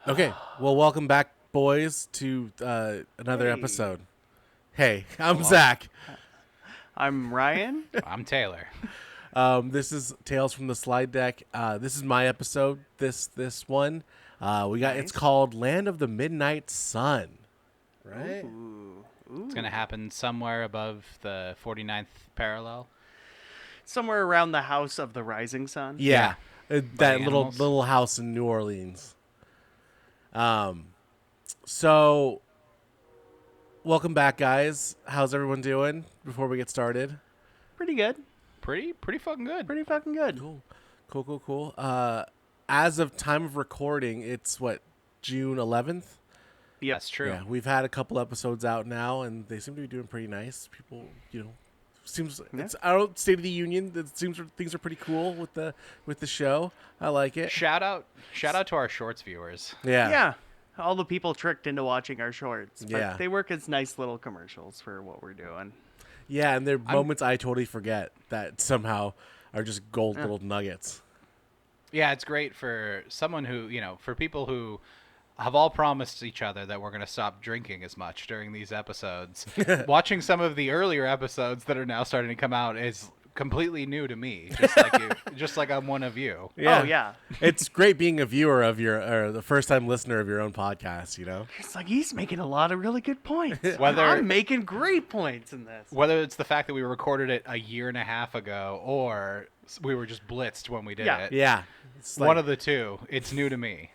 Okay, well, welcome back, boys, to another episode. Hey, I'm Zach. I'm Ryan. I'm Taylor. This is Tales from the Slide Deck. This is my episode. This one, we got. It's Nice. called Land of the Midnight Sun. Right? Ooh. It's going to happen somewhere above the 49th parallel. Somewhere around the house of the rising sun. Yeah, that animals. little house in New Orleans. So welcome back, guys. How's everyone doing? Before we get started. Pretty good. Pretty fucking good. Pretty fucking good. Cool. As of time of recording, it's what, June 11th? Yep. That's true. Yeah, we've had a couple episodes out now, and they seem to be doing pretty nice. People, seems it's I don't State of the Union. It seems things are pretty cool with the show. I like it. Shout out to our shorts viewers. Yeah. All the people tricked into watching our shorts. But Yeah. they work as nice little commercials for what we're doing. Yeah, and there are moments I totally forget that somehow are just gold little nuggets. Yeah, it's great for someone who, for people who have all promised each other that we're going to stop drinking as much during these episodes. Watching some of the earlier episodes that are now starting to come out is completely new to me, just like you, just like I'm one of you. Oh, yeah. It's great being a viewer of or the first time listener of your own podcast. It's like he's making a lot of really good points. Whether- I'm making great points in this. Whether it's the fact that we recorded it a year and a half ago or we were just blitzed when we did Yeah. it. Yeah, it's One of the two. It's new to me.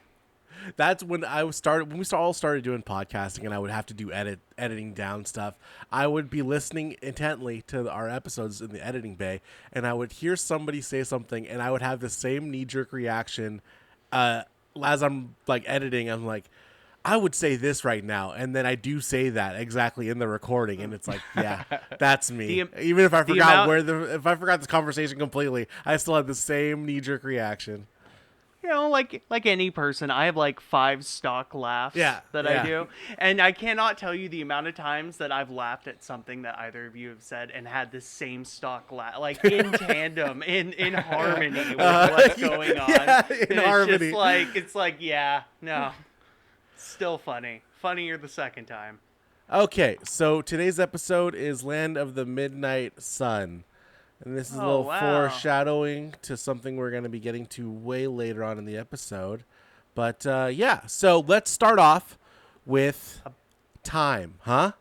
That's when when we all started doing podcasting, and I would have to do editing down stuff. I would be listening intently to our episodes in the editing bay, and I would hear somebody say something, and I would have the same knee-jerk reaction as I'm like editing. I'm like, I would say this right now, and then I do say that exactly in the recording, and it's like, yeah, that's me. Even if I forgot if I forgot this conversation completely, I still had the same knee-jerk reaction. Like any person, I have like 5 stock laughs that I do. And I cannot tell you the amount of times that I've laughed at something that either of you have said and had the same stock laugh, like in tandem, in harmony with what's going on. Yeah, in And harmony. It's like, yeah, no. Still funny. Funnier the second time. Okay, so today's episode is Land of the Midnight Sun. And this is a Oh, little wow. foreshadowing to something we're going to be getting to way later on in the episode. But so let's start off with time, huh?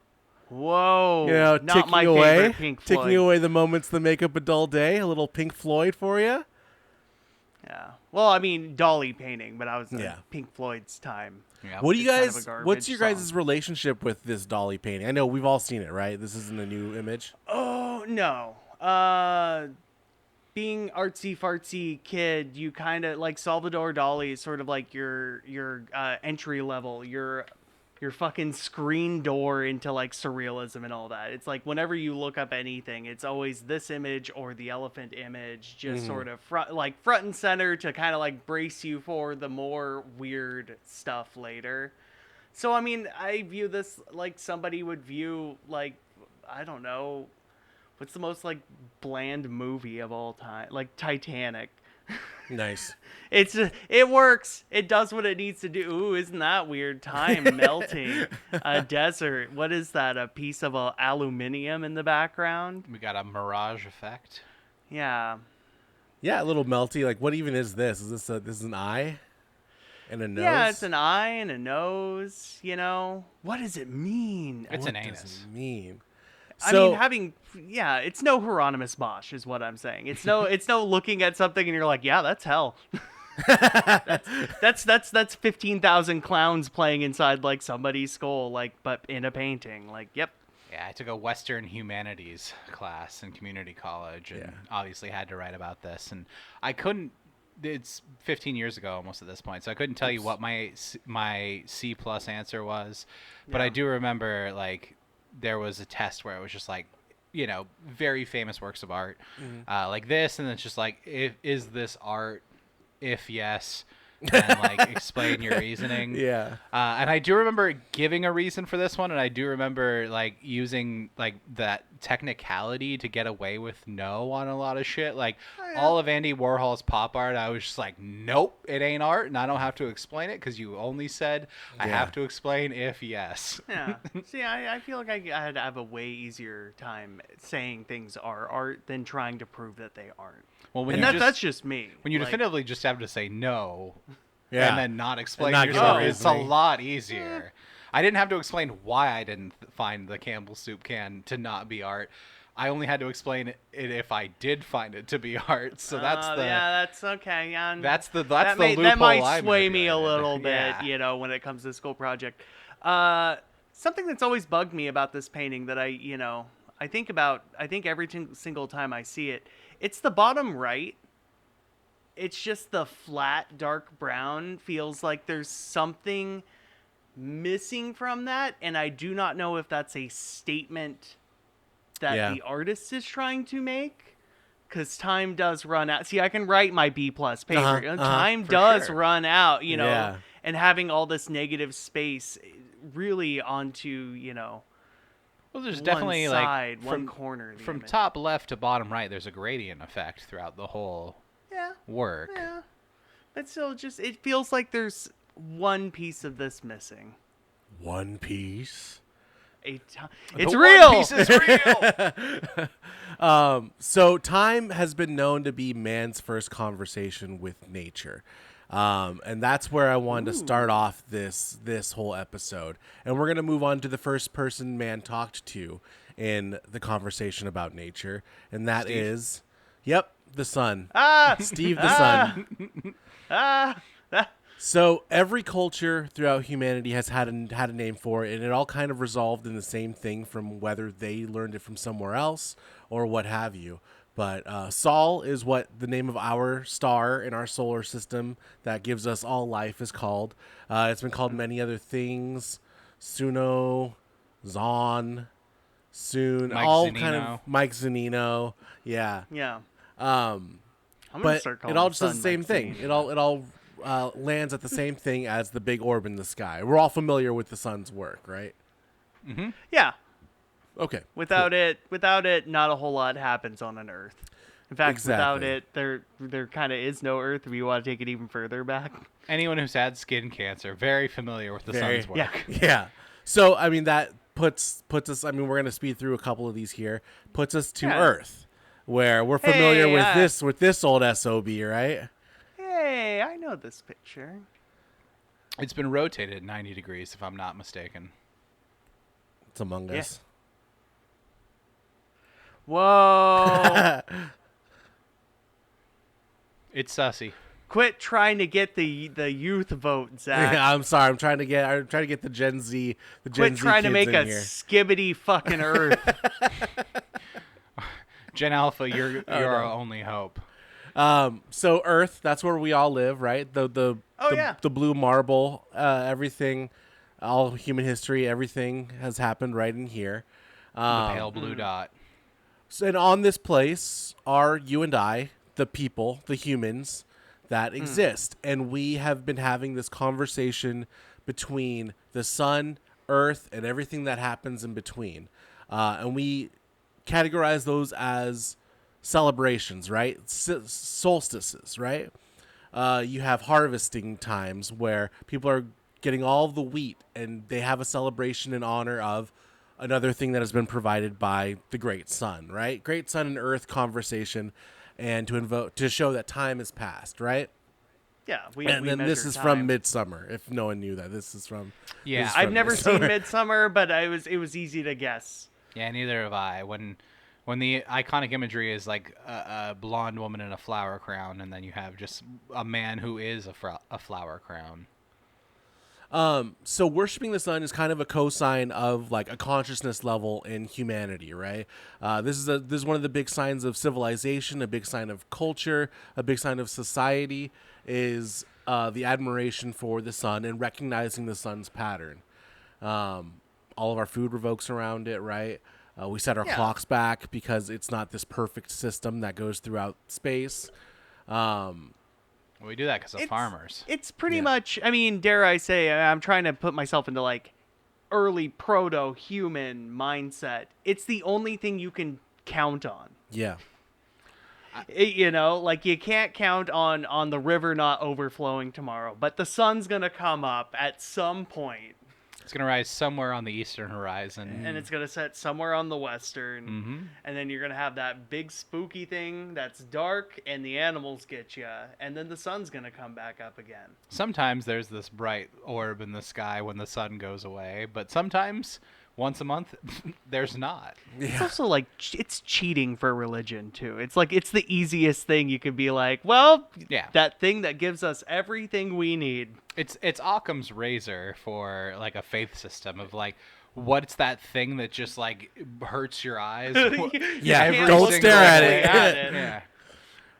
Whoa. Not Not my favorite Pink Floyd. ticking away the moments that make up a dull day. A little Pink Floyd for you. Yeah. Well, I mean, Dolly painting, but I was Yeah. Pink Floyd's time. Yeah. What do you It's kind of guys? a garbage What's your guys' song. relationship with this Dolly painting? I know we've all seen it, right? This isn't a new image. Oh, no. Being artsy fartsy kid, you kind of like Salvador Dali is sort of like your entry level, your fucking screen door into like surrealism and all that. It's like whenever you look up anything, it's always this image or the elephant image, just sort of front and center to kind of like brace you for the more weird stuff later. So I mean, I view this like somebody would view like, I don't know, what's the most like bland movie of all time? Like Titanic. Nice. It works. It does what it needs to do. Ooh, isn't that weird? Time melting. A desert. What is that? A piece of aluminium in the background? We got a mirage effect. Yeah. Yeah, a little melty. Like, what even is this? This is an eye and a nose? Yeah, it's an eye and a nose, What does it mean? It's What an does anus. it mean? I mean, it's no Hieronymus Bosch is what I'm saying. It's no looking at something and you're like, yeah, that's hell. that's 15,000 clowns playing inside like somebody's skull, like, but in a painting. Like, yep. Yeah, I took a Western humanities class in community college and obviously had to write about this. And I couldn't. It's 15 years ago almost at this point, so I couldn't tell you what my C plus answer was. But I do remember like there was a test where it was just like, very famous works of art, like this, and it's just like, is this art? If yes, and like explain your reasoning. Yeah. And I do remember giving a reason for this one, and I do remember like using like that technicality to get away with no on a lot of shit. Like yeah. all of Andy Warhol's pop art, I was just like, nope, it ain't art, and I don't have to explain it because you only said I Yeah. have to explain if yes. Yeah. See, I feel like I'd have a way easier time saying things are art than trying to prove that they aren't. Well, when And you that's just me. when you Like, definitively just have to say no, Yeah. and then not explain not your give a story, it's a reasoning. lot easier. I didn't have to explain why I didn't find the Campbell soup can to not be art. I only had to explain it if I did find it to be art. So that's the yeah, that's okay. Yeah, that's the that loophole might I sway me a manipulated. little bit, Yeah. you know, when it comes to the school project. Something that's always bugged me about this painting that I think every single time I see it, it's the bottom right. It's just the flat dark brown feels like there's something missing from that, and I do not know if that's a statement that Yeah. the artist is trying to make, because time does run out. See, I can write my B+ paper. Time For does sure. run out, Yeah. and having all this negative space really onto, Well, there's one definitely side, like one corner of the from image. top left to bottom right. There's a gradient effect throughout the whole Yeah, work. yeah. But still, it feels like there's one piece of this missing. One Piece. It's The real. One Piece is real. So time has been known to be man's first conversation with nature. And that's where I wanted to start off this whole episode. And we're going to move on to the first person man talked to in the conversation about nature. And that is, the sun. Steve the sun. So every culture throughout humanity has had a name for it, and it all kind of resolved in the same thing from whether they learned it from somewhere else or what have you. But Sol is what the name of our star in our solar system that gives us all life is called. It's been called many other things. Suno, Zon, Soon, Mike all Zanino. kind of Mike Zanino. Yeah. Yeah. Um, I'm gonna but start it calling all the just does sun the same Mike thing. Zanino. It all lands at the same thing as the big orb in the sky. We're all familiar with the sun's work, right? Yeah. Okay. Without it, not a whole lot happens on an Earth. In fact, without Exactly. it, there kind of is no Earth. If you want to take it even further back. Anyone who's had skin cancer, very familiar with the sun's work. Yeah. Yeah. So I mean that puts us. I mean we're gonna speed through a couple of these here. Puts us to Yeah. Earth, where we're familiar Hey, with this old sob, right? Hey, I know this picture. It's been rotated 90 degrees, if I'm not mistaken. It's Among Yeah. Us. Whoa! It's sussy. Quit trying to get the youth vote, Zach. Yeah, I'm sorry. I'm trying to get the Gen Z. The Gen Quit Z trying to kids make in a here. skibbity fucking Earth. Gen Alpha, you're Oh, our no. only hope. So Earth, that's where we all live, right? The Yeah. the blue marble, everything, all human history, everything has happened right in here. The pale blue dot. So, and on this place are you and I, the people, the humans that exist, and we have been having this conversation between the sun, Earth, and everything that happens in between, and we categorize those as celebrations, right? Solstices, right? You have harvesting times where people are getting all of the wheat and they have a celebration in honor of another thing that has been provided by the great sun, right? Great sun and earth conversation, and to show that time has passed, right? Yeah, we And we then this measure is time. from Midsummer. If no one knew that, this is from. Yeah. this is I've from never seen Midsommar. Midsummer, but it was easy to guess. Yeah, neither have I. When the iconic imagery is like a blonde woman in a flower crown, and then you have just a man who is a flower crown. So worshiping the sun is kind of a cosign of like a consciousness level in humanity, right? This is one of the big signs of civilization, a big sign of culture, a big sign of society is the admiration for the sun and recognizing the sun's pattern. All of our food revolves around it, right? We set our Yeah. clocks back because it's not this perfect system that goes throughout space. We do that because of farmers. It's pretty Yeah. much. I mean, dare I say, I'm trying to put myself into like early proto-human mindset, it's the only thing you can count on. Yeah. You know, like you can't count on the river not overflowing tomorrow, but the sun's gonna come up at some point, It's gonna rise somewhere on the eastern horizon. and it's gonna set somewhere on the western, and then you're gonna have that big spooky thing that's dark, and the animals get you, and then the sun's gonna come back up again. Sometimes there's this bright orb in the sky when the sun goes away, but sometimes once a month there's not. It's also like it's cheating for religion too. It's like it's the easiest thing you could be like, well, Yeah. that thing that gives us everything we need. It's Occam's razor for like a faith system of like, what's that thing that just like hurts your eyes? Yeah, Every don't single stare at way it. at it. Yeah.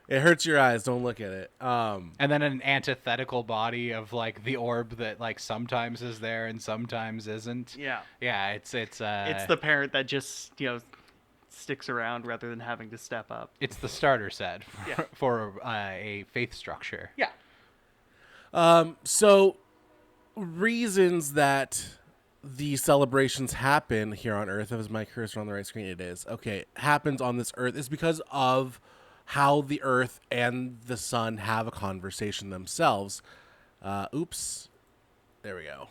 It hurts your eyes. Don't look at it. And then an antithetical body of like the orb that like sometimes is there and sometimes isn't. Yeah. Yeah, it's It's the parent that just, sticks around rather than having to step up. it's the starter set Yeah. for a faith structure. Yeah. So reasons that the celebrations happen here on Earth, if my cursor on the right screen, it is. Okay, happens on this Earth is because of how the Earth and the sun have a conversation themselves. Oops. There we go.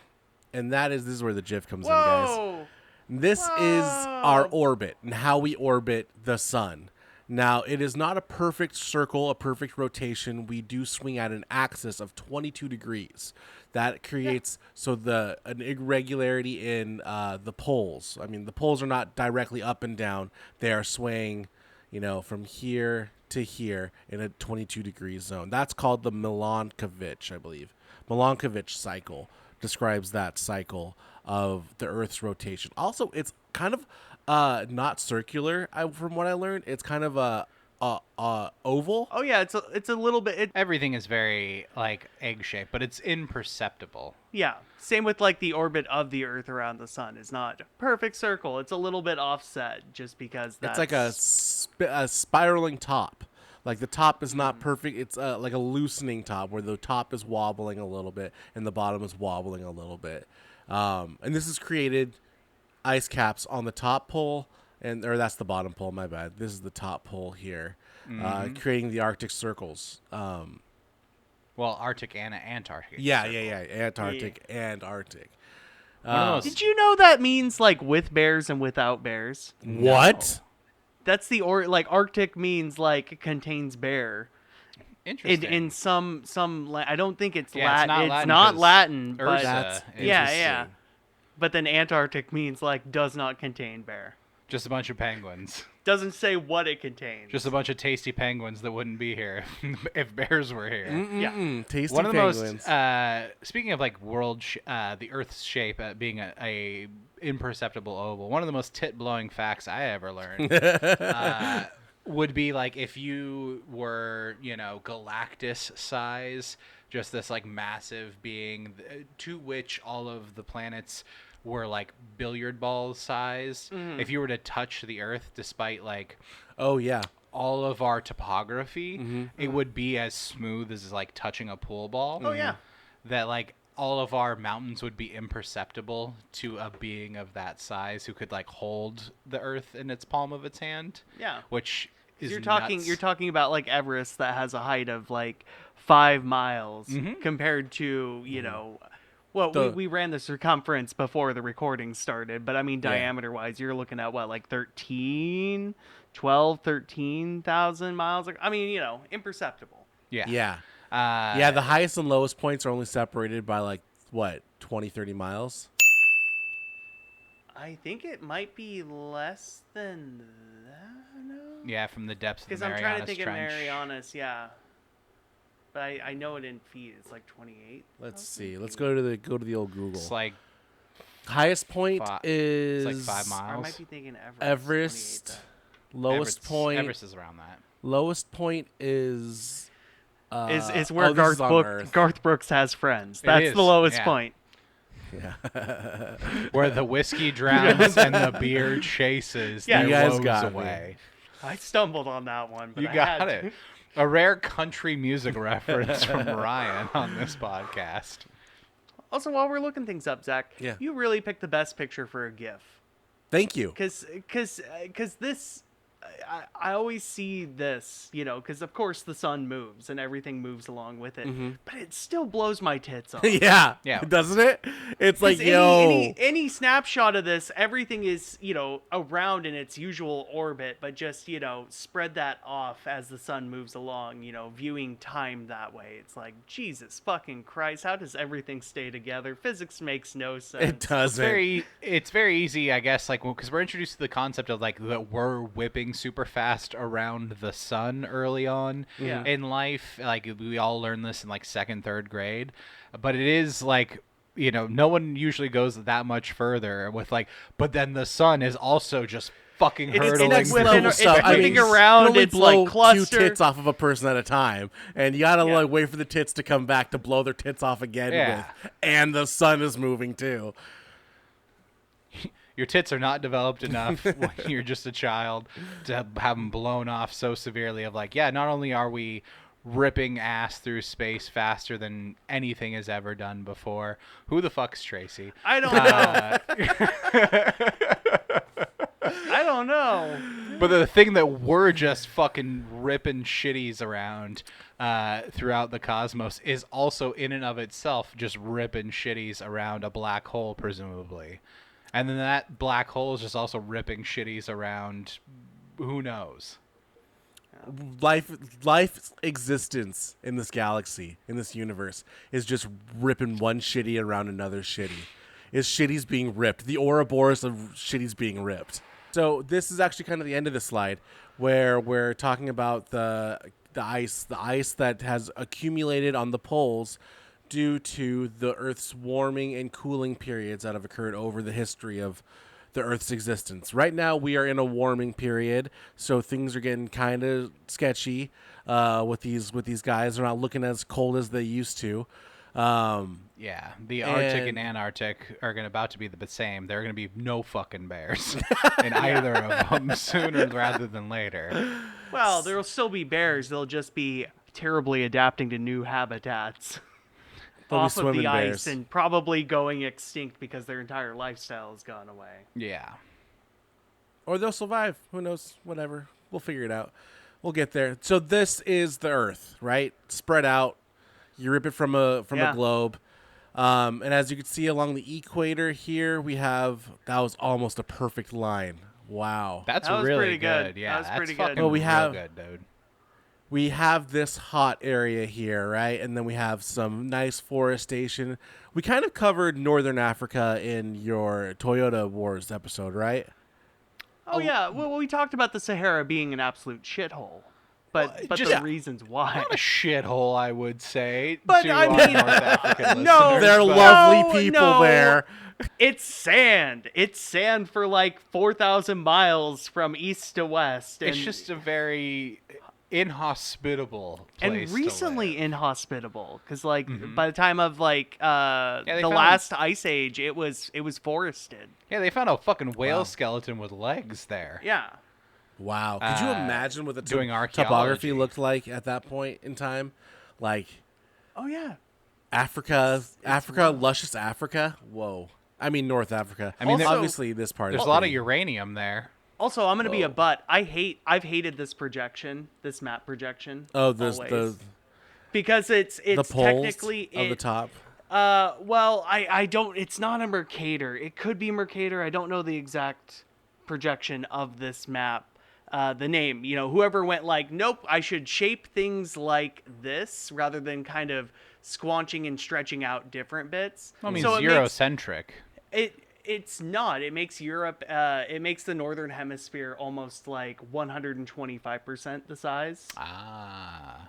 And this is where the GIF comes in, guys. Whoa! This is our orbit and how we orbit the sun. Now, it is not a perfect circle, a perfect rotation. We do swing at an axis of 22 degrees. That creates an irregularity in the poles. I mean, the poles are not directly up and down. They are swaying, from here to here in a 22 degree zone. That's called the Milankovitch, I believe. Milankovitch cycle describes that cycle of the Earth's rotation. Also, it's kind of not circular. From what I learned, it's kind of a oval. Oh yeah, it's a little bit. Everything is very like egg shaped, but it's imperceptible. Yeah, same with like the orbit of the Earth around the sun. It's not a perfect circle. It's a little bit offset just because that's... It's like a spiraling top. Like the top is not perfect. It's like a loosening top where the top is wobbling a little bit and the bottom is wobbling a little bit. And this has created ice caps on the top pole, or that's the bottom pole. My bad. This is the top pole here, creating the Arctic circles. Well, Arctic and Antarctic. Yeah, Antarctic and Arctic. One of the most- Did you know that means like with bears and without bears? What? That's Arctic means like contains bear. Interesting. In some I don't think it's Yeah, it's Latin. not It's Latin not 'cause Latin, but Urza That's is yeah, just, yeah. But then Antarctic means like does not contain bear. just a bunch of penguins. Doesn't say what it contains. Just a bunch of tasty penguins that wouldn't be here if bears were here. Mm-mm. Tasty One of the penguins. most speaking of like the Earth's shape being a imperceptible oval, one of the most tit blowing facts I ever learned would be like if you were Galactus size, just this like massive being to which all of the planets were like billiard balls size. If you were to touch the Earth, despite like Oh yeah. all of our topography, it would be as smooth as like touching a pool ball. Oh yeah. That like all of our mountains would be imperceptible to a being of that size who could like hold the Earth in its palm of its hand. Yeah. Which is You're nuts. talking about like Everest that has a height of like 5 miles Mhm. compared to, well, we ran the circumference before the recording started, but I mean, diameter wise, you're looking at what, like 13,000 miles? I mean, imperceptible. Yeah. Yeah. Uh, Yeah, the highest and lowest points are only separated by like what, 20, 30 miles? I think it might be less than that. No? Yeah, from the depths of the Because I'm Marianas trying to think Trench. of Marianas, yeah. But I know it in feet. It's like 28. Let's see. Let's go to the old Google. It's like Highest point is it's like 5 Or I miles. might be thinking Everest. Everest. 28, Lowest point. Everest is around that. Lowest point is. is where this is on Earth. Garth Brooks has friends. It That's is, the lowest yeah. point. Yeah. Where the whiskey drowns and the beer chases. Yeah. the You guys woes got me. away. I stumbled on that one. But You I got had it. to. A rare country music reference from Ryan on this podcast. Also, while we're looking things up, Zach, Yeah. you really picked the best picture for a GIF. Thank you. Because this, I always see this, because of course the sun moves and everything moves along with it, but it still blows my tits off. Yeah. Yeah. Doesn't it? It's like, 'Cause yo. any snapshot of this, everything is, around in its usual orbit, but just, spread that off as the sun moves along, viewing time that way. It's like, Jesus fucking Christ, how does everything stay together? Physics makes no sense. It doesn't. It's very easy, I guess, like, because we're introduced to the concept of like that we're whipping super fast around the sun early on Yeah. in life. Like we all learn this in like 2nd, 3rd grade, but it is like, no one usually goes that much further with like, but then the sun is also just fucking hurtling. Next within- level it's stuff. I whipping mean, around, you can only it's like blow cluster. 2 tits off of a person at a time, and you gotta Yeah. like wait for the tits to come back to blow their tits off again Yeah. with, and the sun is moving too. Your tits are not developed enough when you're just a child to have them blown off so severely of like, yeah, not only are we ripping ass through space faster than anything has ever done before. Who the fuck's Tracy? I don't know. I don't know. But the thing that we're just fucking ripping shitties around throughout the cosmos is also in and of itself just ripping shitties around a black hole, presumably. And then that black hole is just also ripping shitties around who knows. Life's existence in this galaxy, in this universe, is just ripping one shitty around another shitty. Is shitties being ripped? The Ouroboros of shitties being ripped. So this is actually kind of the end of the slide, where we're talking about the ice that has accumulated on the poles due to the Earth's warming and cooling periods that have occurred over the history of the Earth's existence. Right now, we are in a warming period, so things are getting kind of sketchy with these guys. They're not looking as cold as they used to. Yeah, the Arctic and Antarctic are about to be the same. There are going to be no fucking bears in either of them sooner rather than later. Well, there will still be bears. They'll just be terribly adapting to new habitats They'll be off of swimming the bears. ice and probably going extinct because their entire lifestyle has gone away. Yeah. Or they'll survive. Who knows? Whatever. We'll figure it out. We'll get there. So this is the Earth, right? Spread out. You rip it from a Yeah. globe. And as you can see along the equator here, that was almost a perfect line. Wow. That's That was really pretty good. Yeah, That was that's pretty good. fucking Well, we real have- good, dude. We have this hot area here, right? And then we have some nice forestation. We kind of covered Northern Africa in your Toyota Wars episode, right? Oh, yeah. Well, we talked about the Sahara being an absolute shithole, but just- the reasons why. Not a shithole, I would say. But to I our mean- North African No, listeners, They're but- lovely people no. there. It's sand. It's sand for like 4,000 miles from east to west. It's and- just a very inhospitable place. and recently to live. inhospitable because by the time of they the found- last ice age, it was forested. Yeah, they found a fucking whale Wow. skeleton with legs there. Yeah. Wow. Could you Uh, imagine what the doing topography archaeology. looked like at that point in time? Like Oh yeah. Africa, luscious Africa. Whoa. I mean, North Africa. I mean, Also- obviously this part. There's is a lot of pretty- uranium there. Also, I'm gonna be a Whoa. butt. I've hated this projection, this map projection. Oh, there's always. Because it's the poles technically of the top. Well, I don't. It's not a Mercator. It could be Mercator. I don't know the exact projection of this map. The name, whoever went like, nope, I should shape things like this rather than kind of squanching and stretching out different bits. I mean, so it's it makes- Eurocentric. It's not. It makes Europe. It makes the northern hemisphere almost like 125% the size. Ah.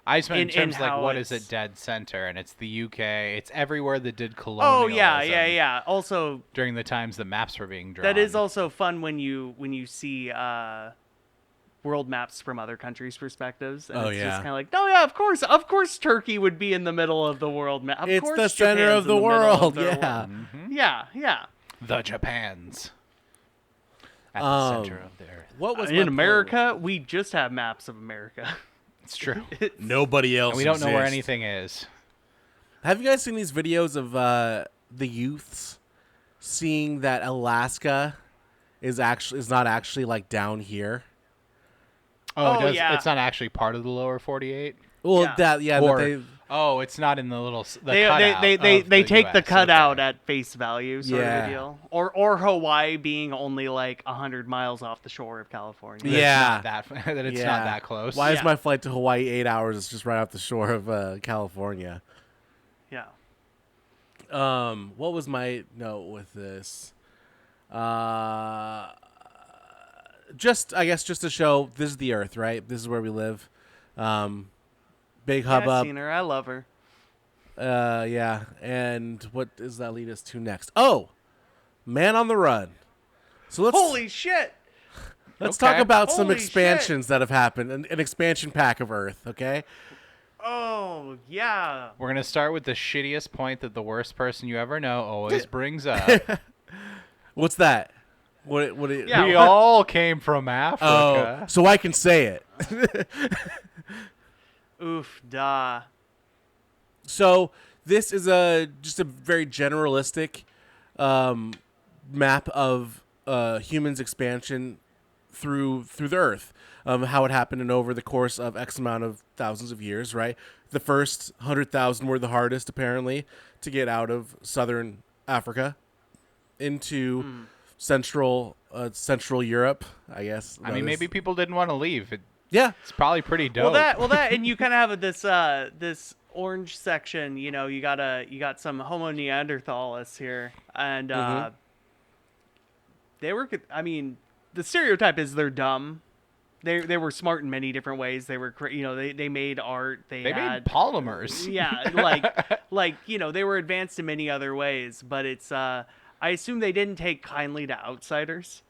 I just meant in In terms like how what is it's- it dead center, and it's the UK. It's everywhere that did colonialism. Oh yeah. Also, During the times the maps were being drawn. that is also fun when you see world maps from other countries' perspectives. And Oh, it's yeah. just kind of like, oh yeah, of course, Turkey would be in the middle of the world map. Of It's course the center Japan's of the in middle of world. their Yeah. world. Yeah. the Japans at the Um, center of the earth. What was my In point? America, we just have maps of America. It's true. Nobody else. And we don't know where exists. anything is. Have you guys seen these videos of the youths seeing that Alaska is not actually like down here? Oh, Oh, yeah. It's not actually part of the lower 48. Well, Yeah. Or it's not in the little They cutout they of take the US, cutout okay. at face value, sort of Yeah. a deal. Or Hawaii being only like 100 miles off the shore of California. Yeah. That it's not that that it's Yeah. not that close. Why is Yeah. my flight to Hawaii 8 hours? It's just right off the shore of California. Yeah. What was my note with this? I guess just to show this is the Earth, right? This is where we live. Big Yeah, I've hubbub. seen her. I love her. Yeah. And what does that lead us to next? Oh, Man on the Run. So Holy shit! let's Okay. talk about some Holy expansions that have happened. An expansion pack of Earth, okay? Oh yeah. We're gonna start with the shittiest point that the worst person you ever know always brings up. What's that? What Yeah. We all came from Africa. Oh, so I can say it. Oof. Duh. So this is just a very generalistic map of humans' expansion through the Earth, how it happened and over the course of X amount of thousands of years. Right, the first 100,000 were the hardest, apparently, to get out of southern Africa into central Europe. I guess. I mean, maybe people didn't want to leave. Yeah. It's probably pretty dope. Well, that, and you kind of have this orange section. You know, you got some Homo neanderthalis here, and they were. I mean, the stereotype is they're dumb. They were smart in many different ways. They were, they made art. They They had made polymers. yeah, like they were advanced in many other ways. But it's I assume they didn't take kindly to outsiders.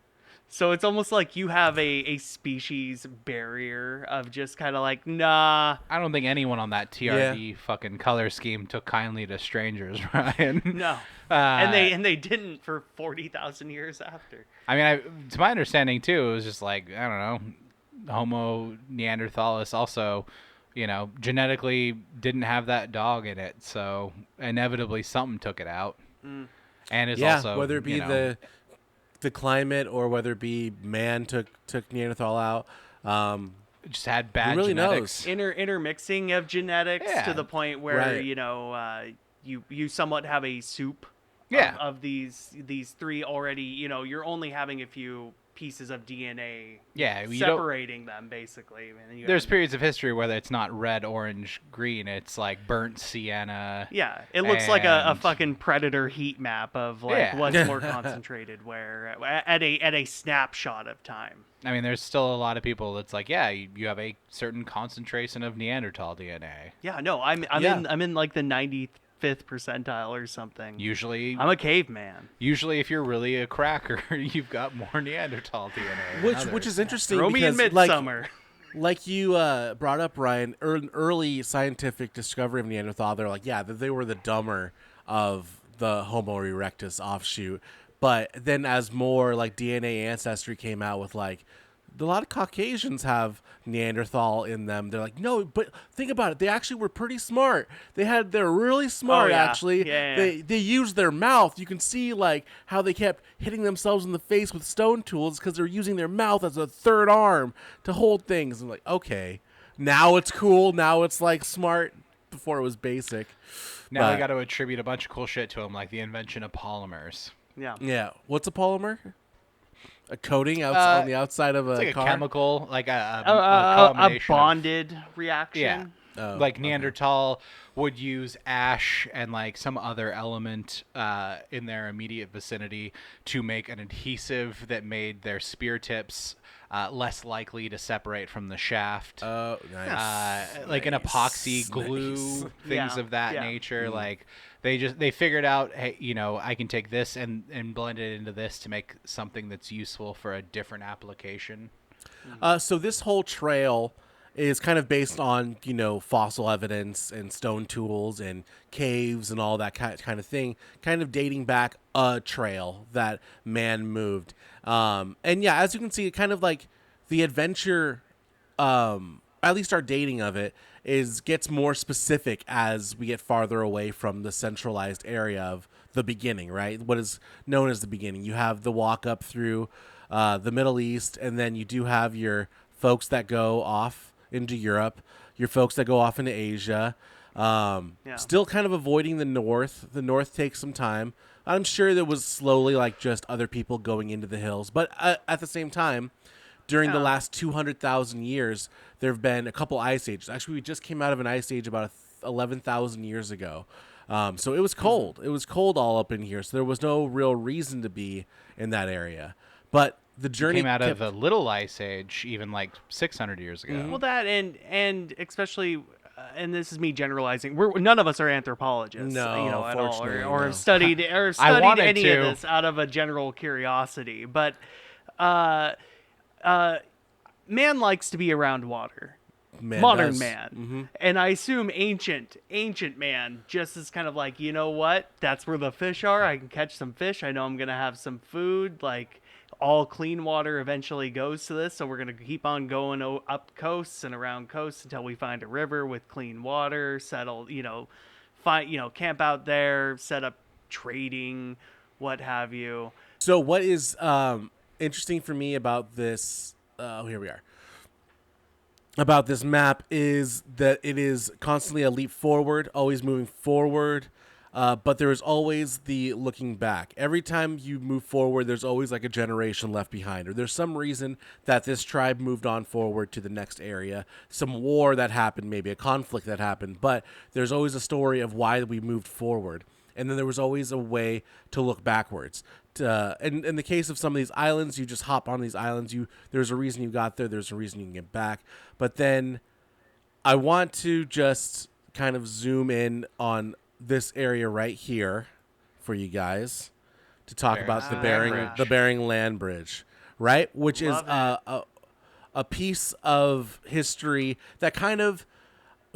So it's almost like you have a species barrier of just kind of like, nah. I don't think anyone on that TRD fucking color scheme took kindly to strangers, Ryan. No. Uh, And they didn't for 40,000 years after. I mean, to my understanding too, it was just like, I don't know, Homo neanderthalis also, genetically didn't have that dog in it, so inevitably something took it out. And it's also whether it be the climate or whether it be man took Neanderthal out. it just had bad really genetics. Intermixing of genetics Yeah. to the point where Right. you somewhat have a soup Yeah. of these three already. You're only having a few pieces of DNA Yeah, you don't- separating them basically. And then you There's have- periods of history where it's not red, orange, green. It's like burnt sienna. yeah, it looks like a and- fucking predator heat map of like Yeah. what's more concentrated where at a snapshot of time. I mean, there's still a lot of people that's like, yeah, you have a certain concentration of Neanderthal DNA. Yeah, no, I'm Yeah. in like the 95th percentile or something. Usually, I'm a caveman. if you're really a cracker, you've got more Neanderthal DNA. than Which others. is interesting Throw me in because midsummer. like you brought up, Ryan, early scientific discovery of Neanderthal, they're like, yeah, that they were the dumber of the Homo erectus offshoot. But then as more like DNA ancestry came out with like, a lot of Caucasians have Neanderthal in them. They're like, no, but think about it. They actually were pretty smart. They're really smart, yeah. actually. Yeah. They used their mouth. You can see like how they kept hitting themselves in the face with stone tools because they're using their mouth as a third arm to hold things. I'm like, okay, now it's cool. Now it's like smart. Before it was basic. Now But- we got to attribute a bunch of cool shit to him, like the invention of polymers. Yeah. Yeah. What's a polymer? A coating on the outside of It's a like car? a chemical, like a A combination of- bonded reaction. Oh, like okay. Neanderthal would use ash and like some other element in their immediate vicinity to make an adhesive that made their spear tips less likely to separate from the shaft. Oh, nice. Like an epoxy glue, Nice. things Yeah, of that yeah. nature. Like they figured out, hey, I can take this and blend it into this to make something that's useful for a different application. So this whole trail is kind of based on, fossil evidence and stone tools and caves and all that kind of thing, kind of dating back a trail that man moved. And yeah, as you can see, it kind of like the adventure at least our dating of it gets more specific as we get farther away from the centralized area of the beginning, right? What is known as the beginning. You have the walk up through the Middle East, and then you do have your folks that go off into Europe, your folks that go off into Asia. Still kind of avoiding the north. The north takes some time. I'm sure there was slowly like just other people going into the hills, but at the same time, during the last 200,000 years, there have been a couple ice ages. Actually, we just came out of an ice age about 11,000 years ago. So it was cold. It was cold all up in here. So there was no real reason to be in that area. But the journey came out of a little ice age, even like 600 years ago. Well, that and especially, and this is me generalizing. None of us are anthropologists, No, at all, fortunately, or no. have studied wanted any to. of this out of a general curiosity. But man likes to be around water. Man Modern does. man, and I assume ancient man just is kind of like, you know what, that's where the fish are. I can catch some fish. I know I'm gonna have some food. Like, all clean water eventually goes to this, so we're gonna keep on going up coasts and around coasts until we find a river with clean water. Settle, camp out there, set up trading, what have you. So what is interesting for me about this? Here we are. About this map is that it is constantly a leap forward, always moving forward, but there is always the looking back. Every time you move forward, there's always like a generation left behind, or there's some reason that this tribe moved on forward to the next area, some war that happened, maybe a conflict that happened, but there's always a story of why we moved forward. And then there was always a way to look backwards. And in the case of some of these islands, you just hop on these islands. There's a reason you got there. There's a reason you can get back. But then I want to just kind of zoom in on this area right here for you guys to talk about the Bering Land Bridge, right? Which is a piece of history that kind of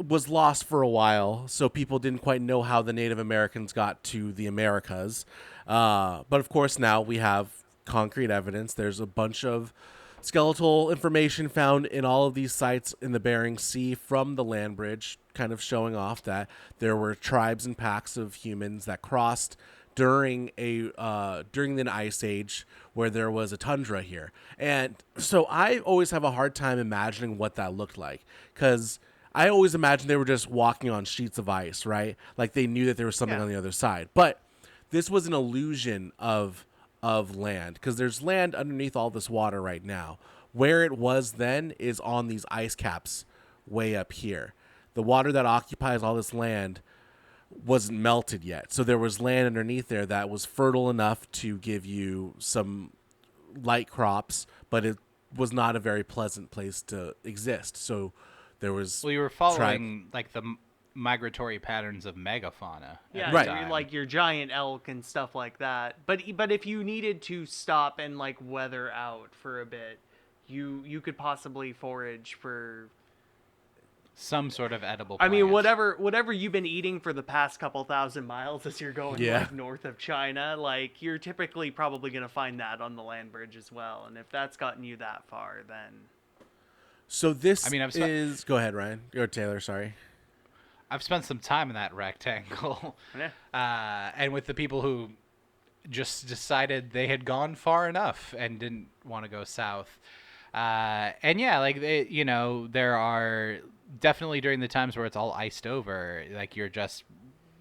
was lost for a while, so people didn't quite know how the Native Americans got to the Americas. But of course, now we have concrete evidence. There's a bunch of skeletal information found in all of these sites in the Bering Sea from the land bridge, kind of showing off that there were tribes and packs of humans that crossed during an ice age where there was a tundra here. And so I always have a hard time imagining what that looked like, because I always imagined they were just walking on sheets of ice, right? Like they knew that there was something on the other side. But this was an illusion of land, because there's land underneath all this water right now. Where it was then is on these ice caps way up here. The water that occupies all this land wasn't melted yet. So there was land underneath there that was fertile enough to give you some light crops, but it was not a very pleasant place to exist. So there was... Well, you were following like the migratory patterns of megafauna. Yeah, Right. so like your giant elk and stuff like that. But if you needed to stop and like weather out for a bit, you could possibly forage for some sort of edible I mean, plant. whatever you've been eating for the past couple thousand miles as you're going like north of China, like you're typically probably going to find that on the land bridge as well. And if that's gotten you that far, then... So this I mean, is... Go ahead, Ryan. Or Taylor, sorry. I've spent some time in that rectangle. And with the people who just decided they had gone far enough and didn't want to go south. And yeah, like, there are definitely during the times where it's all iced over, like you're just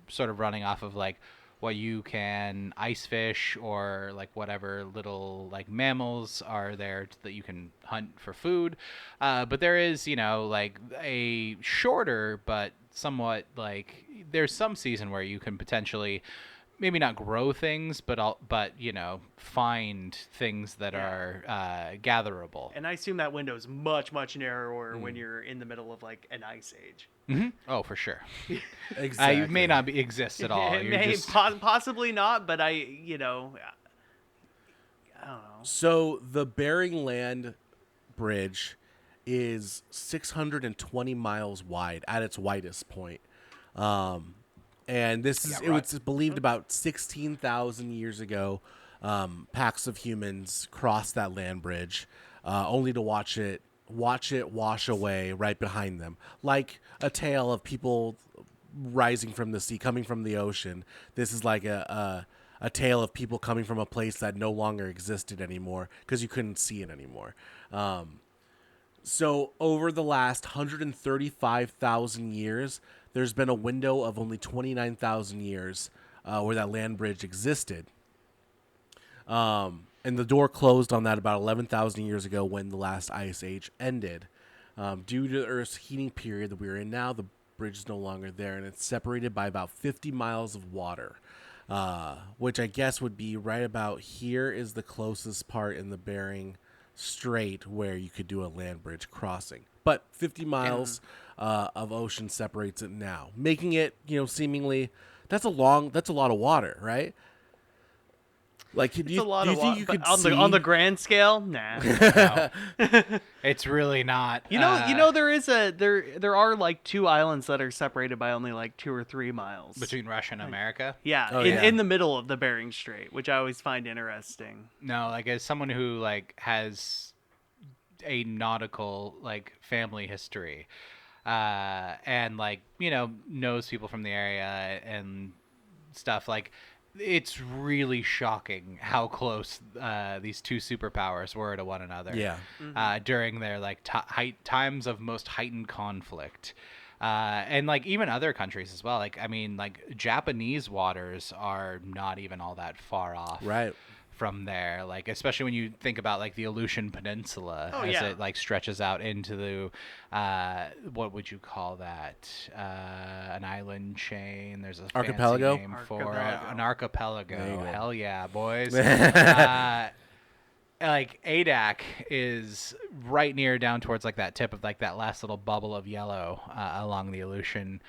sort of running off of like what you can ice fish or like whatever little like mammals are there that you can hunt for food. But there is, like a shorter but somewhat like there's some season where you can potentially maybe not grow things, but find things that are gatherable. And I assume that window is much, much narrower when you're in the middle of like an ice age. Mm-hmm. Oh, for sure. Exactly. It may not exist at all. It You're may just... possibly not, but I don't know. So the Bering Land Bridge is 620 miles wide at its widest point. And this is it was believed about 16,000 years ago. Packs of humans crossed that land bridge, only to watch it watch it wash away right behind them, like a tale of people rising from the sea, coming from the ocean. This is like a tale of people coming from a place that no longer existed anymore because you couldn't see it anymore. So over the last 135,000 years, there's been a window of only 29,000 years where that land bridge existed. And the door closed on that about 11,000 years ago when the last ice age ended. Due to the Earth's heating period that we're in now, the bridge is no longer there, and it's separated by about 50 miles of water, which I guess would be right about here is the closest part in the Bering Strait where you could do a land bridge crossing. But 50 miles of ocean separates it now, making it, seemingly that's a lot of water, right? Like, do It's you a lot of think water. you could On see the grand scale, nah. No. It's really not. You know, there are like 2 islands that are separated by only like 2 or 3 miles. between Russia and America. Yeah, Oh, yeah. in the middle of the Bering Strait, which I always find interesting. No, like as someone who like has a nautical like family history, and like knows people from the area and stuff, like it's really shocking how close these 2 superpowers were to one another. Yeah. During their like times of most heightened conflict. And like even other countries as well. Like I mean, like Japanese waters are not even all that far off. Right. From there, like especially when you think about like the Aleutian Peninsula as yeah. it like stretches out into the what would you call that, an island chain. There's a Archipelago? fancy name for it. Archipelago. An archipelago. There you go. Hell yeah, boys. Like Adak is right near down towards like that tip of like that last little bubble of yellow along the Aleutian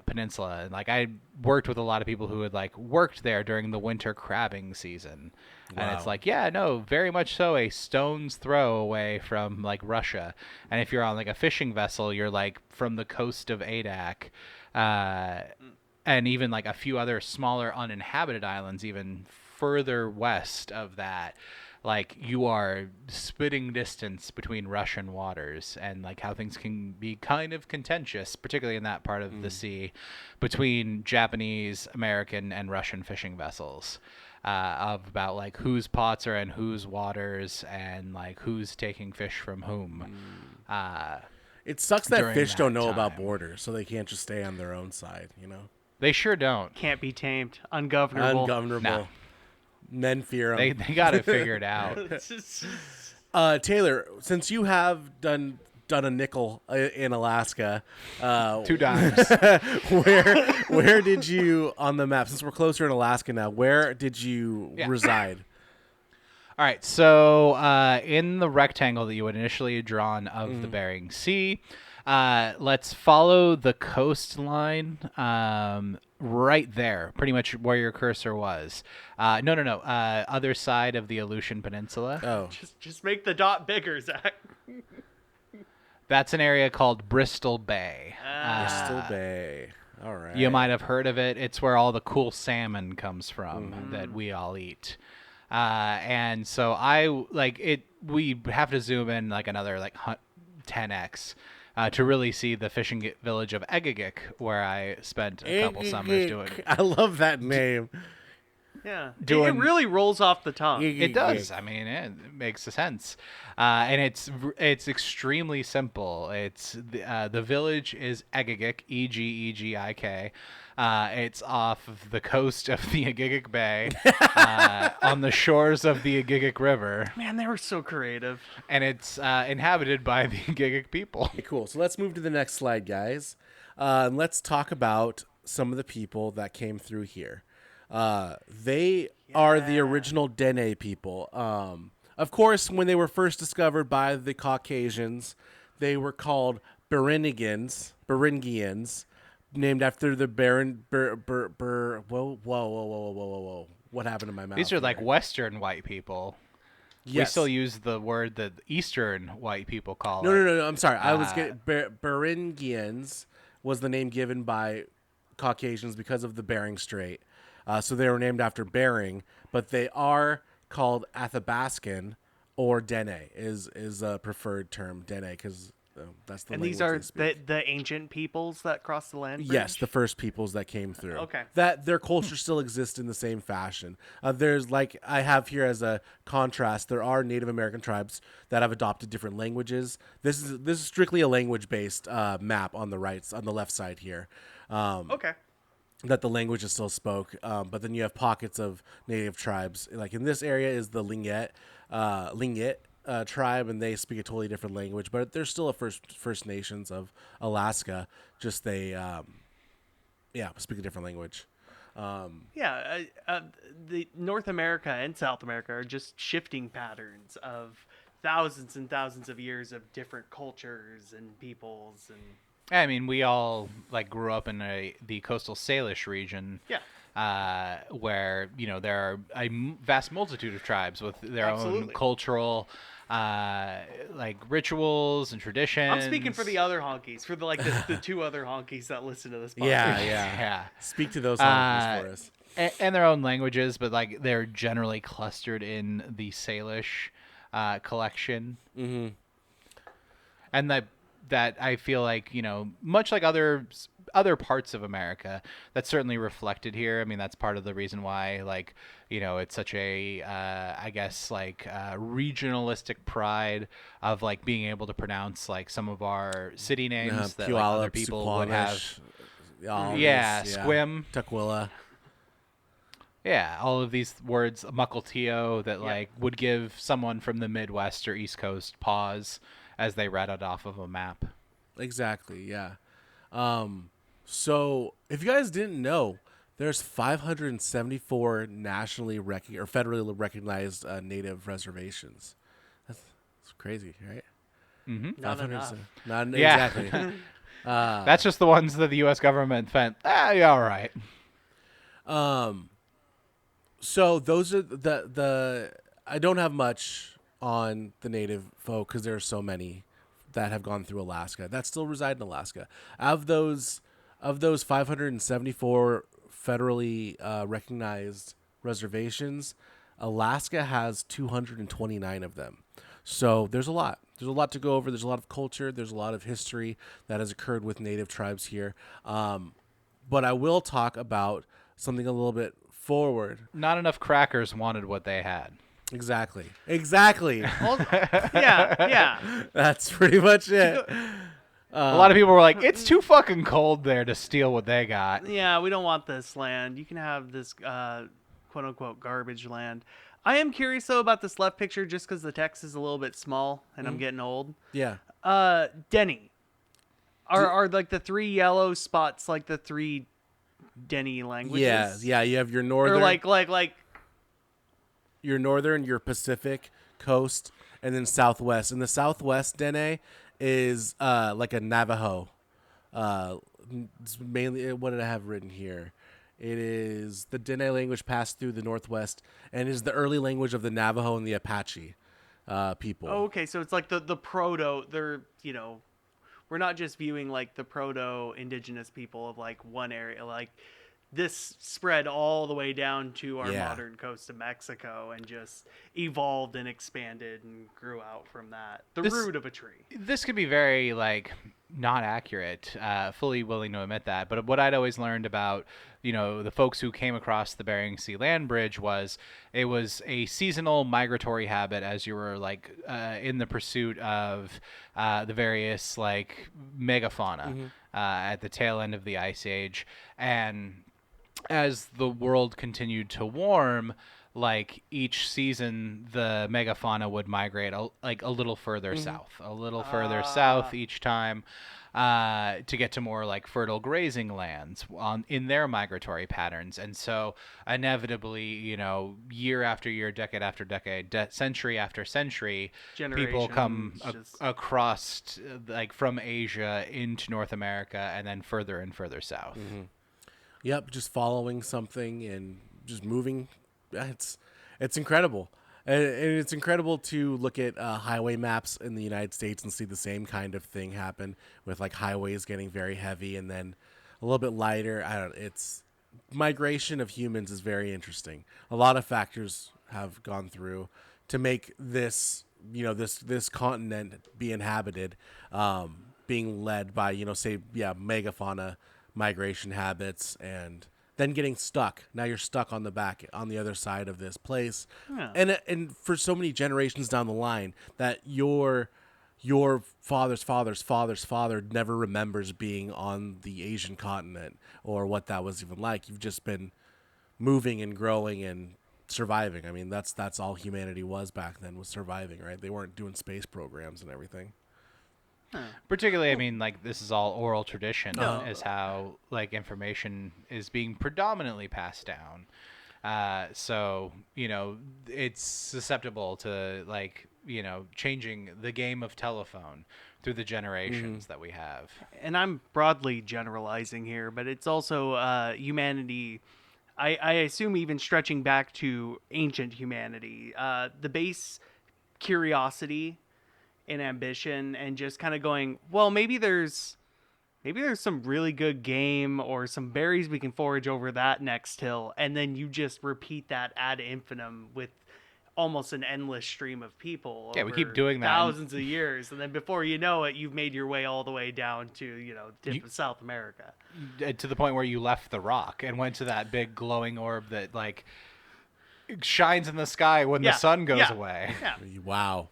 Peninsula. And like I worked with a lot of people who had like worked there during the winter crabbing season. And it's Wow. like, yeah, no, very much so a stone's throw away from like Russia. And if you're on like a fishing vessel, you're like from the coast of Adak, and even like a few other smaller uninhabited islands even further west of that. Like you are spitting distance between Russian waters, and like how things can be kind of contentious, particularly in that part of the sea, between Japanese, American, and Russian fishing vessels, of about like whose pots are in whose waters and like who's taking fish from whom. It sucks that During fish that don't know about time. borders, so they can't just stay on their own side, They sure don't. Can't be tamed, ungovernable. Ungovernable. No. Men fear They them. got it figured out. Taylor, since you have done a nickel in Alaska, 2 dimes. where did you on the map? Since we're closer in Alaska now, where did you Yeah. reside? All right, so in the rectangle that you had initially drawn of the Bering Sea, let's follow the coastline right there, pretty much where your cursor was. No. Other side of the Aleutian Peninsula. Oh, Just make the dot bigger, Zach. That's an area called Bristol Bay. Bristol Bay. All right. You might have heard of it. It's where all the cool salmon comes from that we all eat. And so we have to zoom in like another like 10x to really see the fishing village of Egegik, where I spent a couple summers doing. I love that name. Yeah, it Doing- really rolls off the tongue. It does. I mean, it makes sense, and it's extremely simple. It's the village is Egegik, Egegik. It's off of the coast of the Egegik Bay, on the shores of the Egegik River, Man, they were so creative. and it's inhabited by the Egegik people. Okay, cool. So let's move to the next slide, guys. And let's talk about some of the people that came through here. They are the original Dene people. Of course, when they were first discovered by the Caucasians, they were called Beringians, named after the Baron. Whoa! What happened to my mouth? These are like there? Western white people. We Yes. still use the word that Eastern white people call it. No. I'm sorry. I was getting Beringians was the name given by Caucasians because of the Bering Strait. So they were named after Bering, but they are called Athabascan or Dene is a preferred term, Dene, because that's the And language these are they speak. the ancient peoples that crossed the land bridge? Yes, the first peoples that came through. Okay. That their culture still exists in the same fashion. There's like I have here as a contrast. There are Native American tribes that have adopted different languages. This is strictly a language based map on the left side here. Okay. That the language is still spoke, but then you have pockets of native tribes. Like in this area is the Lingit tribe, and they speak a totally different language, but they're still a First Nations of Alaska. Just they, speak a different language. The North America and South America are just shifting patterns of thousands and thousands of years of different cultures and peoples and I mean, we all like grew up in the coastal Salish region. Yeah. Where there are a vast multitude of tribes with their own Absolutely. cultural like rituals and traditions. I'm speaking for the other honkies, for the two other honkies that listen to this podcast. Yeah. Speak to those honkies for us. And their own languages, but like they're generally clustered in the Salish collection. Mm-hmm. And that I feel like, much like other parts of America, that's certainly reflected here. I mean, that's part of the reason why, like, it's such a, I guess, like, regionalistic pride of, like, being able to pronounce, like, some of our city names that like, other people would have. Yeah, Squim. Tukwila. Yeah, all of these words, Mukilteo, that, like, would give someone from the Midwest or East Coast pause as they read it off of a map. Exactly, yeah. So if you guys didn't know, there's 574 nationally or federally recognized native reservations. That's crazy, right? Mm-hmm. Not enough. Not Yeah. exactly. That's just the ones that the U.S. government went, yeah, all right. So those are the I don't have much on the native folk because there are so many that have gone through Alaska that still reside in Alaska. Of those 574 federally recognized reservations, Alaska has 229 of them. So there's a lot. There's a lot to go over. There's a lot of culture. There's a lot of history that has occurred with native tribes here. But I will talk about something a little bit forward. Not enough crackers wanted what they had. Exactly. Yeah. That's pretty much it. A lot of people were like, it's too fucking cold there to steal what they got. Yeah, we don't want this land. You can have this quote unquote garbage land. I am curious though about this left picture just because the text is a little bit small and I'm getting old. Yeah. Denny. Are like the three yellow spots like the three Denny languages? Yeah. You have your northern, Or like your northern, your Pacific coast, and then southwest. And the southwest Dene is like a Navajo. It's mainly, what did I have written here? It is the Dene language passed through the northwest and is the early language of the Navajo and the Apache people. Oh, okay, so it's like the proto. They're we're not just viewing like the proto indigenous people of like one area. Like this spread all the way down to our modern coast of Mexico and just evolved and expanded and grew out from that. The root of a tree. This could be very like not accurate. Fully willing to admit that. But what I'd always learned about the folks who came across the Bering Sea land bridge was it was a seasonal migratory habit as you were like in the pursuit of the various like megafauna at the tail end of the Ice Age. And as the world continued to warm, like each season the megafauna would migrate a little further south each time to get to more like fertile grazing lands in their migratory patterns. And so inevitably, year after year, decade after decade, century after century, people come across like from Asia into North America and then further and further south. Yep, just following something and just moving. It's incredible. And it's incredible to look at highway maps in the United States and see the same kind of thing happen with like highways getting very heavy and then a little bit lighter. It's migration of humans is very interesting. A lot of factors have gone through to make this, this continent be inhabited, being led by, say, megafauna migration habits, and then getting stuck. Now you're stuck on the other side of this place. Yeah. And for so many generations down the line that your father's father never remembers being on the Asian continent or what that was even like. You've just been moving and growing and surviving. I mean, that's all humanity was back then, was surviving, right? They weren't doing space programs and everything. Particularly, I mean, like, this is all oral tradition, is how, like, information is being predominantly passed down. So, it's susceptible to, like, changing the game of telephone through the generations that we have. And I'm broadly generalizing here, but it's also humanity. I assume even stretching back to ancient humanity, the base curiosity and ambition, and just kind of going, well, maybe there's some really good game or some berries we can forage over that next hill, and then you just repeat that ad infinitum with almost an endless stream of people. Yeah, we keep doing that. Thousands of years, and then before you know it, you've made your way all the way down to, tip of South America. To the point where you left the rock and went to that big glowing orb that, like, shines in the sky when the sun goes away. Yeah. Wow.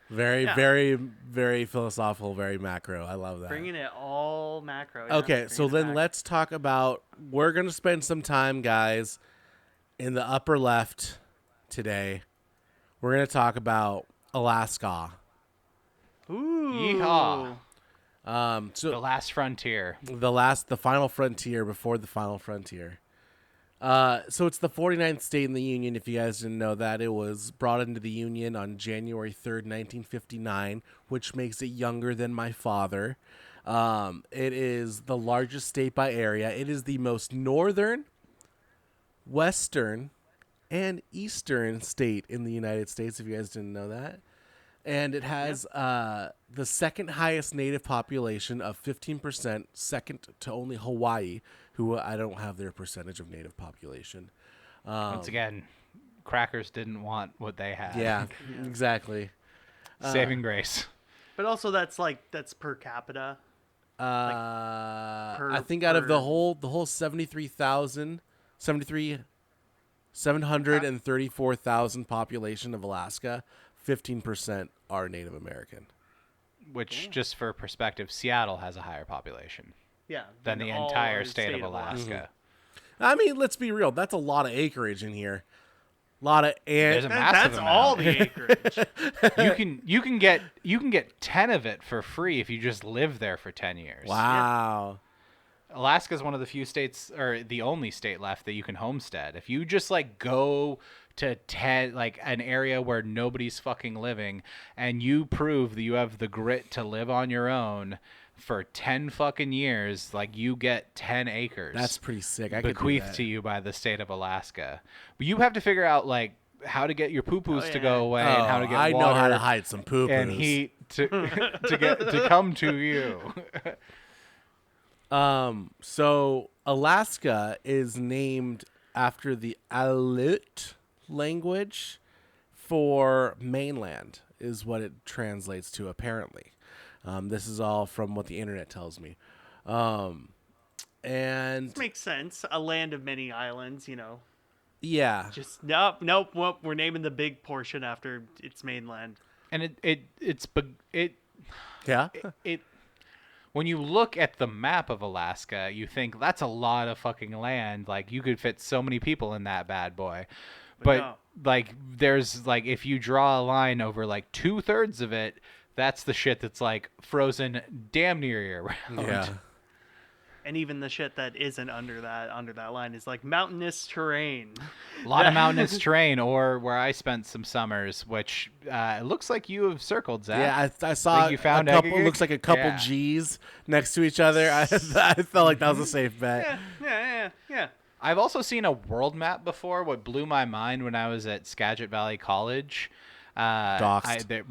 Very, very, very philosophical, very macro. I love that. Bringing it all macro. Okay, so then let's talk about, we're going to spend some time, guys, in the upper left today. We're going to talk about Alaska. Ooh. Yeehaw. So The last frontier. the final frontier before the final frontier. So it's the 49th state in the Union, if you guys didn't know that. It was brought into the Union on January 3rd, 1959, which makes it younger than my father. It is the largest state by area. It is the most northern, western, and eastern state in the United States, if you guys didn't know that. And it has the second highest native population of 15%, second to only Hawaii, who I don't have their percentage of native population. Once again, crackers didn't want what they had. Yeah, exactly. Saving grace. But also that's per capita. I think out of the whole 734,000 population of Alaska, 15% are Native American. Which, just for perspective, Seattle has a higher population than the all entire state of Alaska. I mean, let's be real. That's a lot of acreage in here. A lot of There's a massive That's amount. all the acreage. you can get 10 of it for free if you just live there for 10 years. Wow. Alaska is one of the few states, or the only state left, that you can homestead. If you just, like, go to an area where nobody's fucking living, and you prove that you have the grit to live on your own for 10 fucking years, like, you get 10 acres. That's pretty sick. I could do bequeathed that. to you by the state of Alaska. But you have to figure out, like, how to get your poo-poos to go away, and how to get I water know how to hide some poo and heat to to come to you. So Alaska is named after the Aleut language for mainland, is what it translates to, apparently. This is all from what the internet tells me. And This makes sense. A land of many islands, yeah, Just nope. We're naming the big portion after its mainland. And yeah. when you look at the map of Alaska, you think that's a lot of fucking land. Like, you could fit so many people in that bad boy. But no. like, there's, like, if you draw a line over, like, 2/3 of it, that's the shit that's, like, frozen damn near year round. Yeah. And even the shit that isn't under that line is like mountainous terrain. A lot of mountainous terrain, or where I spent some summers, which it looks like you have circled, Zach. Yeah, I saw Think you found a couple. Egegig? Looks like a couple Yeah. G's next to each other. I felt like that was a safe bet. Yeah. I've also seen a world map before. What blew my mind when I was at Skagit Valley College. Doxed.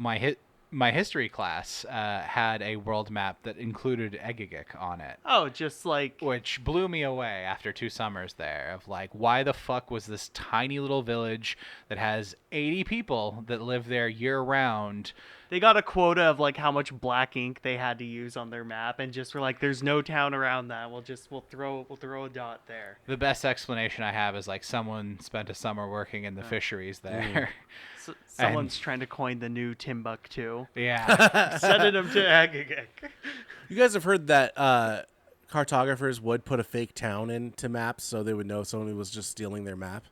my history class had a world map that included Egegik on it, Oh, just like which blew me away after 2 summers there. Of like, why the fuck was this tiny little village that has 80 people that live there year round? they got a quota of like how much black ink they had to use on their map, and just were like, "There's no town around that. We'll throw a dot there." The best explanation I have is like someone spent a summer working in the fisheries there. So, someone's trying to coin the new Timbuktu. Yeah. Sending them to Agagek. You guys have heard that cartographers would put a fake town into maps so they would know someone was just stealing their map.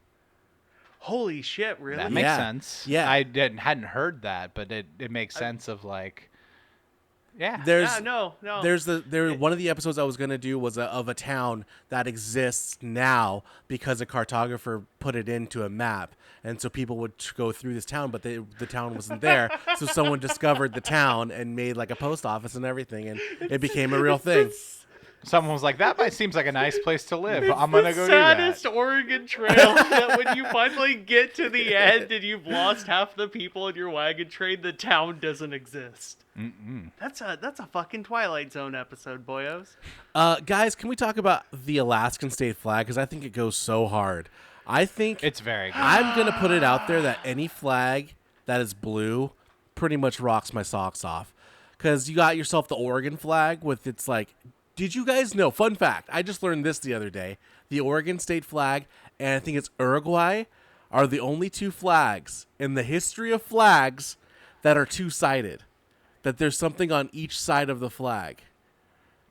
Holy shit! Really? That makes Yeah. sense. Yeah. I hadn't heard that, but it makes sense of like, yeah. There's Yeah, no. one of the episodes I was gonna do was of a town that exists now because a cartographer put it into a map, and so people would go through this town, but the town wasn't there, so someone discovered the town and made like a post office and everything, and it became a real thing. Someone was like, that seems like a nice place to live. I'm gonna go do saddest that. Oregon Trail that when you finally get to the end and you've lost half the people in your wagon train, the town doesn't exist. That's a fucking Twilight Zone episode, boyos. Guys, can we talk about the Alaskan state flag? Because I think it goes so hard. I think It's very good. I'm gonna put it out there that any flag that is blue pretty much rocks my socks off. Because you got yourself the Oregon flag with its like. Did you guys know? Fun fact: I just learned this the other day. The Oregon state flag and I think it's Uruguay are the only 2 flags in the history of flags that are 2-sided. That there's something on each side of the flag.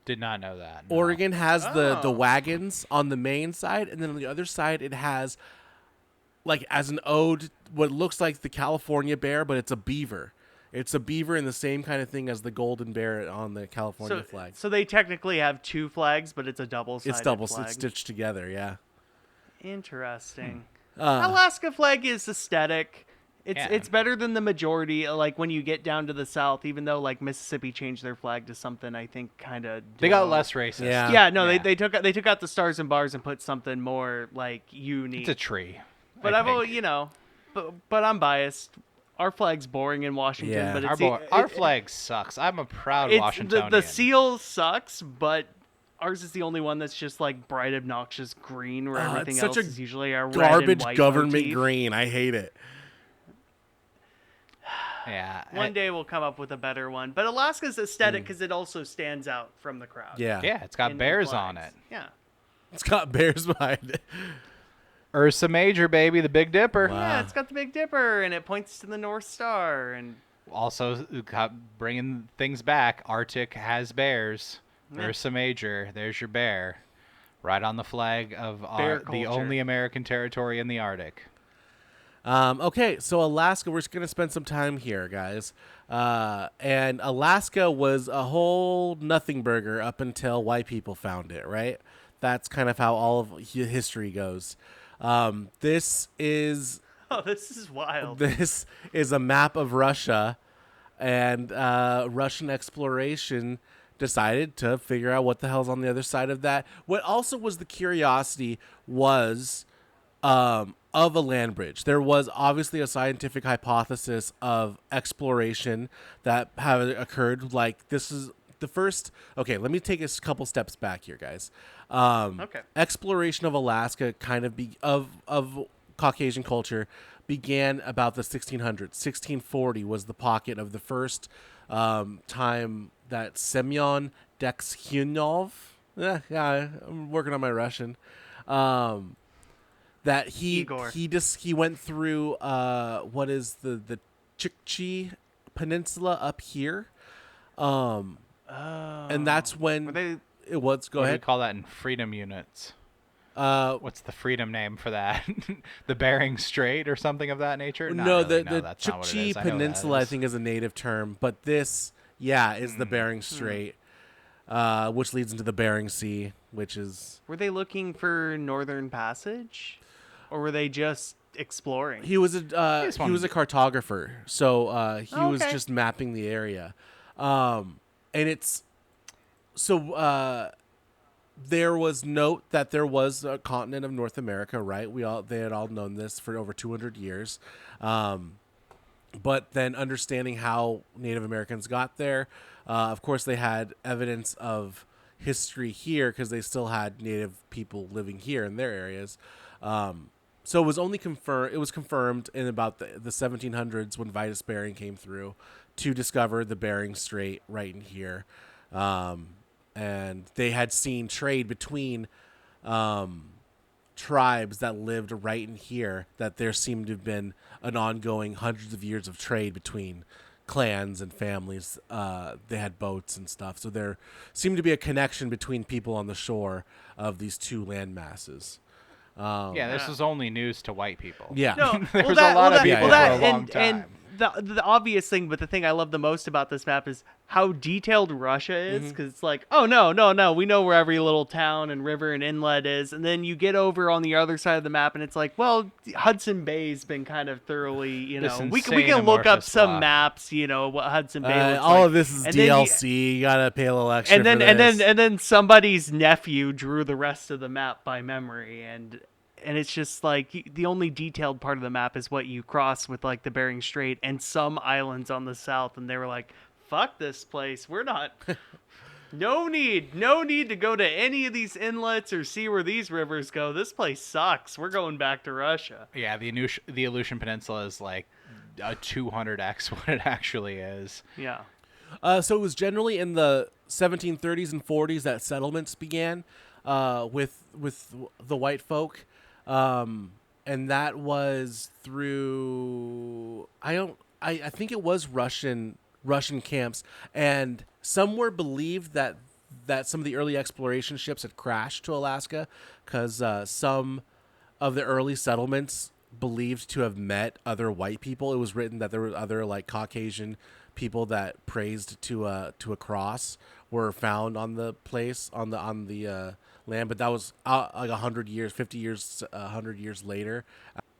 Did not know that. no. Oregon has the Oh. wagons on the main side, and then on the other side it has, like, as an ode, what looks like the California bear, but it's a beaver. It's a beaver in the same kind of thing as the golden bear on the California flag. So they technically have 2 flags, but it's a double-sided It's double, flag. it's stitched together, yeah. Interesting. Uh, Alaska flag is aesthetic. Yeah. It's better than the majority. Like when you get down to the south, even though like Mississippi changed their flag to something I think kind of They got less racist. Yeah. Yeah, no, they took out the stars and bars and put something more like unique. It's a tree. but I I've think. always, but I'm biased. Our flag's boring in Washington, Yeah. but Our, it's our flag sucks. I'm a proud it's Washingtonian. the seal sucks, but ours is the only one that's just like bright, obnoxious green, where everything it's such else a is usually a red Garbage and white government motif. green. I hate it. Yeah. One day we'll come up with a better one. But Alaska's aesthetic because it also stands out from the crowd. Yeah. Yeah, it's got in bears on flags. it. Yeah. It's got bears behind it. Ursa Major, baby, the Big Dipper. Wow. Yeah, it's got the Big Dipper, and it points to the North Star, and Also, bringing things back, Arctic has bears. Yeah. Ursa Major, there's your bear. Right on the flag of Bear the culture. only American territory in the Arctic. Okay, so Alaska, we're just going to spend some time here, guys. And Alaska was a whole nothing burger up until white people found it, right? That's kind of how all of history goes. This is oh, this is wild. this is a map of Russia, and Russian exploration decided to figure out what the hell's on the other side of that. What also was the curiosity was of a land bridge. There was obviously a scientific hypothesis of exploration that have occurred. Like, this is the first. Okay, let me take a couple steps back here, guys. Okay. Exploration of Alaska kind of of Caucasian culture began about the 1600s. 1640 was the pocket of the first time that Semyon Deksyunov, yeah, I'm working on my Russian, that Igor. he went through what is the Chukchi Peninsula up here, Oh. and that's when Were they? it was. Go What do we ahead. call that in freedom units? Uh, What's the freedom name for that? The Bering Strait or something of that nature? Not no, really. the That's not what it Chukchi is. I know what that Peninsula, I is. think, is a native term, but this, is the Bering Strait, which leads into the Bering Sea, which is Were they looking for Northern Passage, or were they just exploring? he was a just he was a wanted- cartographer, so he was Okay. just mapping the area, and it's so there was note that there was a continent of North America, right? They had all known this for over 200 years. but then understanding how Native Americans got there. Of course, they had evidence of history here because they still had Native people living here in their areas. So it was only confirmed. It was confirmed in about the 1700s when Vitus Bering came through to discover the Bering Strait right in here, and they had seen trade between tribes that lived right in here. That there seemed to have been an ongoing hundreds of years of trade between clans and families. They had boats and stuff, so there seemed to be a connection between people on the shore of these two land masses. Yeah, this was only news to white people. Yeah. No, There was a lot of people for a long time. And the obvious thing, but the thing I love the most about this map is how detailed Russia is, because it's like, oh, no, we know where every little town and river and inlet is, and then you get over on the other side of the map, and it's like, well, Hudson Bay's been kind of thoroughly, we can look up some maps, what Hudson Bay looks all like. of this is And DLC. You gotta pay a little extra. and then for and this. then somebody's nephew drew the rest of the map by memory, and it's just like the only detailed part of the map is what you cross with like the Bering Strait and some islands on the south, and they were like, fuck this place, we're not no need to go to any of these inlets or see where these rivers go. This place sucks, we're going back to Russia. Yeah, the Aleutian Peninsula is like a 200x what it actually is. Yeah. So it was generally in the 1730s and 40s that settlements began with the white folk, and that was through I think it was Russian camps, and some were believed that some of the early exploration ships had crashed to Alaska because some of the early settlements believed to have met other white people. It was written that there were other like Caucasian people that praised to a cross were found on the place on the land, but that was like 100 years, 50 years, 100 years later.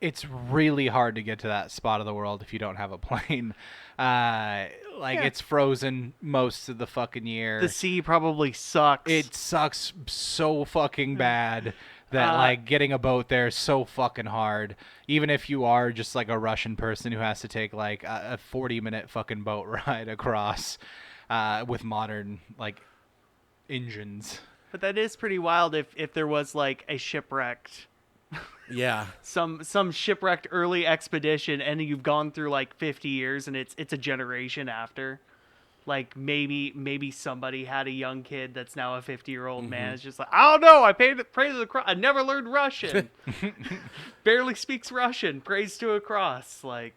It's really hard to get to that spot of the world if you don't have a plane. It's frozen most of the fucking year. The sea probably sucks. It sucks so fucking bad that getting a boat there is so fucking hard. Even if you are just like a Russian person who has to take like a 40-minute fucking boat ride across with modern like engines. But that is pretty wild if there was like a shipwrecked Yeah. some shipwrecked early expedition, and you've gone through like 50 years and it's a generation after. Like maybe somebody had a young kid that's now a 50-year-old man. It's just like, I don't know, I pray to the cross. I never learned Russian. Barely speaks Russian. Prays to a cross. Like,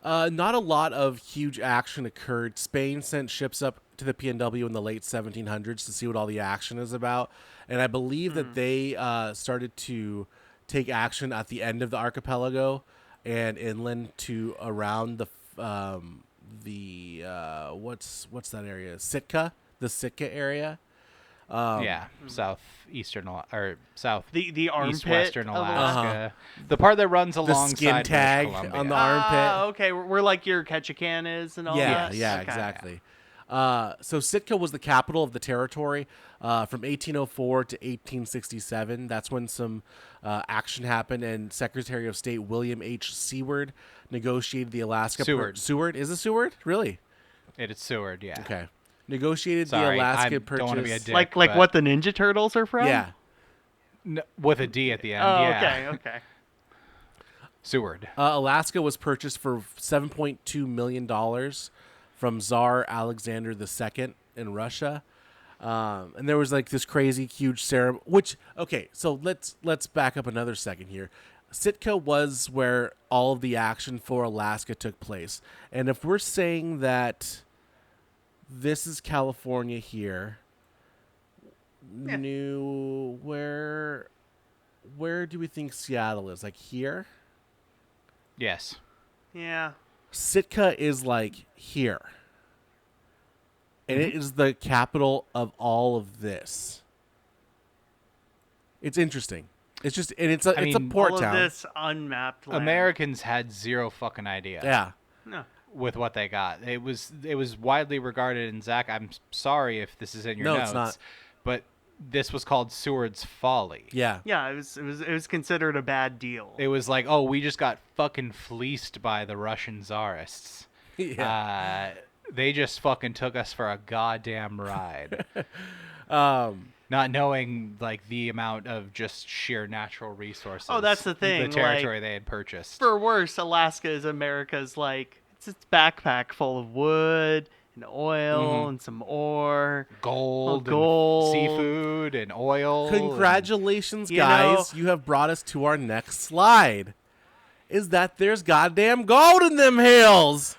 not a lot of huge action occurred. Spain sent ships up to the PNW in the late 1700s to see what all the action is about, and I believe that they started to take action at the end of the archipelago and inland to around what's that area? Sitka, the Sitka area. Southeastern or south the armpit east-western of Alaska. The part that runs The alongside skin tag British Columbia. on the armpit. Okay, where like your Ketchikan is and all Yeah, that. yeah, Okay. exactly. So Sitka was the capital of the territory from 1804 to 1867. That's when some action happened, and Secretary of State William H. Seward negotiated the Alaska... Seward. Seward? Is it Seward? Really? It's Seward, yeah. Okay. Negotiated Sorry, the Alaska I purchase... don't wanna be a dick. Like but- what the Ninja Turtles are from? Yeah. With a D at the end. Oh, yeah. okay. Seward. Alaska was purchased for $7.2 million from Tsar Alexander II in Russia. And there was like this crazy huge ceremony, so let's back up another second here. Sitka was where all of the action for Alaska took place. And if we're saying that this is California here, where do we think Seattle is? Like here? Yes. Yeah. Sitka is like here. And it is the capital of all of this. It's interesting. It's just, and it's a port All town. of this unmapped land. Americans had zero fucking idea. Yeah. No. With what they got, it was widely regarded. And Zach, I'm sorry if this is in your No, notes, it's not. but this was called Seward's Folly. Yeah. Yeah, it was considered a bad deal. It was like, oh, we just got fucking fleeced by the Russian czarists. Yeah. They just fucking took us for a goddamn ride. Not knowing like the amount of just sheer natural resources. Oh, that's the thing, The territory like, they had purchased. For worse, Alaska is America's like it's its backpack full of wood and oil and some ore. Gold, gold. And seafood, and oil. Congratulations, You guys. You have brought us to our next slide. Is that there's goddamn gold in them hills.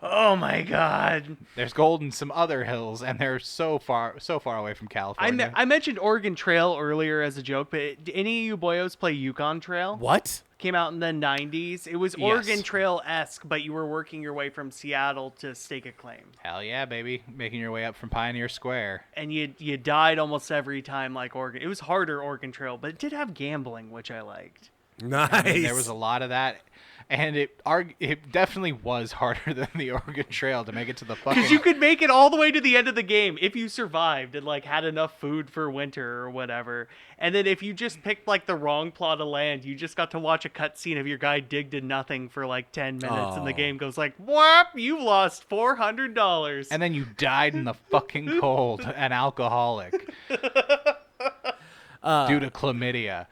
Oh my god. There's gold in some other hills, and they're so far away from California. I mentioned Oregon Trail earlier as a joke, but did any of you boyos play Yukon Trail? What? Came out in the 90s. It was Yes. Oregon Trail-esque, but you were working your way from Seattle to Stake a Claim. Hell yeah, baby! Making your way up from Pioneer Square. And you died almost every time like Oregon. It was harder Oregon Trail, but it did have gambling, which I liked. Nice. I mean, there was a lot of that, and it definitely was harder than the Oregon Trail to make it to the fucking. Because you could make it all the way to the end of the game if you survived and like had enough food for winter or whatever. And then if you just picked like the wrong plot of land, you just got to watch a cutscene of your guy dig to nothing for like 10 minutes, and the Oh. game goes like, "Whoop! You lost $400." And then you died in the fucking cold, an alcoholic, due to chlamydia.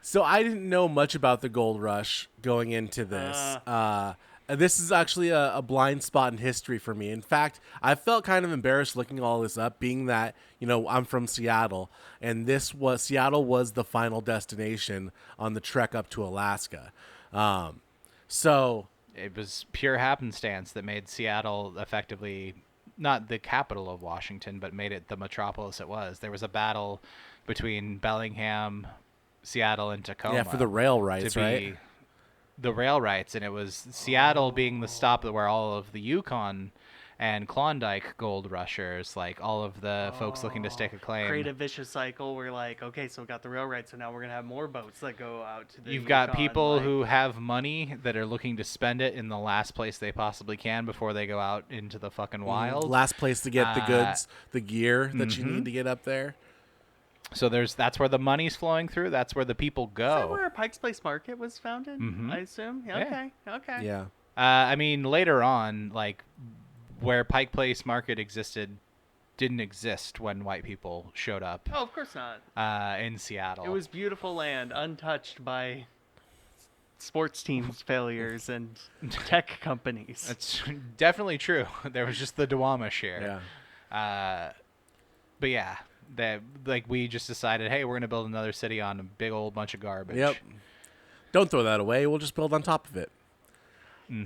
So I didn't know much about the gold rush going into this. This is actually a blind spot in history for me. In fact, I felt kind of embarrassed looking all this up, being that, you know, I'm from Seattle, and Seattle was the final destination on the trek up to Alaska. So It was pure happenstance that made Seattle effectively not the capital of Washington, but made it the metropolis it was. There was a battle between Bellingham, Seattle, and Tacoma. yeah, for the rail rights, to be right? the rail rights, and it was Seattle being the stop where all of the Yukon and Klondike gold rushers, like all of the folks looking to stake a claim. Create a vicious cycle where like, okay, so we got the rail rights, so now we're gonna have more boats that go out to the You've got Yukon, people like- who have money that are looking to spend it in the last place they possibly can before they go out into the fucking wild. Last place to get the goods, the gear that you mhm. need to get up there. So that's where the money's flowing through. That's where the people Is that go. where Pike's Place Market was founded? Mhm. I assume. Yeah. Okay. Okay. Yeah. I mean, later on, like where Pike Place Market existed, didn't exist when white people showed up Oh, of course not. in Seattle. It was beautiful land, untouched by sports teams' failures and tech companies. That's definitely true. There was just the Dawama share. Yeah. But yeah, that like we just decided, hey, we're gonna build another city on a big old bunch of garbage. Yep. Don't throw that away. We'll just build on top of it.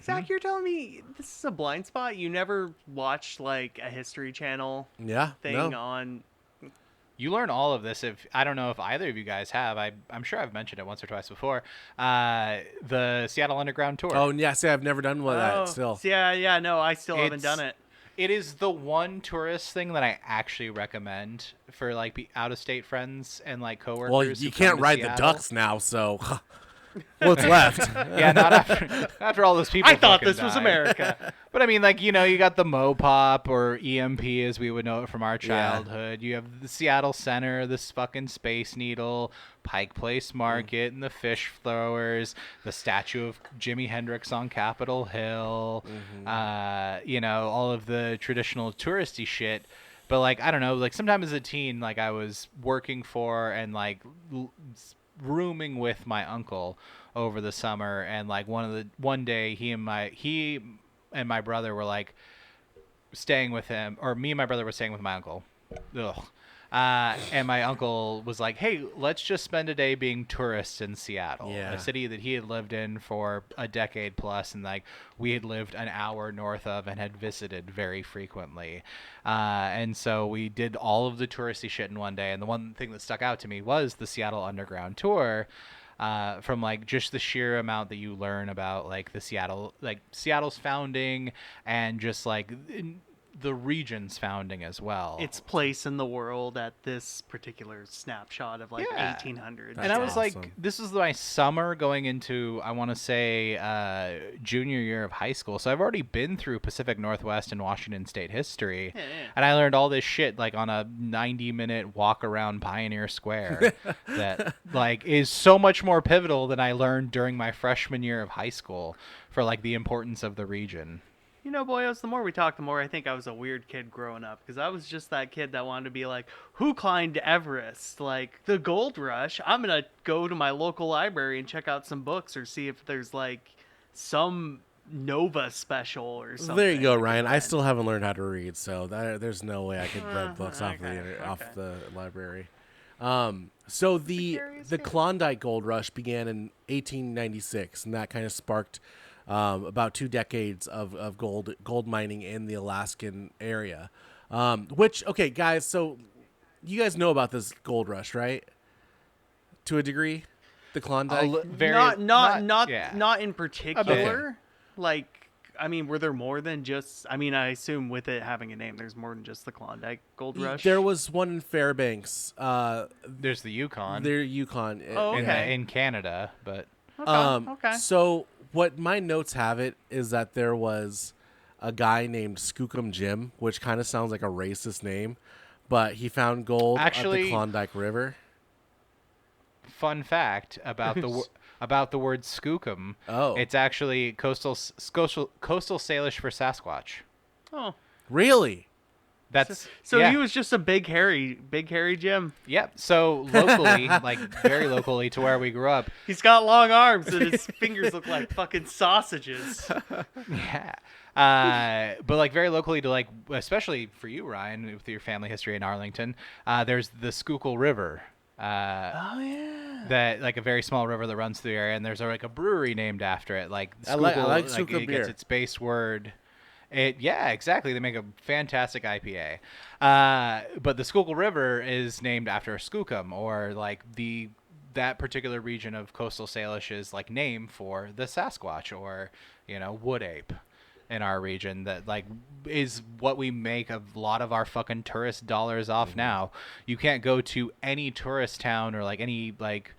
Zach, you're telling me this is a blind spot? You never watched like a History Channel Yeah. thing no. on? You learn all of this if I don't know if either of you guys have. I'm sure I've mentioned it once or twice before. The Seattle Underground Tour. Oh, yeah. See, I've never done one of Oh, that still. yeah. No, I still haven't It's- done it. It is the one tourist thing that I actually recommend for like out of state friends and like coworkers. Well, who you come can't to ride the Seattle. ducks now, so what's left? Yeah, not after all those people. I thought fucking this was died. America. But I mean, like, you know, you got the Mopop or EMP as we would know it from our childhood. You have the Seattle Center, this fucking Space Needle, Pike Place Market, and the Fish Throwers, the statue of Jimi Hendrix on Capitol Hill. You know, all of the traditional touristy shit. But like, I don't know, like sometimes as a teen, like I was working for and like rooming with my uncle over the summer, and like one day he and my brother were like staying with him, or me and my brother were staying with my uncle. Ugh. And my uncle was like, hey, let's just spend a day being tourists in Seattle, Yeah. a city that he had lived in for a decade plus, and like we had lived an hour north of and had visited very frequently. And so we did all of the touristy shit in one day. And the one thing that stuck out to me was the Seattle Underground Tour. From like just the sheer amount that you learn about like Seattle's founding, and just like the region's founding as well. Its place in the world at this particular snapshot of like Yeah. 1800s. And I was awesome. like, this is my summer going into, I want to say, junior year of high school. So I've already been through Pacific Northwest and Washington State history. Yeah. And I learned all this shit like on a 90-minute walk around Pioneer Square that like is so much more pivotal than I learned during my freshman year of high school for like the importance of the region. You know, boyos, the more we talk, the more I think I was a weird kid growing up. Because I was just that kid that wanted to be like, who climbed Everest? Like, the gold rush? I'm going to go to my local library and check out some books or see if there's, like, some Nova special or something. There you go, Ryan. I Then- still haven't learned how to read, so there's no way I could rent books off okay, off okay. the library. So the curious kid. Klondike Gold Rush began in 1896, and that kind of sparked about 2 decades of gold mining in the Alaskan area. Which, okay, guys, so you guys know about this gold rush, right? To a degree, the Klondike. Not in particular. Okay. Like, I mean, were there more than just? I mean, I assume with it having a name, there's more than just the Klondike Gold Rush. There was one in Fairbanks. There's the Yukon Their Yukon. Oh, okay. in Canada, but Okay. So what my notes have it is that there was a guy named Skookum Jim, which kind of sounds like a racist name, but he found gold at the Actually- Klondike River. fun fact about about the word skookum. Oh. It's actually coastal Salish for Sasquatch. Oh, That's so yeah. he was just a big hairy Jim. Yep. So locally, like very locally to where we grew up, He's got long arms and his fingers look like fucking sausages. yeah. But like very locally to like, especially for you, Ryan, with your family history in Arlington, there's the Schuylkill River. Oh yeah. That like a very small river that runs through the area, and there's like a brewery named after it. Like I like Schuylkill, Schuylkill it beer. gets its base word. Yeah, exactly. They make a fantastic IPA. But the Schuylkill River is named after Skookum, or like that particular region of coastal Salish's like name for the Sasquatch, or wood ape in our region, that like is what we make a lot of our fucking tourist dollars off now. You can't go to any tourist town or like any like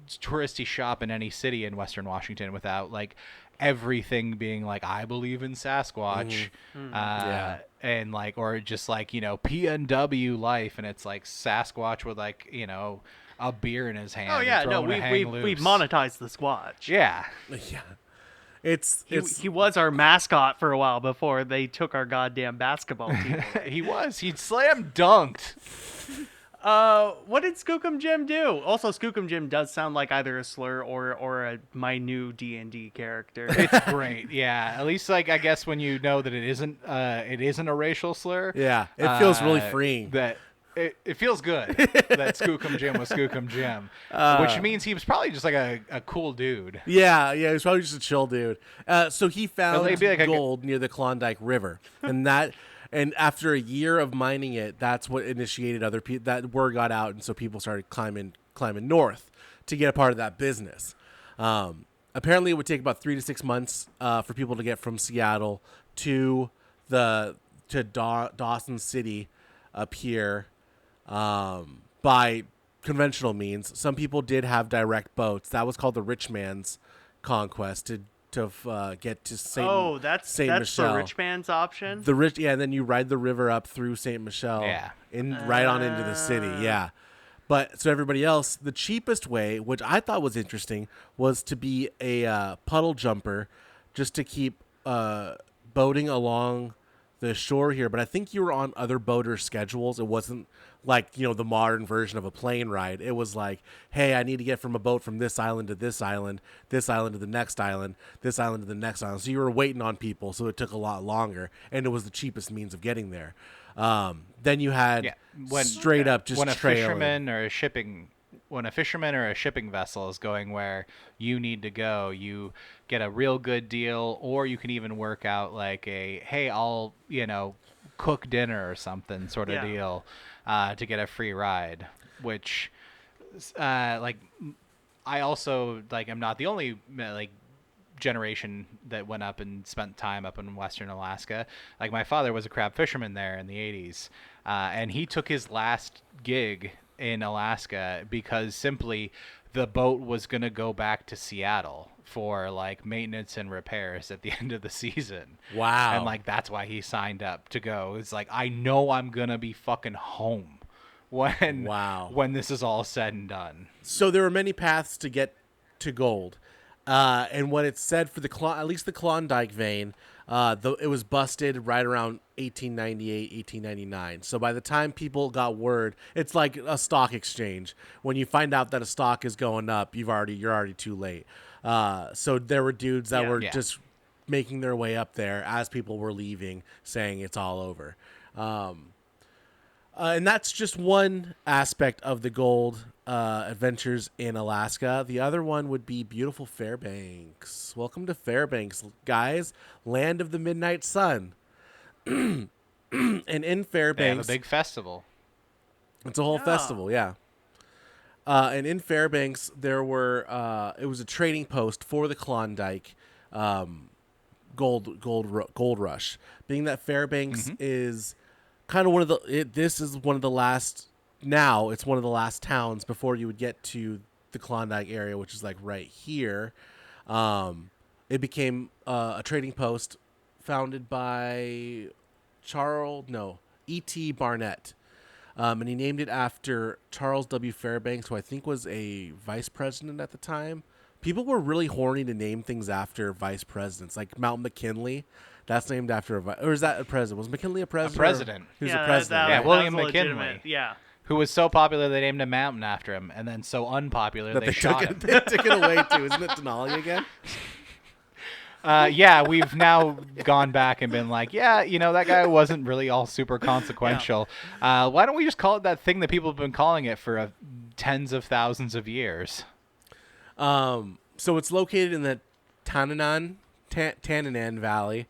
touristy shop in any city in Western Washington without like everything being like, I believe in Sasquatch. Yeah. And like, or just like, PNW life, and it's like Sasquatch with like, a beer in his hand. Oh and yeah. No, throwing a hang we loose. monetized the Squatch. Yeah. Yeah. It's He was our mascot for a while before they took our goddamn basketball team away. He slam dunked. What did Skookum Jim do? Also, Skookum Jim does sound like either a slur or my new D&D character. It's great. Yeah. At least like, I guess when you know that it isn't a racial slur. Yeah, it feels really freeing. That it feels good that Skookum Jim was Skookum Jim, which means he was probably just like a cool dude. Yeah, he's probably just a chill dude. So he found it'd be like a- gold near the Klondike River, and after a year of mining it, that's what initiated other people. That word got out, and so people started climbing north to get a part of that business. Apparently, it would take about 3 to 6 months for people to get from Seattle to Dawson City up here by conventional means. Some people did have direct boats. That was called the rich man's conquest to get to Saint. that's Saint Michel. the rich man's option. And then you ride the river up through Saint Michel, Yeah. right on into the city, yeah. But so everybody else, the cheapest way, which I thought was interesting, was to be a puddle jumper, just to keep boating along the shore here. But I think you were on other boaters' schedules. It wasn't like the modern version of a plane ride. It was like, hey, I need to get from a boat from this island to this island to the next island, this island to the next island. So you were waiting on people, so it took a lot longer, and it was the cheapest means of getting there. Then you had straight up just when a trailing. When a fisherman or a shipping vessel is going where you need to go, you get a real good deal, or you can even work out like hey, I'll cook dinner or something sort of deal to get a free ride, which like I also like I'm not the only like generation that went up and spent time up in Western Alaska. Like my father was a crab fisherman there in the 80s, and he took his last gig in Alaska because simply the boat was going to go back to Seattle for like maintenance and repairs at the end of the season. Wow. And like that's why he signed up to go. It's like, I know I'm going to be fucking home when this is all said and done. So there were many paths to get to gold. And when it's said for at least the Klondike vein, it was busted right around 1898, 1899. So by the time people got word, it's like a stock exchange. When you find out that a stock is going up, you're already too late. So there were dudes that were just making their way up there as people were leaving, saying it's all over. And that's just one aspect of the gold adventures in Alaska. The other one would be beautiful Fairbanks. Welcome to Fairbanks, guys. Land of the midnight sun. And in Fairbanks... They have a big festival. It's a whole festival, yeah. And in Fairbanks, there were... it was a trading post for the Klondike gold rush. Being that Fairbanks is... kind of one of this is one of the last, now it's one of the last towns before you would get to the Klondike area, which is like right here. It became a trading post founded by E.T. Barnett. And he named it after Charles W. Fairbanks, who I think was a vice president at the time. People were really horny to name things after vice presidents, like Mount McKinley. That's named after or is that a president? Was McKinley a president? A president. He was a president. Yeah, right? William McKinley. Yeah. Who was so popular they named a mountain after him, and then so unpopular That they shot took him. They took it away too. Isn't it Denali again? Yeah, we've now gone back and been like, that guy wasn't really all super consequential. Why don't we just call it that thing that people have been calling it for tens of thousands of years? So it's located in the Tanana Valley,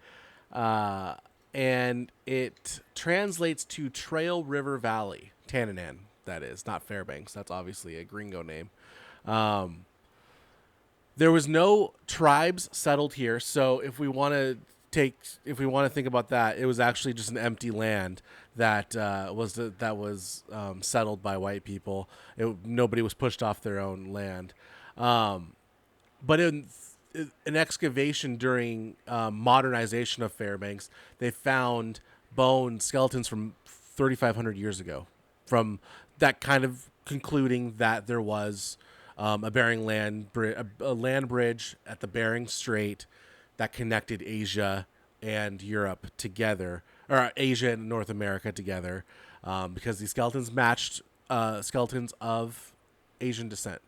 and it translates to Trail River Valley. Tanana, that is, not Fairbanks. That's obviously a gringo name. There was no tribes settled here, so if we want to think about that, it was actually just an empty land that was settled by white people. Nobody was pushed off their own land. But in an excavation during modernization of Fairbanks, they found skeletons from 3,500 years ago. From that kind of concluding that there was a land bridge at the Bering Strait that connected Asia and Europe together, or Asia and North America together, because these skeletons matched skeletons of Asian descent.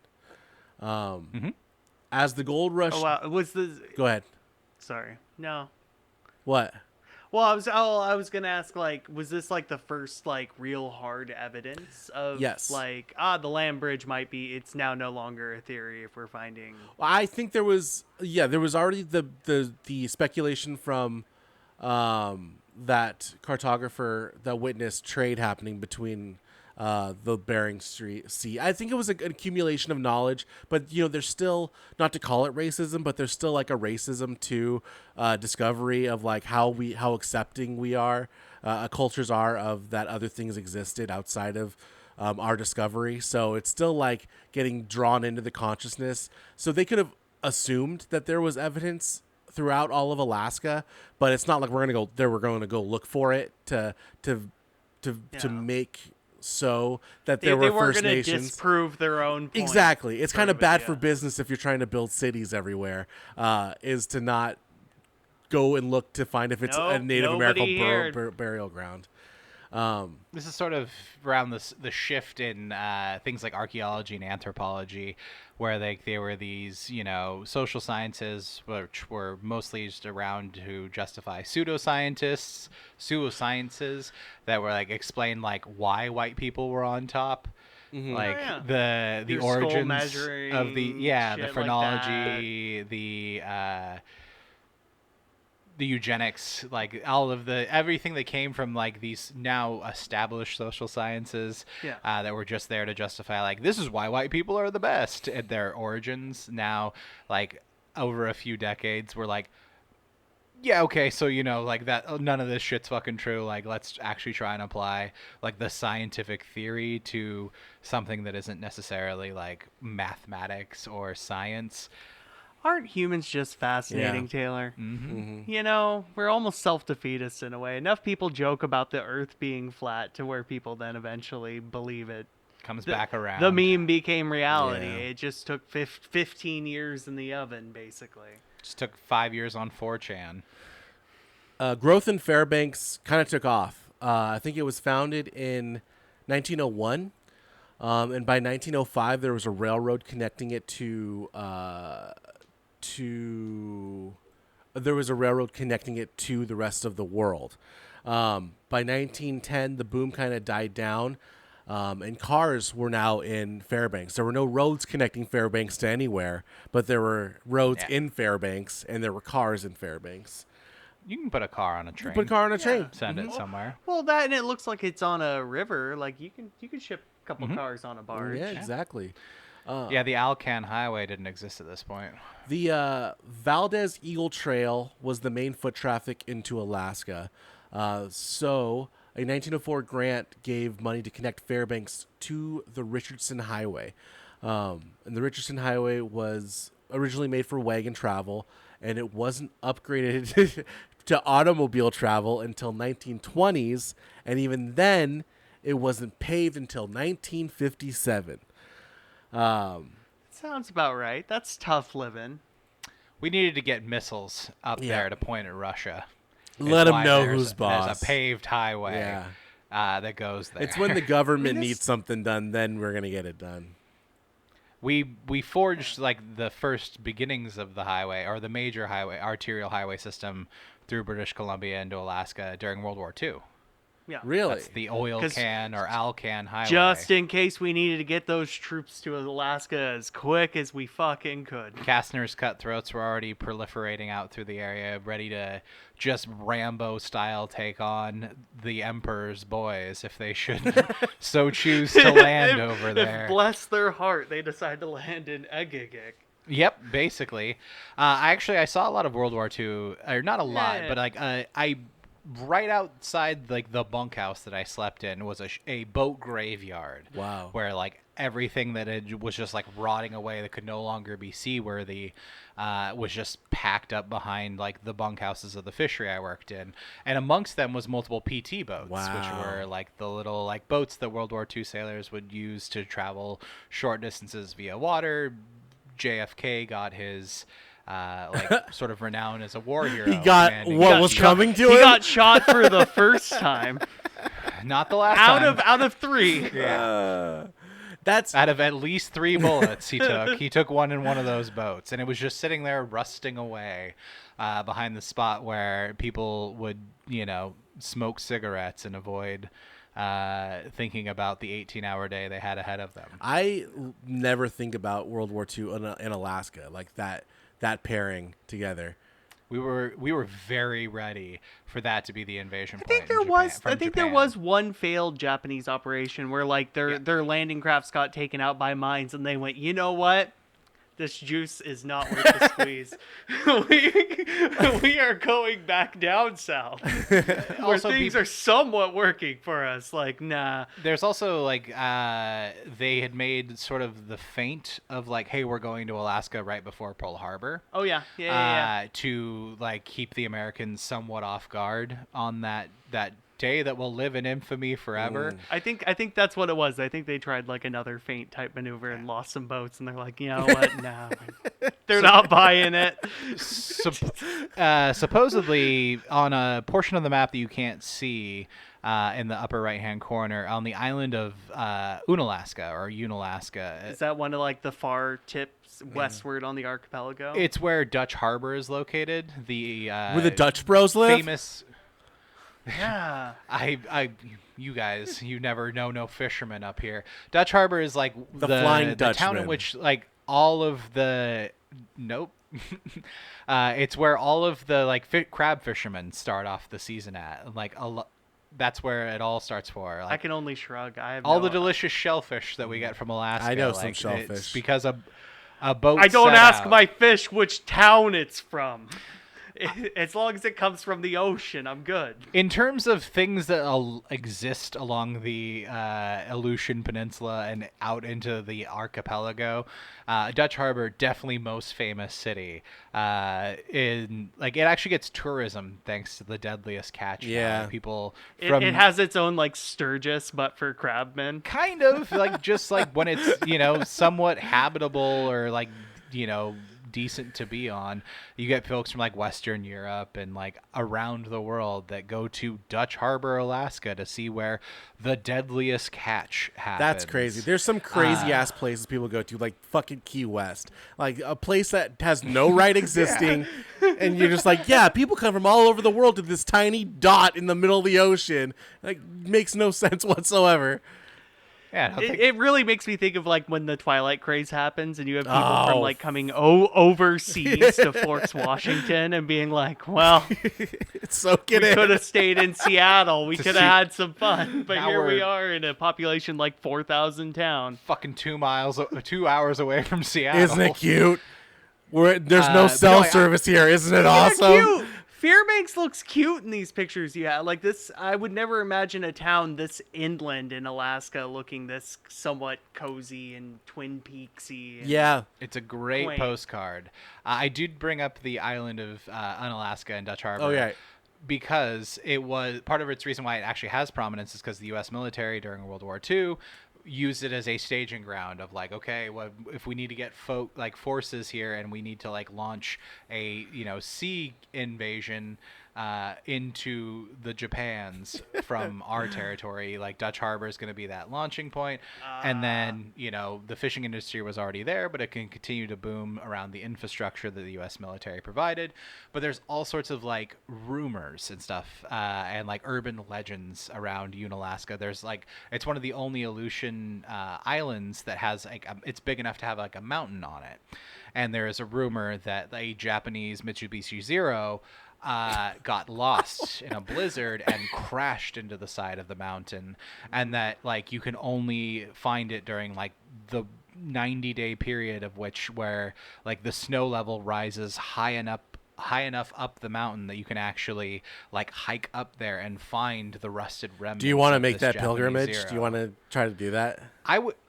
As the gold rush... Oh, wow. Go ahead. Sorry. No. What? Well, I was gonna ask, like, was this like the first like real hard evidence of like the land bridge might be, it's now no longer a theory if we're finding. I think there was already the speculation from that cartographer that witnessed trade happening between the Bering Sea. I think it was an accumulation of knowledge, but there's still, not to call it racism, but there's still like a racism to discovery of like how accepting we are, cultures are of that other things existed outside of our discovery. So it's still like getting drawn into the consciousness. So they could have assumed that there was evidence throughout all of Alaska, but it's not like we're going to go look for it to make so that there were First Nations. They weren't going to disprove their own point. Exactly. It's kind of bad for business if you're trying to build cities everywhere, is to not go and look to find if it's a Native American burial ground. This is sort of around the shift in things like archaeology and anthropology, where they were these social sciences which were mostly just around to justify pseudosciences that were like explain like why white people were on top. Like the origins of the phrenology, like the eugenics, like all of everything that came from like these now established social sciences that were just there to justify like this is why white people are the best at their origins. Now like over a few decades were like, yeah, okay, so like that, none of this shit's fucking true. Like, let's actually try and apply like the scientific theory to something that isn't necessarily like mathematics or science. Aren't humans just fascinating, Yeah. Taylor? Mm-hmm. We're almost self-defeatist in a way. Enough people joke about the Earth being flat to where people then eventually believe it. Comes back around. The meme became reality. Yeah. It just took 15 years in the oven, basically. Just took 5 years on 4chan. Growth in Fairbanks kind of took off. I think it was founded in 1901, and by 1905 there was a railroad connecting it to the rest of the world. By 1910, the boom kind of died down, and cars were now in Fairbanks. There were no roads connecting Fairbanks to anywhere, but there were roads Yeah. in Fairbanks, and there were cars in Fairbanks. You can put a car on a train. Put a car on a train. Send it somewhere. Well, that and it looks like it's on a river. Like you can ship a couple cars on a barge. Yeah, exactly. Yeah, the Alcan Highway didn't exist at this point. The Valdez Eagle Trail was the main foot traffic into Alaska. So a 1904 grant gave money to connect Fairbanks to the Richardson Highway. And the Richardson Highway was originally made for wagon travel, and it wasn't upgraded to automobile travel until 1920s, and even then it wasn't paved until 1957. Sounds about right. That's tough living. We needed to get missiles up Yeah. there to point at Russia. Let It's 'em why know there's- who's boss. There's a paved highway Yeah. that goes there. It's when the government this- needs something done, then we're going to get it done. we forged like the first beginnings of the highway, or the major highway, arterial highway system through British Columbia into Alaska during World War II. Yeah. Really? That's the oil 'Cause can or Alcan Highway. Just in case we needed to get those troops to Alaska as quick as we fucking could. Kastner's cutthroats were already proliferating out through the area, ready to just Rambo-style take on the Emperor's boys if they should so choose to land over there. If bless their heart, they decide to land in Egegik. Yep, basically. I saw a lot of World War II, or not a lot, Yeah. but like I right outside like the bunkhouse that I slept in was a boat graveyard. Wow. Where like everything that was just like rotting away that could no longer be seaworthy was just packed up behind like the bunkhouses of the fishery I worked in, and amongst them was multiple PT boats, which Wow. were like the little like boats that World War II sailors would use to travel short distances via water. JFK got his like sort of renown as a war hero. He got commanding what the was ship. coming to He him? got shot for the first time. Not the last out time. out of 3. That's Out of at least 3 bullets he took. He took one in one of those boats, and it was just sitting there rusting away behind the spot where people would, smoke cigarettes and avoid thinking about the 18-hour day they had ahead of them. never think about World War II in Alaska, like that pairing together. We were very ready for that to be the invasion I point. think there was one failed Japanese operation where like their landing crafts got taken out by mines, and they went, you know what? This juice is not worth the squeeze. we are going back down south, where Also, things are somewhat working for us. Like, nah. There's also like they had made sort of the feint of like, hey, we're going to Alaska right before Pearl Harbor. Oh yeah, yeah. To like keep the Americans somewhat off guard on that day that will live in infamy forever. I think that's what it was. I think they tried like another feint type maneuver and lost some boats, and they're like, you know what? No, they're not buying it. Supposedly, on a portion of the map that you can't see in the upper right-hand corner, on the island of Unalaska or Unalaska, Is that one of like the far tips westward on the archipelago? it's where Dutch Harbor is located. The Where the Dutch Bros live? famous. yeah. You guys, you never know no fishermen up here. Dutch Harbor is like The Flying town in Dutchman. which like all of the nope. It's where all of the like crab fishermen start off the season at. Like that's where it all starts for. Like, I can only shrug. I have all no, the delicious shellfish that we get from Alaska. I know some like, shellfish. It's because A boat. I don't set ask out. my fish which town it's from. As long as it comes from the ocean, I'm good. In terms of things that exist along the Aleutian Peninsula and out into the archipelago, Dutch Harbor definitely most famous city. In like it actually gets tourism thanks to the deadliest catch. Yeah. People It has its own like Sturgis, but for crabmen. kind of like just like when it's somewhat habitable or like decent to be on. You get folks from like Western Europe and like around the world that go to Dutch Harbor, Alaska to see where the deadliest catch happens. That's crazy. There's some crazy ass places people go to, like fucking Key West, like a place that has no right existing, and you're just like, yeah, people come from all over the world to this tiny dot in the middle of the ocean. Like, makes no sense whatsoever. Yeah, I don't think- It really makes me think of like when the Twilight craze happens and you have people Oh. from like coming overseas to Forks, Washington and being like, well, Soak we it in. could have stayed in Seattle. We To could see- have had some fun. But Now here we we're- are in a population like 4,000 town. fucking 2 hours away from Seattle. Isn't it cute? There's no but cell no, I- service here. Isn't it They're awesome? cute. Fairbanks looks cute in these pictures. Yeah, like this. I would never imagine a town this inland in Alaska looking this somewhat cozy and Twin Peaksy. And Yeah. It's a great Quaint. postcard. I did bring up the island of Unalaska and Dutch Harbor. Oh, yeah. Because it was part of its reason why it actually has prominence is because the U.S. military during World War II used it as a staging ground of like, okay, well, if we need to get forces here and we need to like launch a sea invasion into the Japans from our territory, like Dutch Harbor is going to be that launching point. And then the fishing industry was already there, but it can continue to boom around the infrastructure that the U.S. military provided. But there's all sorts of like rumors and stuff and like urban legends around Unalaska. There's like it's one of the only Aleutian islands that has like it's big enough to have like a mountain on it. And there is a rumor that a Japanese Mitsubishi Zero got lost in a blizzard and crashed into the side of the mountain, and that like you can only find it during like the 90-day period of where like the snow level rises high enough up the mountain that you can actually like hike up there and find the rusted remnants. Do you want to of make this that Japanese pilgrimage? Zero. Do you want to try to do that?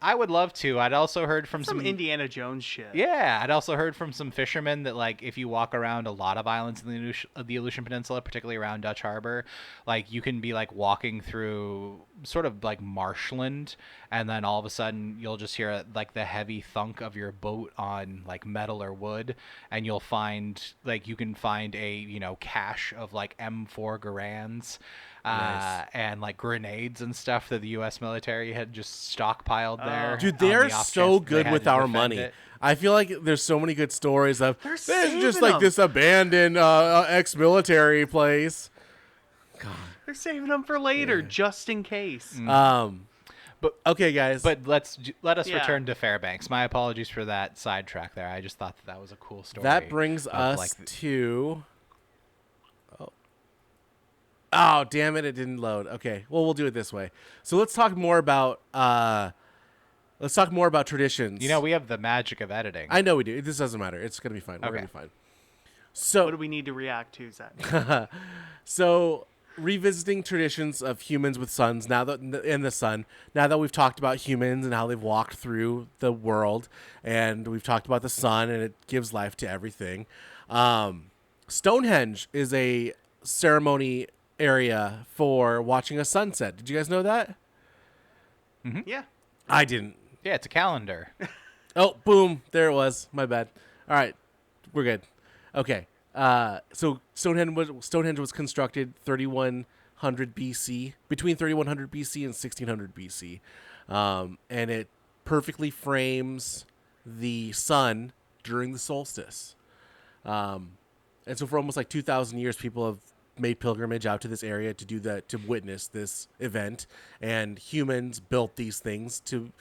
I would love to. I'd also heard from some Indiana Jones shit. Yeah, I'd also heard from some fishermen that like if you walk around a lot of islands in the Aleutian Peninsula, particularly around Dutch Harbor, like you can be like walking through sort of like marshland, and then all of a sudden you'll just hear like the heavy thunk of your boat on like metal or wood, and you'll find like you can find a cache of like M4 Garands. Nice. And like grenades and stuff that the U.S. military had just stockpiled there. Dude, on they're the off so chance they good had with to our defend money. it. I feel like there's so many good stories of They're there's saving just like them. this abandoned ex-military place. They're saving them for later, just in case. But Okay, guys. But let us Yeah. return to Fairbanks. My apologies for that sidetrack there. I just thought that was a cool story. that brings of, us like, to. Oh, damn it! It didn't load. Okay, well, we'll do it this way. So let's talk more about traditions. we have the magic of editing. I know we do. This doesn't matter. It's gonna be fine. We're Okay. gonna be fine. So What do we need to react to, Zach? So, revisiting traditions of humans with suns now that in the sun. Now that we've talked about humans and how they've walked through the world, and we've talked about the sun and it gives life to everything. Stonehenge is a ceremony area for watching a sunset. Did you guys know that? Yeah. I didn't. Yeah, it's a calendar. Oh, boom! There it was. My bad. All right, we're good. Okay. So Stonehenge was constructed 3100 BC, between 3100 BC and 1600 BC, and it perfectly frames the sun during the solstice. And so for almost like 2,000 years, people have made pilgrimage out to this area to do that, to witness this event. And humans built these things to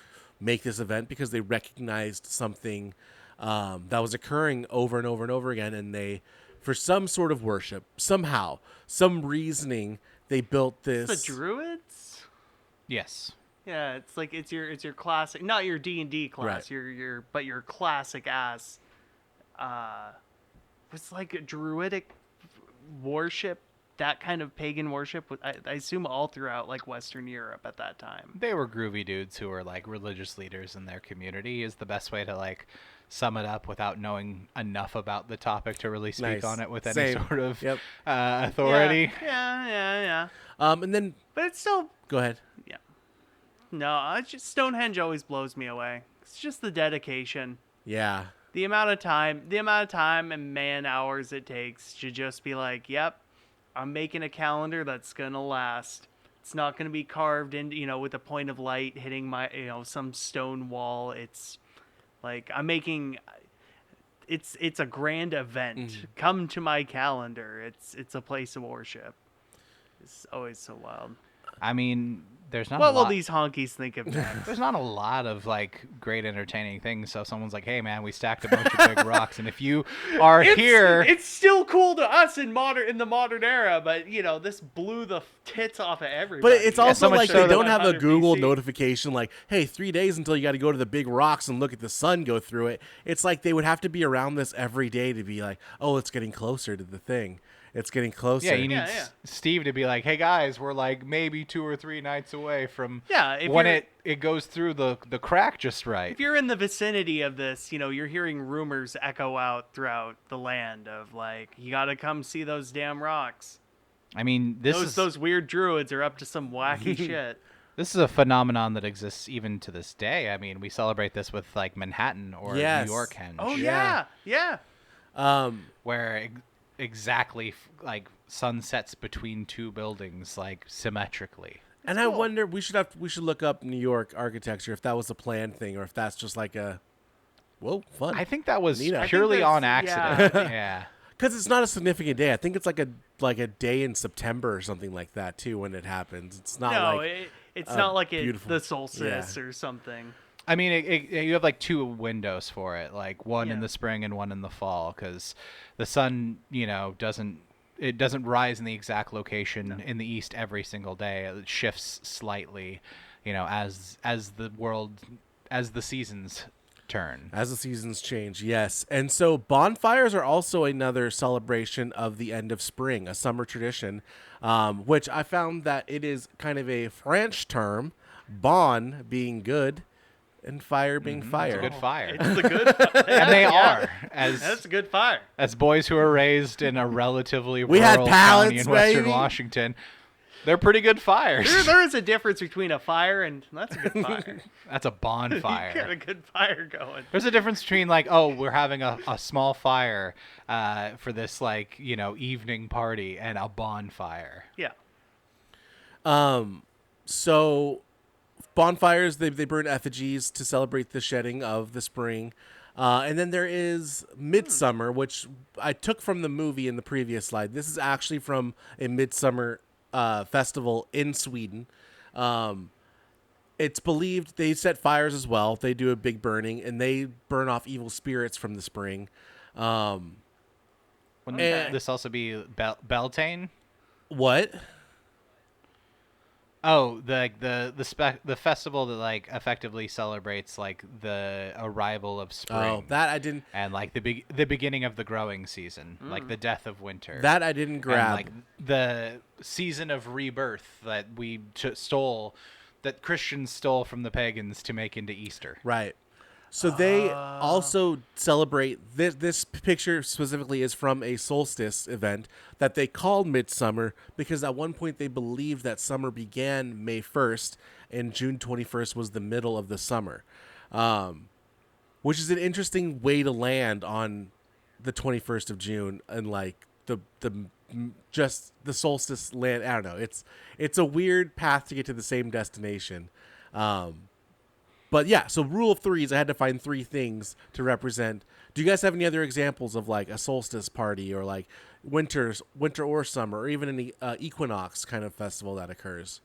make this event because they recognized something that was occurring over and over and over again. And they, for some sort of worship, somehow, some reasoning, they built this. The Druids? Yes. Yeah, it's like it's your classic, not your D&D class, Right. your classic ass. Was like a druidic worship, that kind of pagan worship. I assume all throughout like Western Europe at that time. They were groovy dudes who were like religious leaders in their community is the best way to like sum it up without knowing enough about the topic to really speak Nice. on it with any Same. sort of Yep. authority. Yeah. And then But it's still, go ahead. yeah. No, Stonehenge always blows me away. It's just the dedication. Yeah. The amount of time and man hours it takes to just be like, yep, I'm making a calendar that's gonna last. It's not gonna be carved in, with a point of light hitting my, some stone wall. It's like I'm making. It's a grand event. Come to my calendar. It's a place of worship. It's always so wild. I mean, there's not What a will lot. these honkies think of next? There's not a lot of like great entertaining things. So someone's like, "Hey man, we stacked a bunch of big rocks, and if you are here, It's still cool to us in the modern era, but this blew the tits off of everybody. But it's so also much like so they that don't have a 100 Google BC. notification like, hey, 3 days until you got to go to the big rocks and look at the sun go through it. It's like they would have to be around this every day to be like, oh, it's getting closer to the thing. It's getting closer. yeah, you need Yeah. Steve to be like, hey guys, we're like maybe 2 or 3 nights away from If when you're- it goes through the crack just right." If you're in the vicinity of this, you're hearing rumors echo out throughout the land of like, you got to come see those damn rocks. I mean, Those weird druids are up to some wacky shit. This is a phenomenon that exists even to this day. I mean, we celebrate this with like Manhattan or Yes. New York Henge. Oh Yeah. yeah. Where exactly like sunsets between 2 buildings like symmetrically. And I wonder we should look up New York architecture if that was a planned thing or if that's just like a fun. I think that was Neat. I think purely on that's- accident. Yeah. Because it's not a significant day. I think it's like a day in September or something like that too when it happens. It's not No, like it's not like beautiful- the solstice or something. I mean, you have like 2 windows for it, like one in Yeah. the spring and one in the fall, because the sun, doesn't rise in the exact location in the east every single day. It shifts slightly, as the seasons turn. as the seasons change. Yes, and so bonfires are also another celebration of the end of spring, a summer tradition, which I found that it is kind of a French term, bon being good, and fire being fire. It's a good fire. It's the good. And they Yeah. are That's a good fire. as boys who are raised in a relatively We had rural pallets, county in Western baby. Washington. They're pretty good fires. There is a difference between a fire and that's a good fire. That's a You got bonfire. a good fire going. There's a difference between like, oh, we're having a small fire for this like, evening party and a bonfire. Yeah. So bonfires, they burn effigies to celebrate the shedding of the spring. And then there is Midsummer, which I took from the movie in the previous slide. This is actually from a Midsummer festival in Sweden. It's believed they set fires as well. They do a big burning, and they burn off evil spirits from the spring. Wouldn't this also be Beltane? What? Oh, the festival that like effectively celebrates like the arrival of spring. Oh, that I didn't. And like the beginning of the growing season, like the death of winter. That I didn't and, grab. like the season of rebirth that we stole, that Christians stole from the pagans to make into Easter. Right. So they also celebrate this picture specifically is from a solstice event that they called Midsummer because at one point they believed that summer began May 1st and June 21st was the middle of the summer, which is an interesting way to land on the 21st of June and like just the solstice land. I don't know. It's a weird path to get to the same destination. But yeah, so rule of threes, I had to find 3 things to represent. Do you guys have any other examples of like a solstice party or like winter or summer or even an equinox kind of festival that occurs?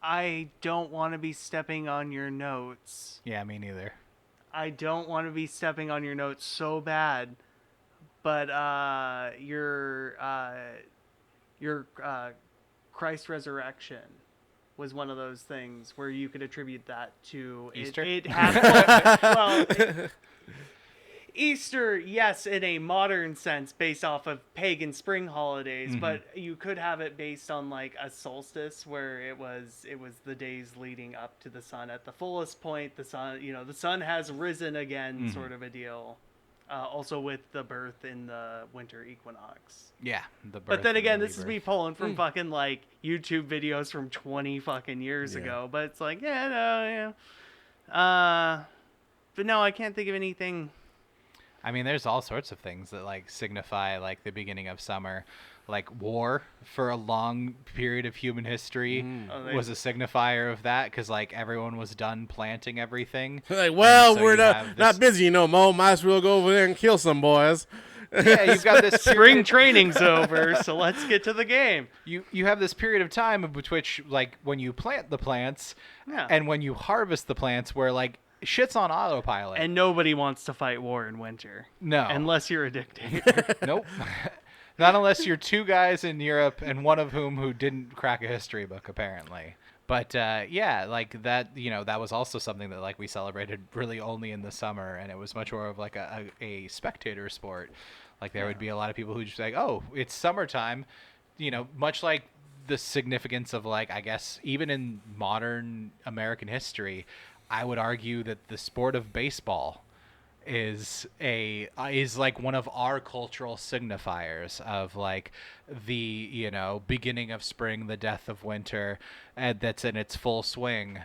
I don't want to be stepping on your notes. Yeah, me neither. I don't want to be stepping on your notes so bad. But your Christ resurrection. was one of those things where you could attribute that to Easter? It happened. Well, Easter, yes, in a modern sense, based off of pagan spring holidays, but you could have it based on like a solstice, where it was the days leading up to the sun at the fullest point. The sun has risen again, sort of a deal. Also with the birth in the winter equinox. Yeah, But then again, this is me pulling from fucking like YouTube videos from 20 fucking years ago. But it's like, but no, I can't think of anything. I mean, there's all sorts of things that like signify like the beginning of summer. Like war for a long period of human history was a signifier of that, because like everyone was done planting everything. Like, well, so we're you have this- not busy no more. Might as well go over there and kill some boys. Yeah, you've got this Spring training's over, so let's get to the game. You have this period of time of which like when you plant the plants and when you harvest the plants, where like shit's on autopilot. And nobody wants to fight war in winter. No. Unless you're a dictator. Nope. Not unless you're two guys in Europe, and one of who didn't crack a history book, apparently. But yeah, like that, that was also something that like we celebrated really only in the summer, and it was much more of like a spectator sport. Like there would be a lot of people who just like, oh, it's summertime, much like the significance of like, I guess even in modern American history, I would argue that the sport of baseball is like one of our cultural signifiers of like the beginning of spring, the death of winter, and that's in its full swing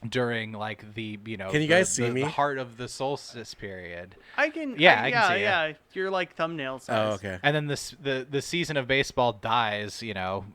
during like the Can you guys see me? The heart of the solstice period. I can. I can see yeah. You're like thumbnail size. Oh, okay. And then the season of baseball dies,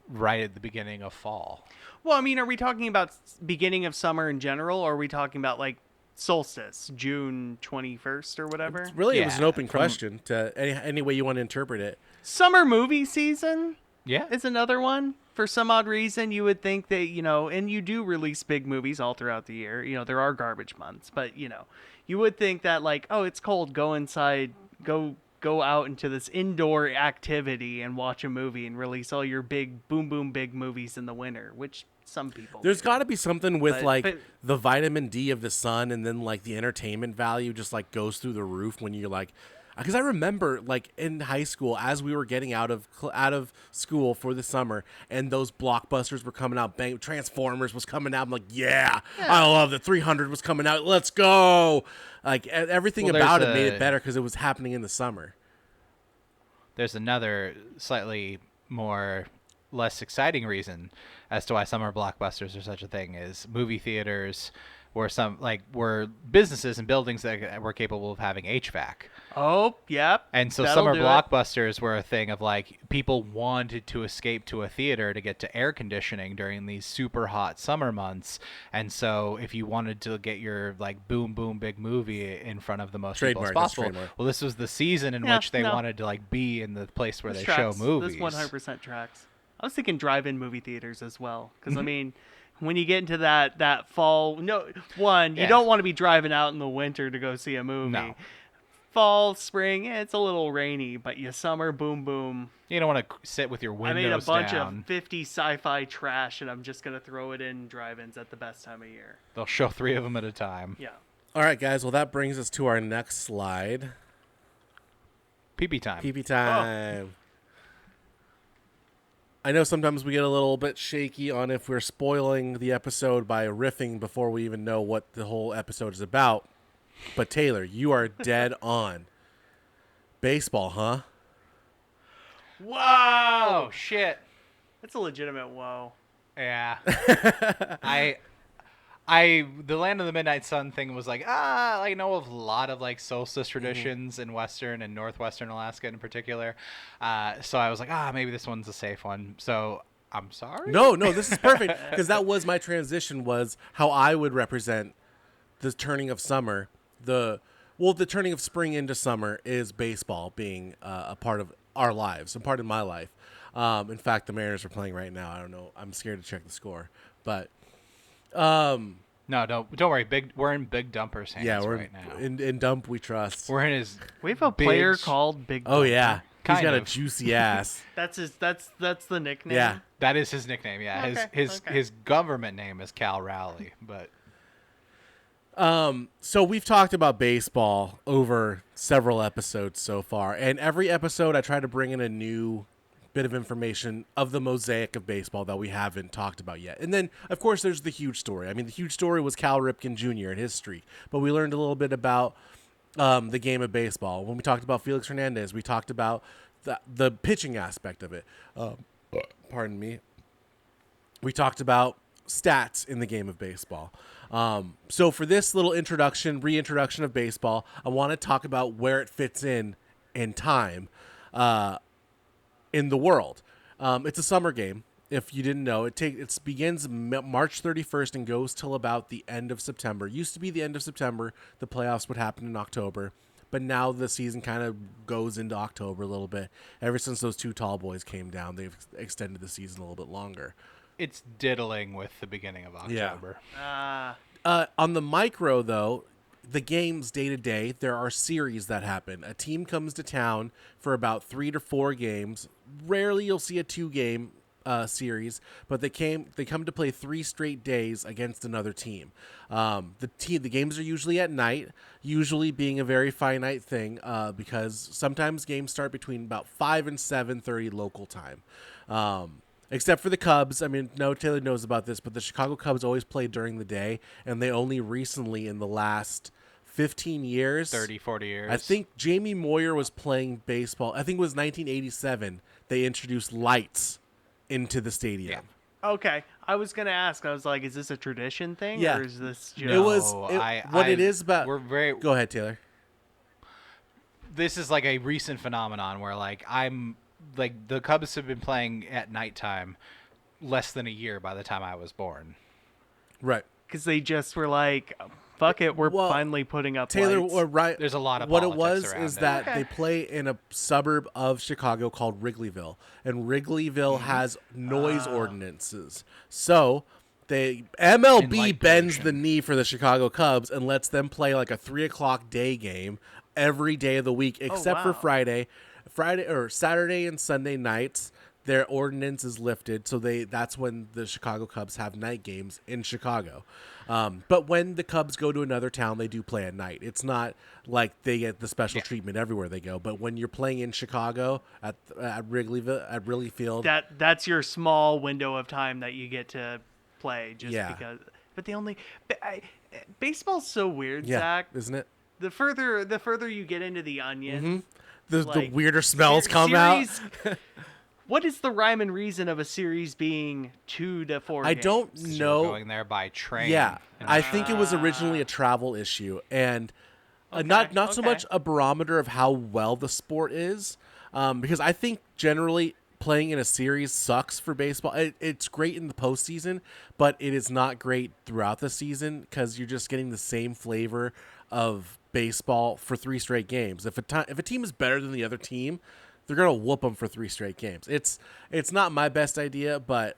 right at the beginning of fall. Well, I mean, are we talking about beginning of summer in general, or are we talking about like solstice, June 21st or whatever? Really, it was an Yeah, open question to any way you want to interpret it. Summer movie season Yeah. is another one. For some odd reason, you would think that, and you do release big movies all throughout the year. There are garbage months, but, you would think that like, oh, it's cold, go inside, go out into this indoor activity and watch a movie and release all your big big movies in the winter, which some people There's do. got to be something with But- the vitamin D of the sun, and then like the entertainment value just like goes through the roof when you're like, because I remember like in high school as we were getting out of school for the summer, and those blockbusters were coming out. Bang, Transformers was coming out. I'm like, yeah. I love the 300 was coming out. Let's go. Like everything Well, about it there's made a- it better because it was happening in the summer. There's another slightly less exciting reason as to why summer blockbusters are such a thing is movie theaters were businesses and buildings that were capable of having HVAC. Oh, yep. And so that'll summer do it. blockbusters were a thing of like people wanted to escape to a theater to get to air conditioning during these super hot summer months. And so if you wanted to get your like boom big movie in front of the most people as Trademark, that's possible, trademark. well, this was the season in Yeah, which they no. wanted to like be in the place where This they show tracks. movies. This 100% tracks. I was thinking drive-in movie theaters as well, because Mm-hmm. I mean, when you get into that fall, you Yeah. don't want to be driving out in the winter to go see a movie. No. Fall, spring, it's a little rainy, but summer, boom. You don't want to sit with your I windows made a bunch down. of 50 sci-fi trash, and I'm just gonna throw it in drive-ins at the best time of year. They'll show 3 of them at a time. Yeah. All right, guys. Well, that brings us to our next slide. Pee-pee time. PP time. I know sometimes we get a little bit shaky on if we're spoiling the episode by riffing before we even know what the whole episode is about. But Taylor, you are dead on. Baseball, huh? Whoa! Shit. It's a legitimate whoa. Yeah. The Land of the Midnight Sun thing was like, I know of a lot of like solstice traditions in Western and Northwestern Alaska in particular. So I was like, maybe this one's a safe one. So I'm sorry. No, this is perfect because that was my transition, was how I would represent the turning of summer. The turning of spring into summer is baseball being a part of our lives, a part of my life. In fact, the Mariners are playing right now. I don't know. I'm scared to check the score, but No, don't worry. We're in Big Dumper's hands yeah, we're right now. in Dump we trust. We're in his. We have a Big player s- called Big. Oh Dumper. yeah, He's got a of. juicy ass. That's the nickname. Yeah. That is his nickname. Yeah, Okay, okay. his government name is Cal Rowley, but So we've talked about baseball over several episodes so far, and every episode I try to bring in a new bit of information of the mosaic of baseball that we haven't talked about yet. And then, of course, there's the huge story. I mean, the huge story was Cal Ripken Jr. and his streak, but we learned a little bit about the game of baseball. When we talked about Felix Hernandez, we talked about the pitching aspect of it. Pardon me. We talked about stats in the game of baseball. So for this little reintroduction of baseball, I want to talk about where it fits in time in the world. It's a summer game. If you didn't know, it begins March 31st and goes till about the end of September. It used to be the end of September. The playoffs would happen in October. But now the season kind of goes into October a little bit. Ever since those two tall boys came down, they've extended the season a little bit longer. it's diddling with the beginning of October. On the micro, though, the games day to day, there are series that happen. A team comes to town for about 3 to 4 games. Rarely you'll see a 2-game series, but they come to play 3 straight days against another team. The games are usually at night, usually being a very finite thing because sometimes games start between about 5 and 7:30 local time. Except for the Cubs. I mean, no, Taylor knows about this, but the Chicago Cubs always play during the day, and they only recently, in the last 15 years, 30, 40 years. I think Jamie Moyer was playing baseball. I think it was 1987. They introduced lights into the stadium. Okay, I was gonna ask. I was like, is this a tradition thing, Yeah. or is this just... It was it is about. We're very. Go ahead, Taylor. This is like a recent phenomenon where the Cubs have been playing at nighttime less than a year by the time I was born. Right. because they just were like, fuck it, we're Well, finally putting up Taylor, lights. right. There's a lot of what it politics was around is it. that Okay. they play in a suburb of Chicago called Wrigleyville, and Wrigleyville has noise ordinances. So In MLB light bends pollution. the knee for the Chicago Cubs and lets them play like a 3:00 day game every day of the week except for wow. Friday or Saturday and Sunday nights. Their ordinance is lifted, so that's when the Chicago Cubs have night games in Chicago. But when the Cubs go to another town, they do play at night. It's not like they get the special treatment everywhere they go. But when you're playing in Chicago at Wrigleyville, at Wrigley Field, That's your small window of time that you get to play, just Yeah. because. But baseball's so weird, yeah, Zach. isn't it? The further you get into the onion, The like, weirder smells come out. What is the rhyme and reason of a series being 2 to 4 I games? don't So you're know. going there by train. Yeah, and I think it was originally a travel issue, and not so okay. much a barometer of how well the sport is, because I think generally playing in a series sucks for baseball. It's great in the postseason, but it is not great throughout the season because you're just getting the same flavor of baseball for 3 straight games. If a team is better than the other team, they're gonna whoop them for 3 straight games. It's not my best idea, but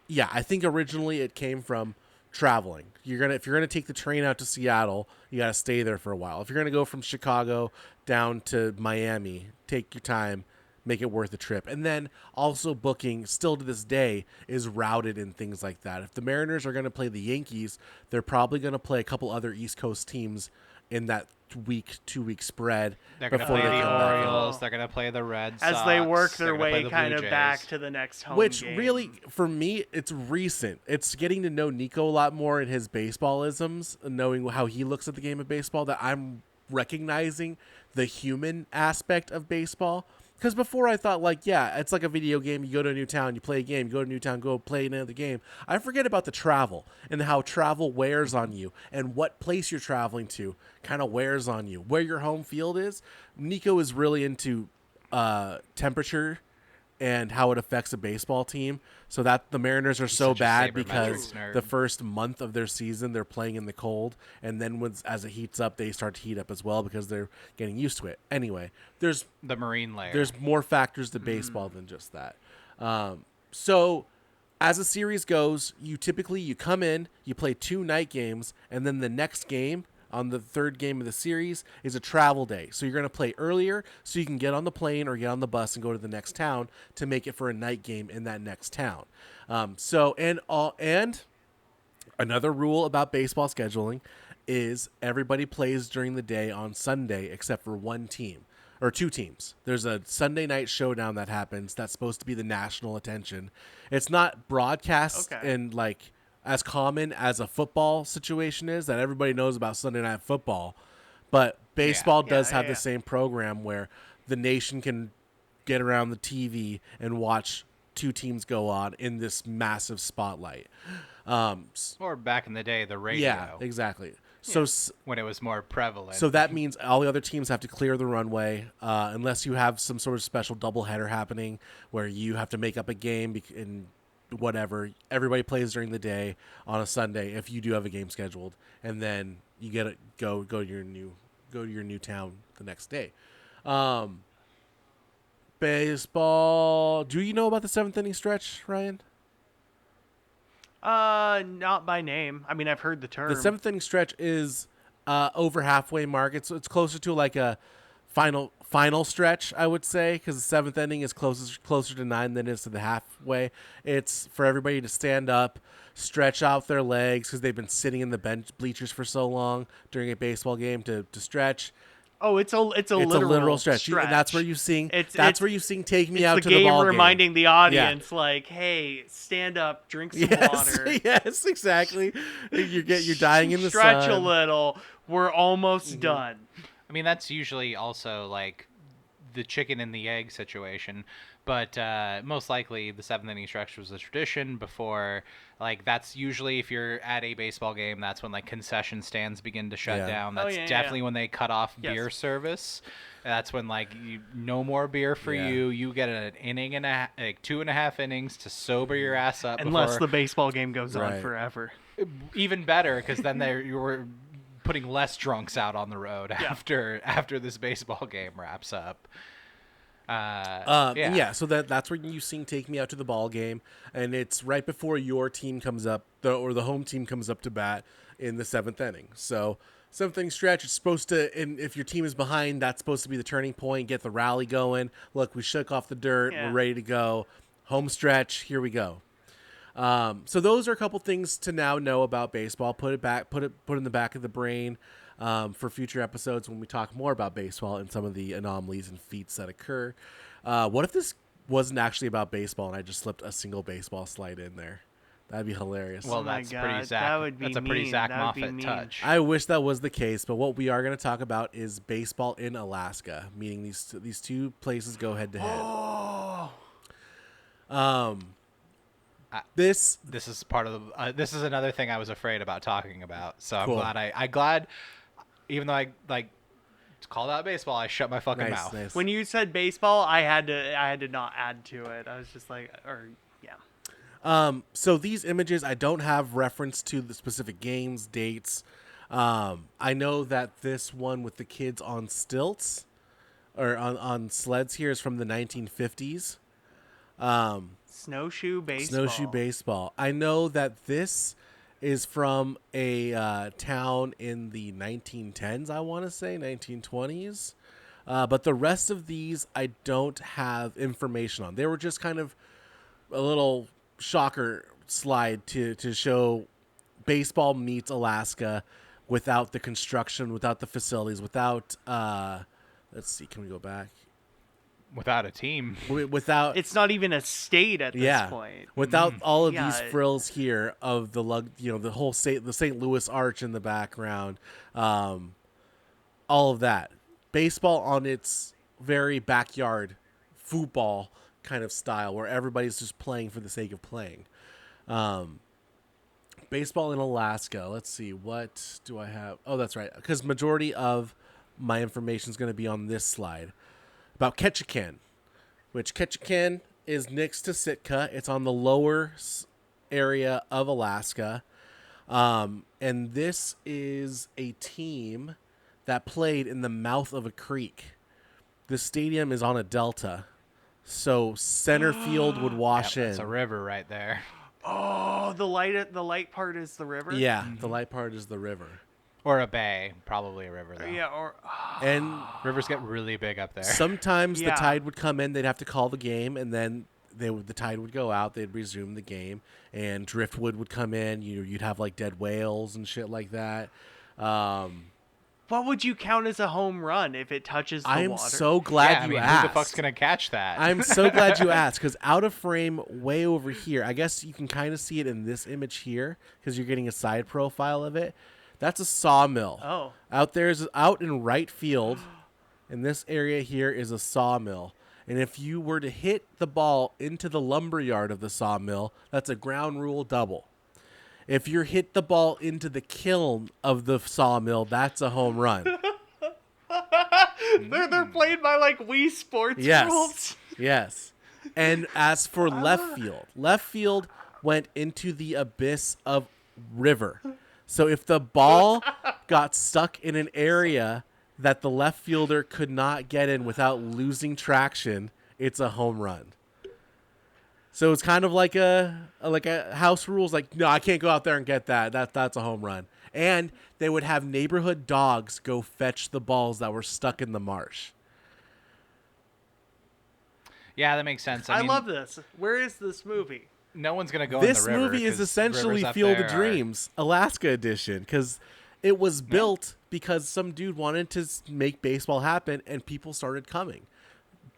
yeah, I think originally it came from traveling. If you're gonna take the train out to Seattle, you gotta stay there for a while. If you're gonna go from Chicago down to Miami, take your time, make it worth the trip. And then also booking, still to this day, is routed in things like that. If the Mariners are gonna play the Yankees, they're probably gonna play a couple other East Coast teams in that 2-week spread. They're going to before play they the come back in. Orioles. They're going to play the Red Sox. As they work they're their gonna play way the kind Blue of Jays. back to the next home Which game. really, for me, it's recent. It's getting to know Nico a lot more in his baseballisms, and knowing how he looks at the game of baseball, that I'm recognizing the human aspect of baseball. Because before I thought, like, yeah, it's like a video game. You go to a new town, you play a game. You go to a new town, go play another game. I forget about the travel and how travel wears on you, and what place you're traveling to kind of wears on you. Where your home field is. Nico is really into temperature and how it affects a baseball team. So that the Mariners are so such a bad sabermetrics because nerd. the first month of their season they're playing in the cold, and then as it heats up, they start to heat up as well because they're getting used to it. Anyway, there's The marine layer. there's more factors to baseball than just that. So as a series goes, you come in, you play 2 night games, and then the next game, on the third game of the series is a travel day. So you're going to play earlier so you can get on the plane or get on the bus and go to the next town to make it for a night game in that next town. And another rule about baseball scheduling is everybody plays during the day on Sunday except for one team or two teams. There's a Sunday night showdown that happens that's supposed to be the national attention. It's not broadcast and like as common as a football situation is that everybody knows about Sunday Night Football, but baseball does have the same program where the nation can get around the TV and watch two teams go on in this massive spotlight. Or back in the day, the radio. Yeah, exactly. So when it was more prevalent. So that means all the other teams have to clear the runway unless you have some sort of special doubleheader happening where you have to make up a game and whatever. Everybody plays during the day on a Sunday if you do have a game scheduled, and then you get to go to your new town the next day. Baseball. Do you know about the seventh inning stretch, Ryan? Not by name. I mean, I've heard the term. The seventh inning stretch is over halfway mark. It's closer to like a final stretch, I would say, because the seventh inning is closer to 9 than it is to the halfway. It's for everybody to stand up, stretch out their legs because they've been sitting in the bench bleachers for so long during a baseball game to stretch. Oh, it's a literal stretch. And that's where you sing. Where you sing "Take Me Out to the the Ball Game." Reminding the audience, like, "Hey, stand up, drink some water." Yes, exactly. You're dying in the sun. Stretch a little. We're almost done. I mean, that's usually also like the chicken and the egg situation, but most likely the seventh inning stretch was a tradition before. Like that's usually if you're at a baseball game, that's when like concession stands begin to shut down. That's definitely when they cut off beer service. That's when like no more beer for you. You get an inning and like 2.5 innings to sober your ass up. Unless the baseball game goes on forever. Even better, because then you were putting less drunks out on the road after this baseball game wraps up. So that's where you sing "Take Me Out to the Ball Game," and it's right before your team comes up, or the home team comes up to bat in the seventh inning. So seventh inning stretch, it's supposed to, and if your team is behind, that's supposed to be the turning point, get the rally going. Look, we shook off the dirt, we're ready to go. Home stretch, here we go. So those are a couple things to now know about baseball. Put in the back of the brain. For future episodes when we talk more about baseball and some of the anomalies and feats that occur. What if this wasn't actually about baseball and I just slipped a single baseball slide in there? That'd be hilarious. Well, that's pretty Zach. That's a pretty Zach Moffat touch. I wish that was the case, but what we are going to talk about is baseball in Alaska, meaning these two places go head to head. This is part of the. This is another thing I was afraid about talking about. So I'm cool. glad. Even though I called out baseball, I shut my fucking mouth. Nice. When you said baseball, I had to not add to it. I was just like, So these images, I don't have reference to the specific games, dates. I know that this one with the kids on stilts or on sleds here is from the 1950s. Snowshoe baseball. I know that this is from a town in the 1910s, I want to say, 1920s. But the rest of these I don't have information on. They were just kind of a little shocker slide to show baseball meets Alaska without the construction, without the facilities, without, let's see, can we go back? Without a team. Without, it's not even a state at this point. Without all of these frills here of the the whole the St. Louis Arch in the background, all of that. Baseball on its very backyard football kind of style where everybody's just playing for the sake of playing. Baseball in Alaska. Let's see. What do I have? Oh, that's right. Because majority of my information is going to be on this slide. About Ketchikan, which Ketchikan is next to Sitka. It's on the lower area of Alaska. And this is a team that played in the mouth of a creek. The stadium is on a delta, so center field would wash in. It's a river right there. Oh, the light part is the river? Yeah, the light part is the river. Or a bay, probably a river though. Yeah, or And Rivers get really big up there. sometimes the Yeah. tide would come in. They'd have to call the game, and then the tide would go out. They'd resume the game, and driftwood would come in. You'd have like dead whales and shit like that. what would you count as a home run if it touches the I'm water? so glad yeah, I you mean, asked. who the fuck's gonna catch that? I'm so glad you asked, because out of frame, way over here, I guess you can kind of see it in this image here, because you're getting a side profile of it. That's a sawmill. Oh. Out in right field, in this area here is a sawmill. And if you were to hit the ball into the lumber yard of the sawmill, that's a ground rule double. If you hit the ball into the kiln of the sawmill, that's a home run. They're played by like Wii Sports Yes. rules. Yes. And as for left field went into the abyss of river. So if the ball got stuck in an area that the left fielder could not get in without losing traction, it's a home run. So it's kind of like a house rules. Like, no, I can't go out there and get that. That's a home run. And they would have neighborhood dogs go fetch the balls that were stuck in the marsh. Yeah, that makes sense. I mean, love this. Where is this movie? No one's gonna go This in the river. movie is 'cause essentially rivers up Field there of are- Dreams, Alaska edition, because it was built because some dude wanted to make baseball happen, and people started coming.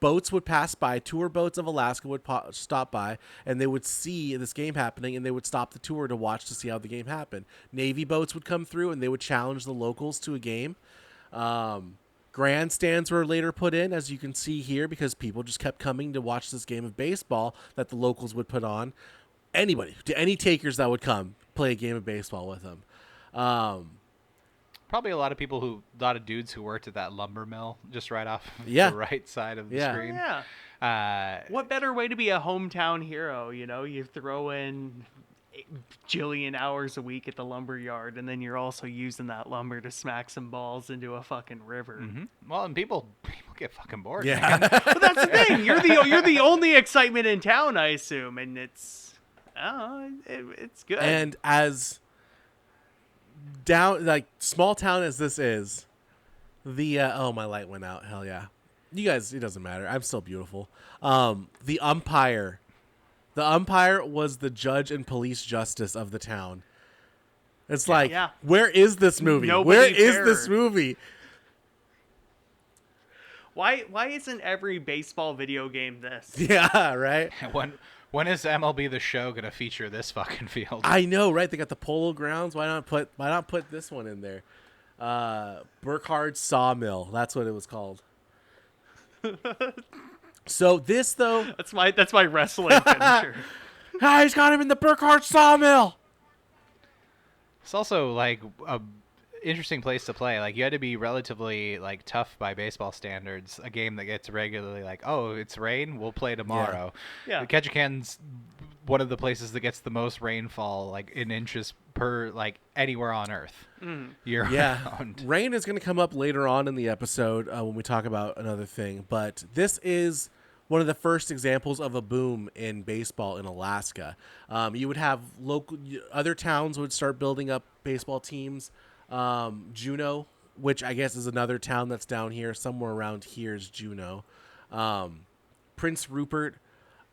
Boats would pass by, tour boats of Alaska would stop by, and they would see this game happening, and they would stop the tour to watch to see how the game happened. Navy boats would come through, and they would challenge the locals to a game. Grandstands were later put in, as you can see here, because people just kept coming to watch this game of baseball that the locals would put on. Any takers that would come play a game of baseball with them. Probably a lot of dudes who worked at that lumber mill just right off Yeah. the right side of the Yeah. screen. Yeah. What better way to be a hometown hero? You know, you throw in a jillion hours a week at the lumber yard, and then you're also using that lumber to smack some balls into a fucking river. Well, and people get fucking bored. Yeah. man. But that's the thing. You're the only excitement in town, I assume, and it's good. And as small town as this is, my light went out. Hell yeah. You guys, it doesn't matter. I'm still beautiful. The umpire was the judge and police justice of the town. It's like, Yeah. where is this movie? Nobody Where is this cared. movie? Why isn't every baseball video game this? Yeah, right. When is MLB The Show gonna feature this fucking field? I know, right? They got the Polo Grounds. Why not put this one in there? Burkhardt Sawmill. That's what it was called. So this though, That's my wrestling finisher. he's got him in the Burkhardt Sawmill. It's also like a interesting place to play. Like you had to be relatively like tough by baseball standards. A game that gets regularly like, oh, it's rain, we'll play tomorrow. Yeah. The Ketchikan's one of the places that gets the most rainfall, like in inches per like anywhere on Earth. Year Yeah, round. rain is going to come up later on in the episode when we talk about another thing. But this is one of the first examples of a boom in baseball in Alaska. You would have other towns would start building up baseball teams. Juneau, which I guess is another town that's down here, somewhere around here is Juneau. Prince Rupert,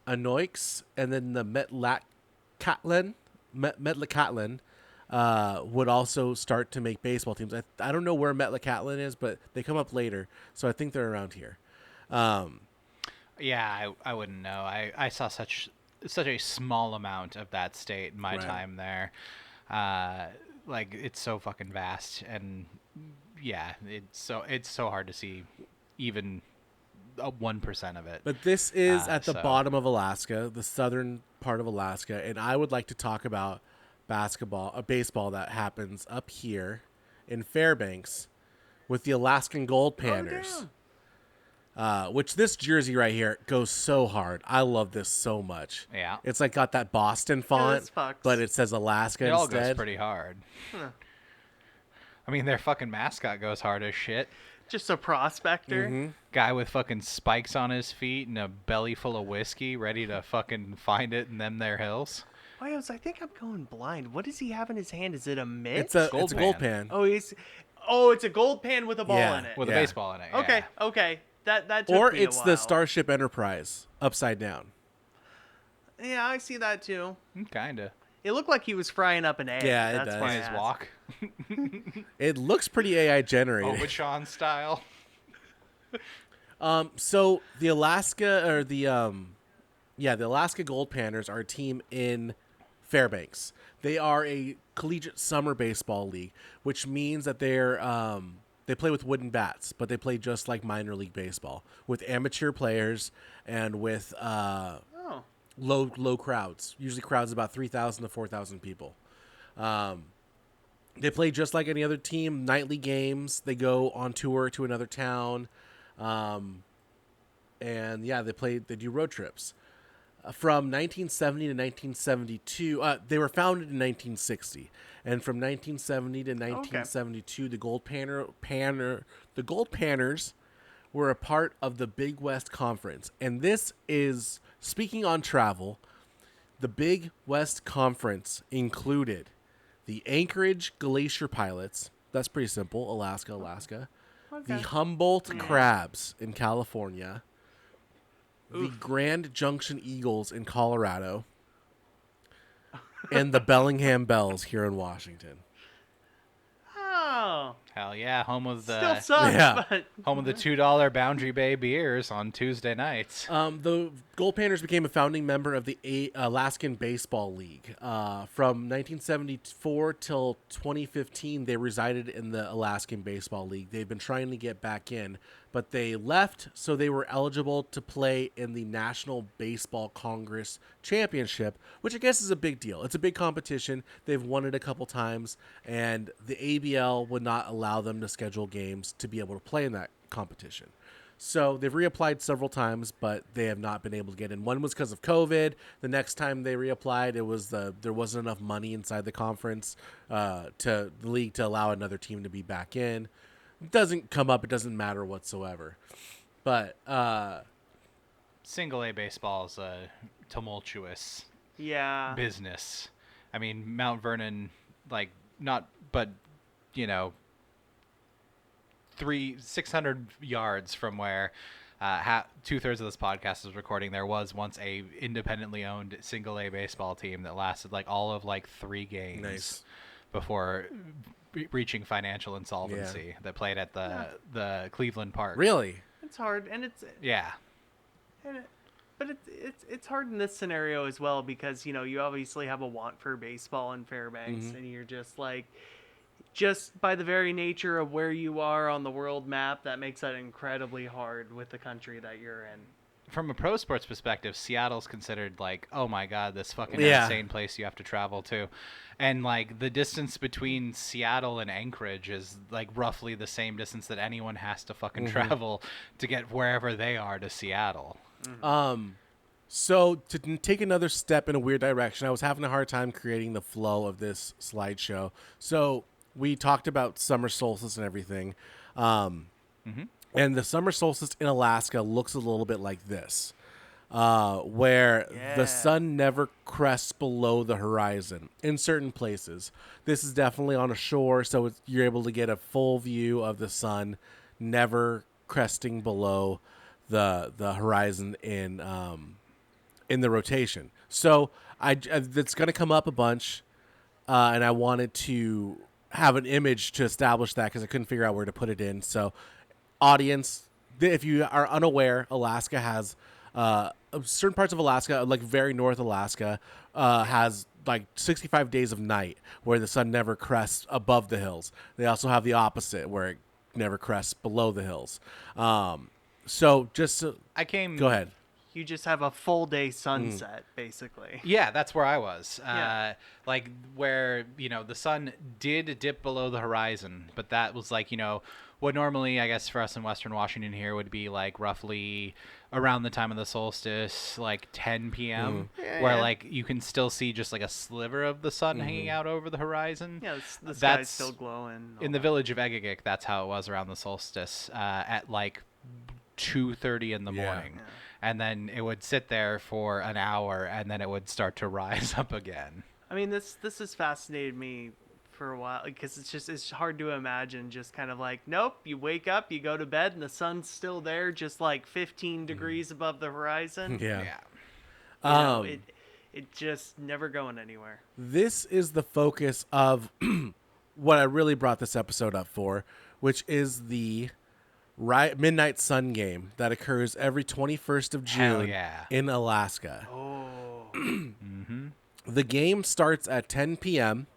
Anoix, and then the Metlakatlan would also start to make baseball teams. I don't know where Metlakatlan is, but they come up later, so I think they're around here. Yeah, I wouldn't know. I saw such a small amount of that state in my Right. time there. Like it's so fucking vast, and yeah, it's so hard to see even 1% of it. But this is at the so- bottom of Alaska, the southern part of Alaska, and I would like to talk about baseball that happens up here in Fairbanks with the Alaskan Gold Panners. Which this jersey right here goes so hard. I love this so much. Yeah. It's like got that Boston font, this fucks. but it says Alaska It all goes instead. pretty hard. I mean, their fucking mascot goes hard as shit. Just a prospector. Mm-hmm. Guy with fucking spikes on his feet and a belly full of whiskey, ready to fucking find it in them there hills. Wyos, I think I'm going blind. What does he have in his hand? Is it a mitt? It's a Gold gold pan. pan. it's a gold pan with a ball Yeah. in it. With a Yeah. baseball in it. Okay, yeah. okay. That took Or me a it's while. the Starship Enterprise upside down. Yeah, I see that too. Kinda. It looked like he was frying up an egg. Yeah, it That's does. why In I his asked. walk. It looks pretty AI generated. Obachon style. So the Alaska or the Alaska Gold Panners are a team in Fairbanks. They are a collegiate summer baseball league, which means that they play with wooden bats, but they play just like minor league baseball with amateur players and with Oh. low crowds. Usually crowds about 3,000 to 4,000 people. They play just like any other team, nightly games. They go on tour to another town. And yeah, they do road trips. From 1970 to 1972, they were founded in 1960, and from 1970 to 1972, the Gold Panners were a part of the Big West Conference. And this is, speaking on travel, the Big West Conference included the Anchorage Glacier Pilots. That's pretty simple. Alaska. Okay. The Humboldt Crabs in California. The Grand Junction Eagles in Colorado. And the Bellingham Bells here in Washington. Oh. Hell yeah, home of Still the sucks, yeah. but home of the $2 Boundary Bay beers on Tuesday nights. The Gold Panners became a founding member of the Alaskan Baseball League. From 1974 till 2015, they resided in the Alaskan Baseball League. They've been trying to get back in, but they left so they were eligible to play in the National Baseball Congress Championship, which I guess is a big deal. It's a big competition. They've won it a couple times, and the ABL would not allow them to schedule games to be able to play in that competition. So they've reapplied several times, but they have not been able to get in. One was because of COVID. The next time they reapplied, there wasn't enough money inside the conference to the league to allow another team to be back in. It doesn't come up. It doesn't matter whatsoever. But Single A baseball is a tumultuous yeah. business. I mean, Mount Vernon, like, not, but, you know, 600 yards from where 2/3 of this podcast is recording, there was once a independently owned single A baseball team that lasted like all of like 3 games Nice. before reaching financial insolvency. That played at the Cleveland Park. really, It's hard, and Yeah. but it's hard in this scenario as well because you obviously have a want for baseball in Fairbanks, and you're just like, just by the very nature of where you are on the world map, that makes that incredibly hard with the country that you're in. From a pro sports perspective, Seattle's considered like, oh my god, this fucking Yeah. insane place you have to travel to. And like the distance between Seattle and Anchorage is like roughly the same distance that anyone has to fucking travel to get wherever they are to Seattle. So to take another step in a weird direction, I was having a hard time creating the flow of this slideshow. So we talked about summer solstice and everything. And the summer solstice in Alaska looks a little bit like this, where the sun never crests below the horizon in certain places. This is definitely on a shore, so you're able to get a full view of the sun never cresting below the horizon in the rotation. So it's going to come up a bunch, and I wanted to have an image to establish that because I couldn't figure out where to put it in. So, audience, if you are unaware, Alaska has certain parts of Alaska, like very North Alaska, has like 65 days of night where the sun never crests above the hills. They also have the opposite where it never crests below the hills. So just I came go ahead. You just have a full day sunset, basically. Yeah, that's where I was. Yeah. Like where, the sun did dip below the horizon, but that was like, what normally, I guess, for us in Western Washington here would be like roughly around the time of the solstice, like 10 p.m., where like you can still see just like a sliver of the sun hanging out over the horizon. Yeah, the sky's That's still glowing. in the village of Egegik. That's how it was around the solstice at like 2:30 in the morning. Yeah. And then it would sit there for an hour, and then it would start to rise up again. I mean, this has fascinated me for a while because it's hard to imagine just kind of like, nope, you wake up, you go to bed, and the sun's still there, just like 15 degrees above the horizon. Yeah. You know, it just never going anywhere. This is the focus of what I really brought this episode up for, which is the Midnight Sun game that occurs every 21st of Hell June yeah. in Alaska. Oh, The game starts at 10 p.m.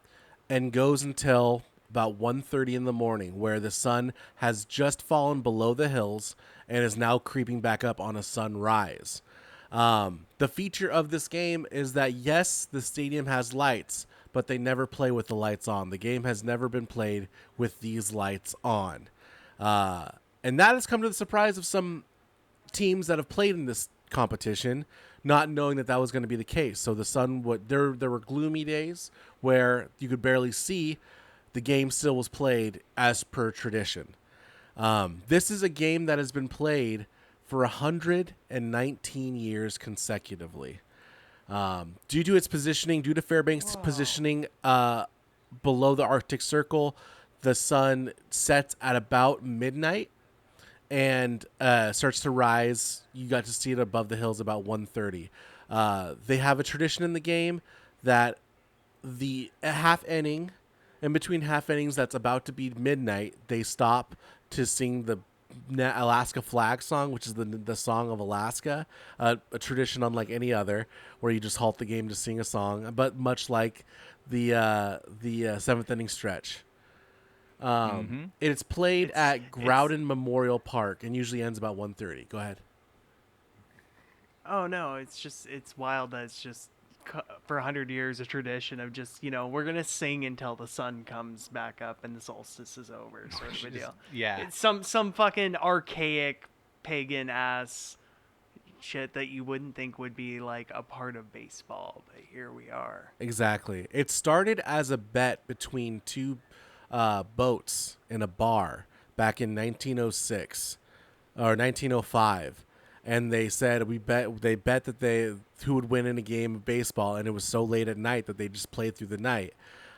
and goes until about 1:30 in the morning, where the sun has just fallen below the hills and is now creeping back up on a sunrise. The feature of this game is that, yes, the stadium has lights, but they never play with the lights on. The game has never been played with these lights on. And that has come to the surprise of some teams that have played in this competition, not knowing that that was going to be the case. So the sun there were gloomy days where you could barely see. The game still was played as per tradition. This is a game that has been played for 119 years consecutively. Due to its positioning, due to Fairbanks' positioning below the Arctic Circle, the sun sets at about midnight and starts to rise. You got to see it above the hills about 1:30. They have a tradition in the game that the half inning, in between half innings that's about to be midnight, they stop to sing the Alaska flag song, which is the song of Alaska, a tradition unlike any other, where you just halt the game to sing a song, but much like the seventh inning stretch. It's played at Groudon Memorial Park and usually ends about 1:30. Go ahead. oh no, it's wild that it's just for 100 years a tradition of just, we're gonna sing until the sun comes back up and the solstice is over, sort of a deal. Yeah. It's some fucking archaic pagan ass shit that you wouldn't think would be like a part of baseball, but here we are. Exactly. It started as a bet between two boats in a bar back in 1906 or 1905. And they said they bet that who would win in a game of baseball, and it was so late at night that they just played through the night.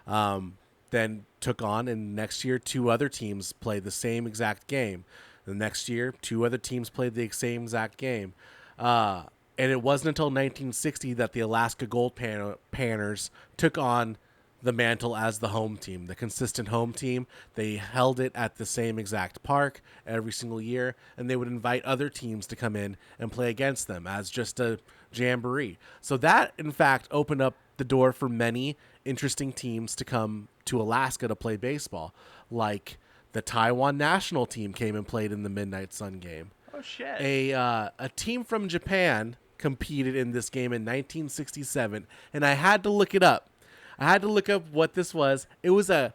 Then took on, and next year 2 other teams played the same exact game. The next year 2 other teams played the same exact game. And it wasn't until 1960 that the Alaska Gold Panners took on the mantle as the home team, the consistent home team. They held it at the same exact park every single year, and they would invite other teams to come in and play against them as just a jamboree. So that, in fact, opened up the door for many interesting teams to come to Alaska to play baseball, like the Taiwan national team came and played in the Midnight Sun game. Oh shit. A team from Japan competed in this game in 1967, and I had to look it up. I had to look up what this was. It was a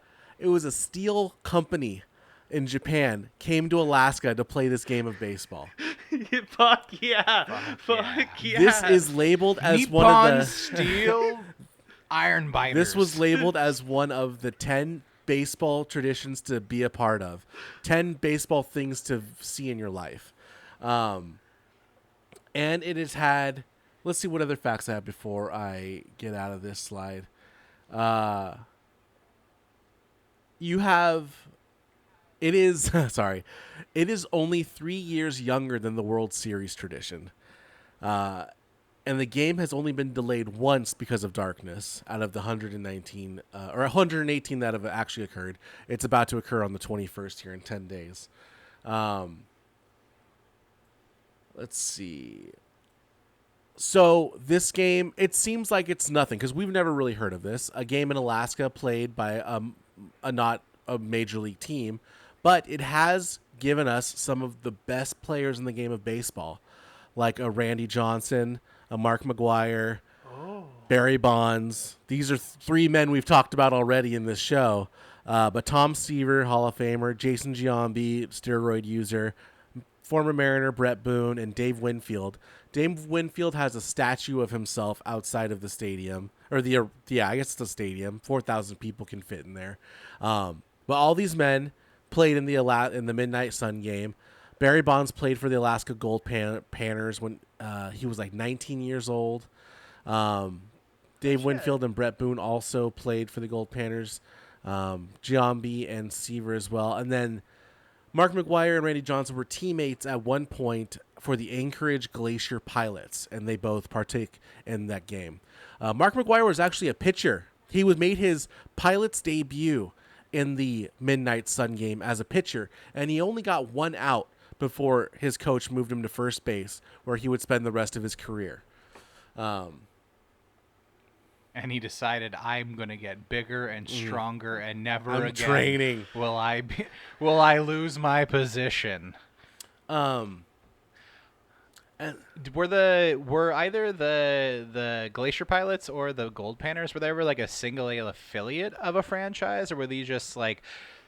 steel company in Japan came to Alaska to play this game of baseball. Fuck yeah. Fuck yeah. This is labeled as Nippon one of the Steel Iron Biters. This was labeled as one of the 10 baseball traditions to be a part of. 10 baseball things to see in your life. And it has had, let's see what other facts I have before I get out of this slide. It is only 3 years younger than the World Series tradition. And the game has only been delayed once because of darkness out of the 119 or 118 that have actually occurred. It's about to occur on the 21st here in 10 days. Let's see. So this game, it seems like it's nothing because we've never really heard of this. A game in Alaska played by not a major league team, but it has given us some of the best players in the game of baseball, like a Randy Johnson, a Mark McGuire, Barry Bonds. These are three men we've talked about already in this show. But Tom Seaver, Hall of Famer, Jason Giambi, steroid user, former Mariner Brett Boone, and Dave Winfield. Dave Winfield has a statue of himself outside of the stadium, or I guess it's the stadium. 4,000 people can fit in there. But all these men played in the Midnight Sun game. Barry Bonds played for the Alaska Gold Panners when he was like 19 years old. Dave Winfield and Brett Boone also played for the Gold Panners. Giambi and Seaver as well. And then Mark McGuire and Randy Johnson were teammates at one point for the Anchorage Glacier Pilots, and they both partake in that game. Mark McGuire was actually a pitcher. He made his Pilots debut in the Midnight Sun game as a pitcher, and he only got one out before his coach moved him to first base, where he would spend the rest of his career. And he decided, I'm going to get bigger and stronger, and never I'm again training. will I lose my position. And Were either the Glacier Pilots or the Gold Panners, were they ever like a single A affiliate of a franchise, or were these just like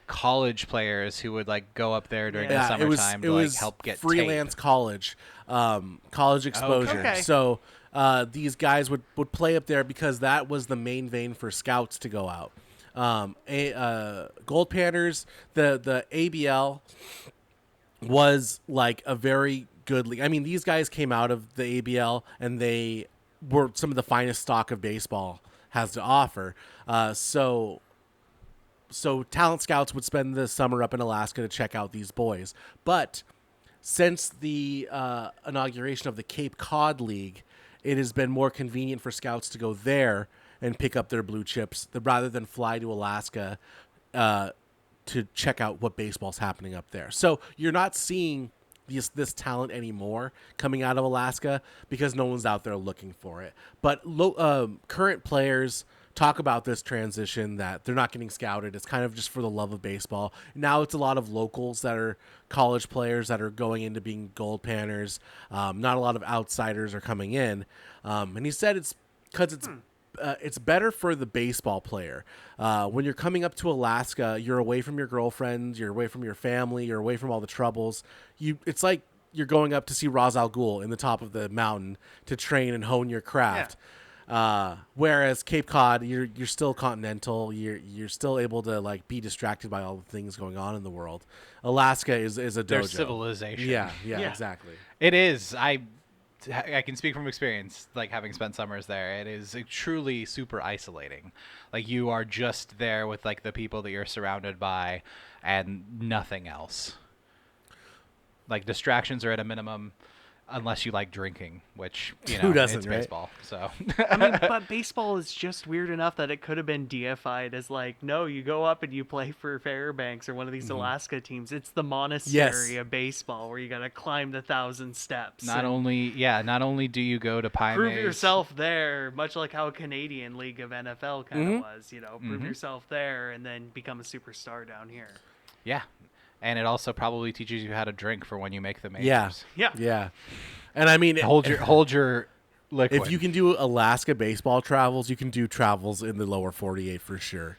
college players who would like go up there during the summertime to like help get freelance tape? college exposure. Okay. So these guys would play up there because that was the main vein for scouts to go out. Gold Panners, the ABL was like a very good league. I mean, these guys came out of the ABL and they were some of the finest stock of baseball has to offer. So talent scouts would spend the summer up in Alaska to check out these boys. But since the inauguration of the Cape Cod League, it has been more convenient for scouts to go there and pick up their blue chips rather than fly to Alaska to check out what baseball's happening up there. So you're not seeing this talent anymore coming out of Alaska because no one's out there looking for it. But current players talk about this transition that they're not getting scouted. It's kind of just for the love of baseball. Now it's a lot of locals that are college players that are going into being Gold Panners. Not a lot of outsiders are coming in. And he said it's because it's better for the baseball player. When you're coming up to Alaska, you're away from your girlfriend, you're away from your family, you're away from all the troubles. It's like you're going up to see Ra's al Ghul in the top of the mountain to train and hone your craft. Whereas Cape Cod, you're still continental. You're still able to like be distracted by all the things going on in the world. Alaska is a dojo. Their civilization. Yeah, exactly. It is. I can speak from experience, like having spent summers there. It is truly super isolating. Like you are just there with like the people that you're surrounded by and nothing else. Like distractions are at a minimum unless you like drinking, which, you know, Who doesn't, it's right? baseball. So I mean, but baseball is just weird enough that it could have been deified as like, no, you go up and you play for Fairbanks or one of these Alaska teams. It's the monastery of baseball where you got to climb the 1,000 steps. not only do you go to Pine Prove Maze, yourself there, much like how a Canadian League of NFL kind of was, you know, prove yourself there and then become a superstar down here. Yeah. And it also probably teaches you how to drink for when you make the majors. Yeah. And I mean, Hold your liquid. if you can do Alaska baseball travels, you can do travels in the lower 48 for sure.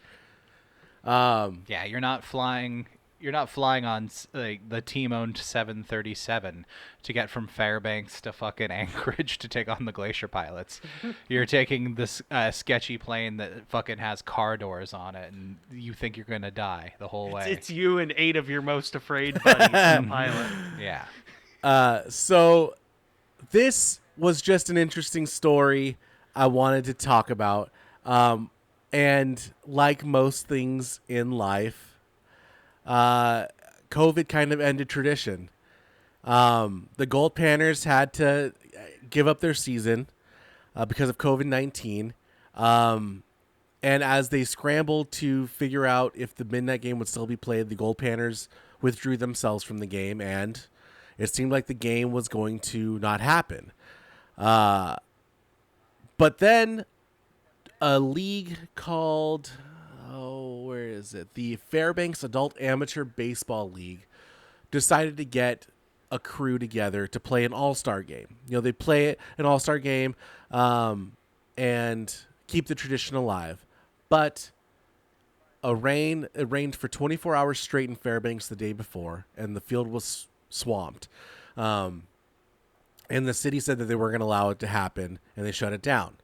Yeah, you're not flying on like the team-owned 737 to get from Fairbanks to fucking Anchorage to take on the Glacier Pilots. You're taking this sketchy plane that fucking has car doors on it, and you think you're gonna die the whole way. It's you and 8 of your most afraid buddies in the pilot. Yeah. So this was just an interesting story I wanted to talk about. And like most things in life, COVID kind of ended tradition. The Gold Panners had to give up their season because of COVID-19. And as they scrambled to figure out if the midnight game would still be played, the Gold Panners withdrew themselves from the game, and it seemed like the game was going to not happen. But then a league called, where is it? The Fairbanks Adult Amateur Baseball League decided to get a crew together to play an all-star game. They play an all-star game and keep the tradition alive. But it rained for 24 hours straight in Fairbanks the day before, and the field was swamped. And the city said that they weren't going to allow it to happen, and they shut it down.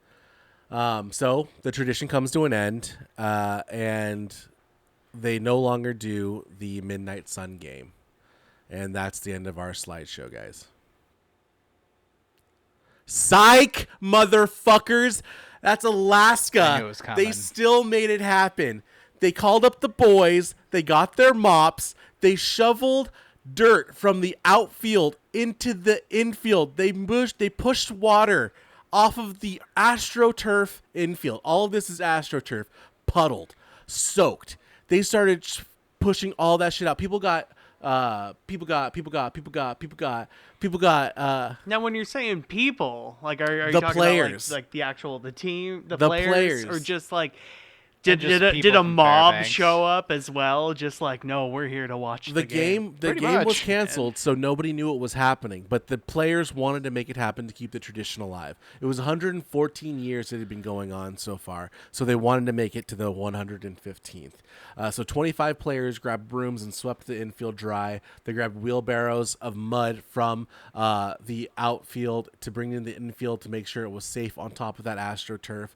So the tradition comes to an end, and they no longer do the Midnight Sun game. And that's the end of our slideshow, guys. Psych, motherfuckers! That's Alaska. I knew it was coming. They still made it happen. They called up the boys. They got their mops. They shoveled dirt from the outfield into the infield. They pushed water off of the AstroTurf infield. All of this is AstroTurf. Puddled. Soaked. They started pushing all that shit out. People got Now, when you're saying people, like, are you The talking players. about like the team, the players. or just like Just did people a from mob Fairbanks. show up as well? Just like, no, we're here to watch the game Pretty was much. canceled, so nobody knew it was happening, but the players wanted to make it happen to keep the tradition alive. It was 114 years that had been going on so far, so they wanted to make it to the 115th. So 25 players grabbed brooms and swept the infield dry. They grabbed wheelbarrows of mud from the outfield to bring in the infield to make sure it was safe on top of that AstroTurf.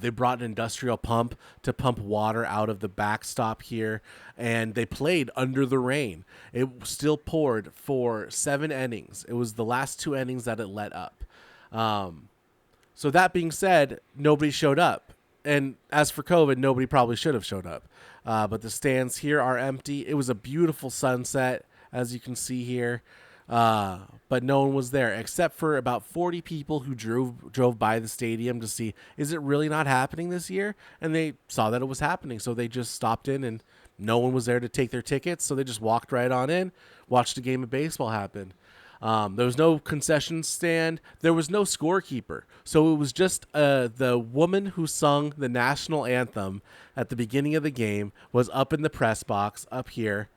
They brought an industrial pump to pump water out of the backstop here, and they played under the rain. It still poured for 7 innings. It was the last 2 innings that it let up. So that being said, nobody showed up. And as for COVID, nobody probably should have showed up. But the stands here are empty. It was a beautiful sunset, as you can see here. But no one was there except for about 40 people who drove by the stadium to see, is it really not happening this year? And they saw that it was happening. So they just stopped in, and no one was there to take their tickets. So they just walked right on in, watched a game of baseball happen. There was no concession stand. There was no scorekeeper. So it was just the woman who sung the national anthem at the beginning of the game was up in the press box up here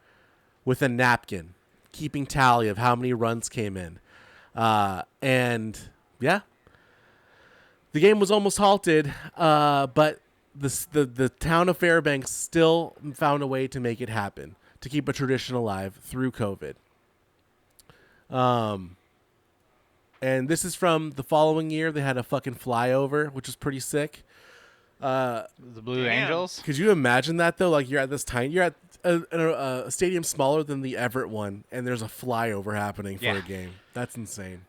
with a napkin, keeping tally of how many runs came in. And yeah, the game was almost halted, but the town of Fairbanks still found a way to make it happen, to keep a tradition alive through COVID. And this is from the following year. They had a fucking flyover, which was pretty sick. The Blue Damn. Angels. Could you imagine that though? Like you're at a stadium smaller than the Everett one, and there's a flyover happening for Yeah. a game. That's insane.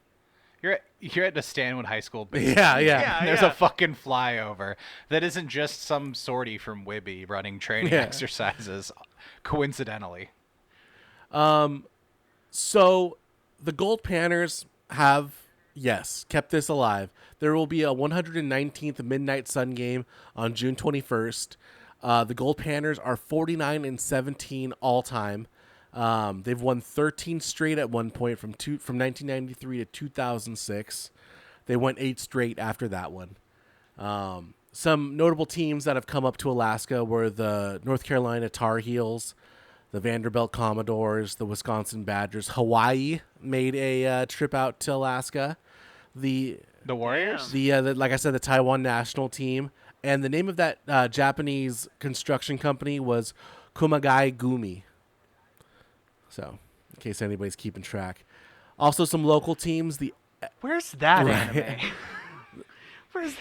You're at the Stanwood High School baseball Yeah, game. yeah. There's yeah. a fucking flyover. That isn't just some sortie from Wibby running training Yeah. exercises, coincidentally. So the Gold Panners have, yes, kept this alive. There will be a 119th Midnight Sun game on June 21st. The Gold Panners are 49-17 all time. They've won 13 straight at one point from 1993 to 2006. They went 8 straight after that one. Some notable teams that have come up to Alaska were the North Carolina Tar Heels, the Vanderbilt Commodores, the Wisconsin Badgers. Hawaii made a trip out to Alaska. The Warriors? like I said, the Taiwan national team, and the name of that Japanese construction company was Kumagai Gumi. So, in case anybody's keeping track. Also, some local teams. Where's that Right. anime? Where's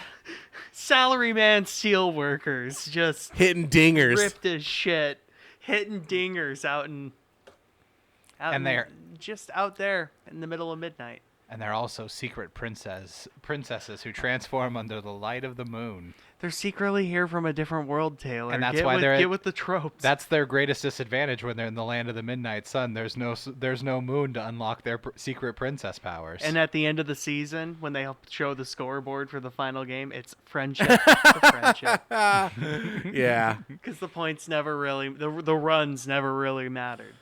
Salaryman Steel Workers just Hitting dingers. ripped as shit, hitting dingers And they're- just out there in the middle of midnight. And they're also secret princesses who transform under the light of the moon. They're secretly here from a different world, Taylor. And that's get why with, they're get with the tropes. That's their greatest disadvantage when they're in the land of the midnight sun. There's no moon to unlock their secret princess powers. And at the end of the season, when they show the scoreboard for the final game, it's friendship to friendship. Yeah. Because the points never really, the runs never really mattered.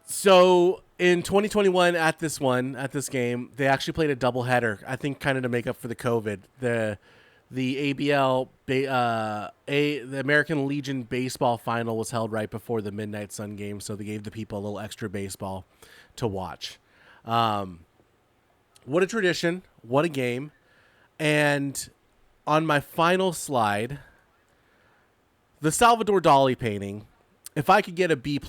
So in 2021 at this game, they actually played a doubleheader. I think kind of to make up for the COVID. the the American Legion baseball final was held right before the Midnight Sun game, so they gave the people a little extra baseball to watch. What a tradition! What a game! And on my final slide, the Salvador Dali painting. If I could get a B+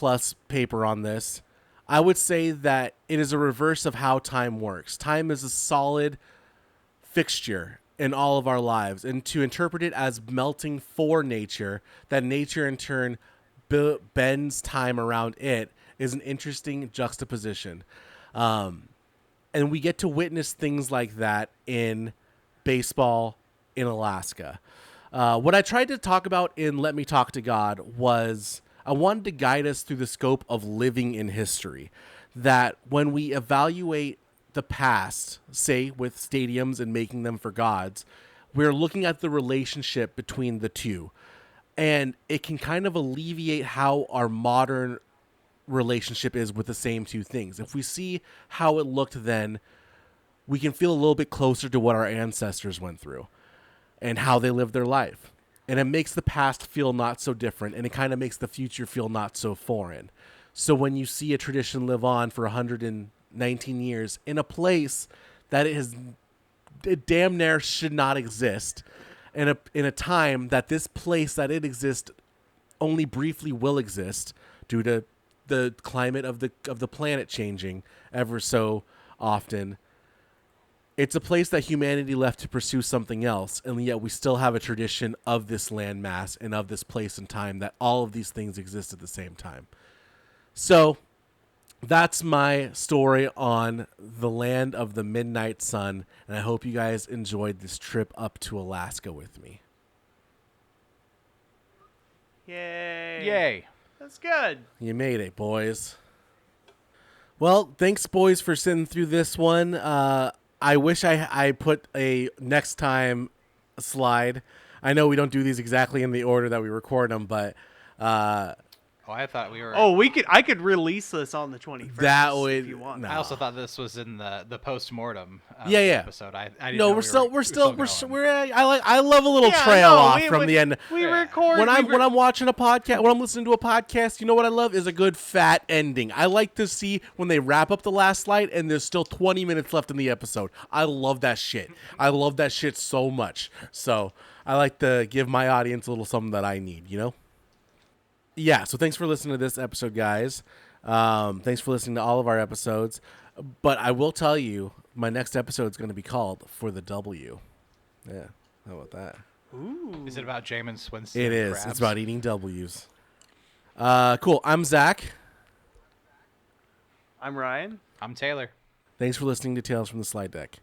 paper on this, I would say that it is a reverse of how time works. Time is a solid fixture in all of our lives, and to interpret it as melting for nature, that nature in turn bends time around it, is an interesting juxtaposition. And we get to witness things like that in baseball in Alaska. What I tried to talk about in Let Me Talk to God was I wanted to guide us through the scope of living in history. That when we evaluate the past, say with stadiums and making them for gods, we're looking at the relationship between the two. And it can kind of alleviate how our modern relationship is with the same two things. If we see how it looked then, we can feel a little bit closer to what our ancestors went through and how they lived their life. And it makes the past feel not so different, and it kind of makes the future feel not so foreign. So when you see a tradition live on for 119 years in a place that it damn near should not exist, in a time that this place that it exists only briefly will exist due to the climate of the planet changing ever so often, it's a place that humanity left to pursue something else, and yet we still have a tradition of this landmass and of this place and time that all of these things exist at the same time. So that's my story on the land of the Midnight Sun, and I hope you guys enjoyed this trip up to Alaska with me. Yay. Yay. That's good. You made it, boys. Well, thanks, boys, for sitting through this one. I wish I put a next time slide. I know we don't do these exactly in the order that we record them, but Oh, I thought we were. Oh, I could release this on the 21st That would- if you want. no. I also thought this was in the post-mortem Yeah. episode. I didn't no, know we're still going. I love a little Yeah, trail no, off we- from we- the end. We Yeah. record When we I'm watching a podcast, when I'm listening to a podcast, you know what I love is a good fat ending. I like to see when they wrap up the last slide and there's still 20 minutes left in the episode. I love that shit. I love that shit so much. So I like to give my audience a little something that I need, you know? Yeah, so thanks for listening to this episode, guys. Thanks for listening to all of our episodes. But I will tell you, my next episode is going to be called For the W. Yeah, how about that? Ooh. Is it about Jamin Swinston? It and is. crabs? It's about eating W's. Cool. I'm Zach. I'm Ryan. I'm Taylor. Thanks for listening to Tales from the Slide Deck.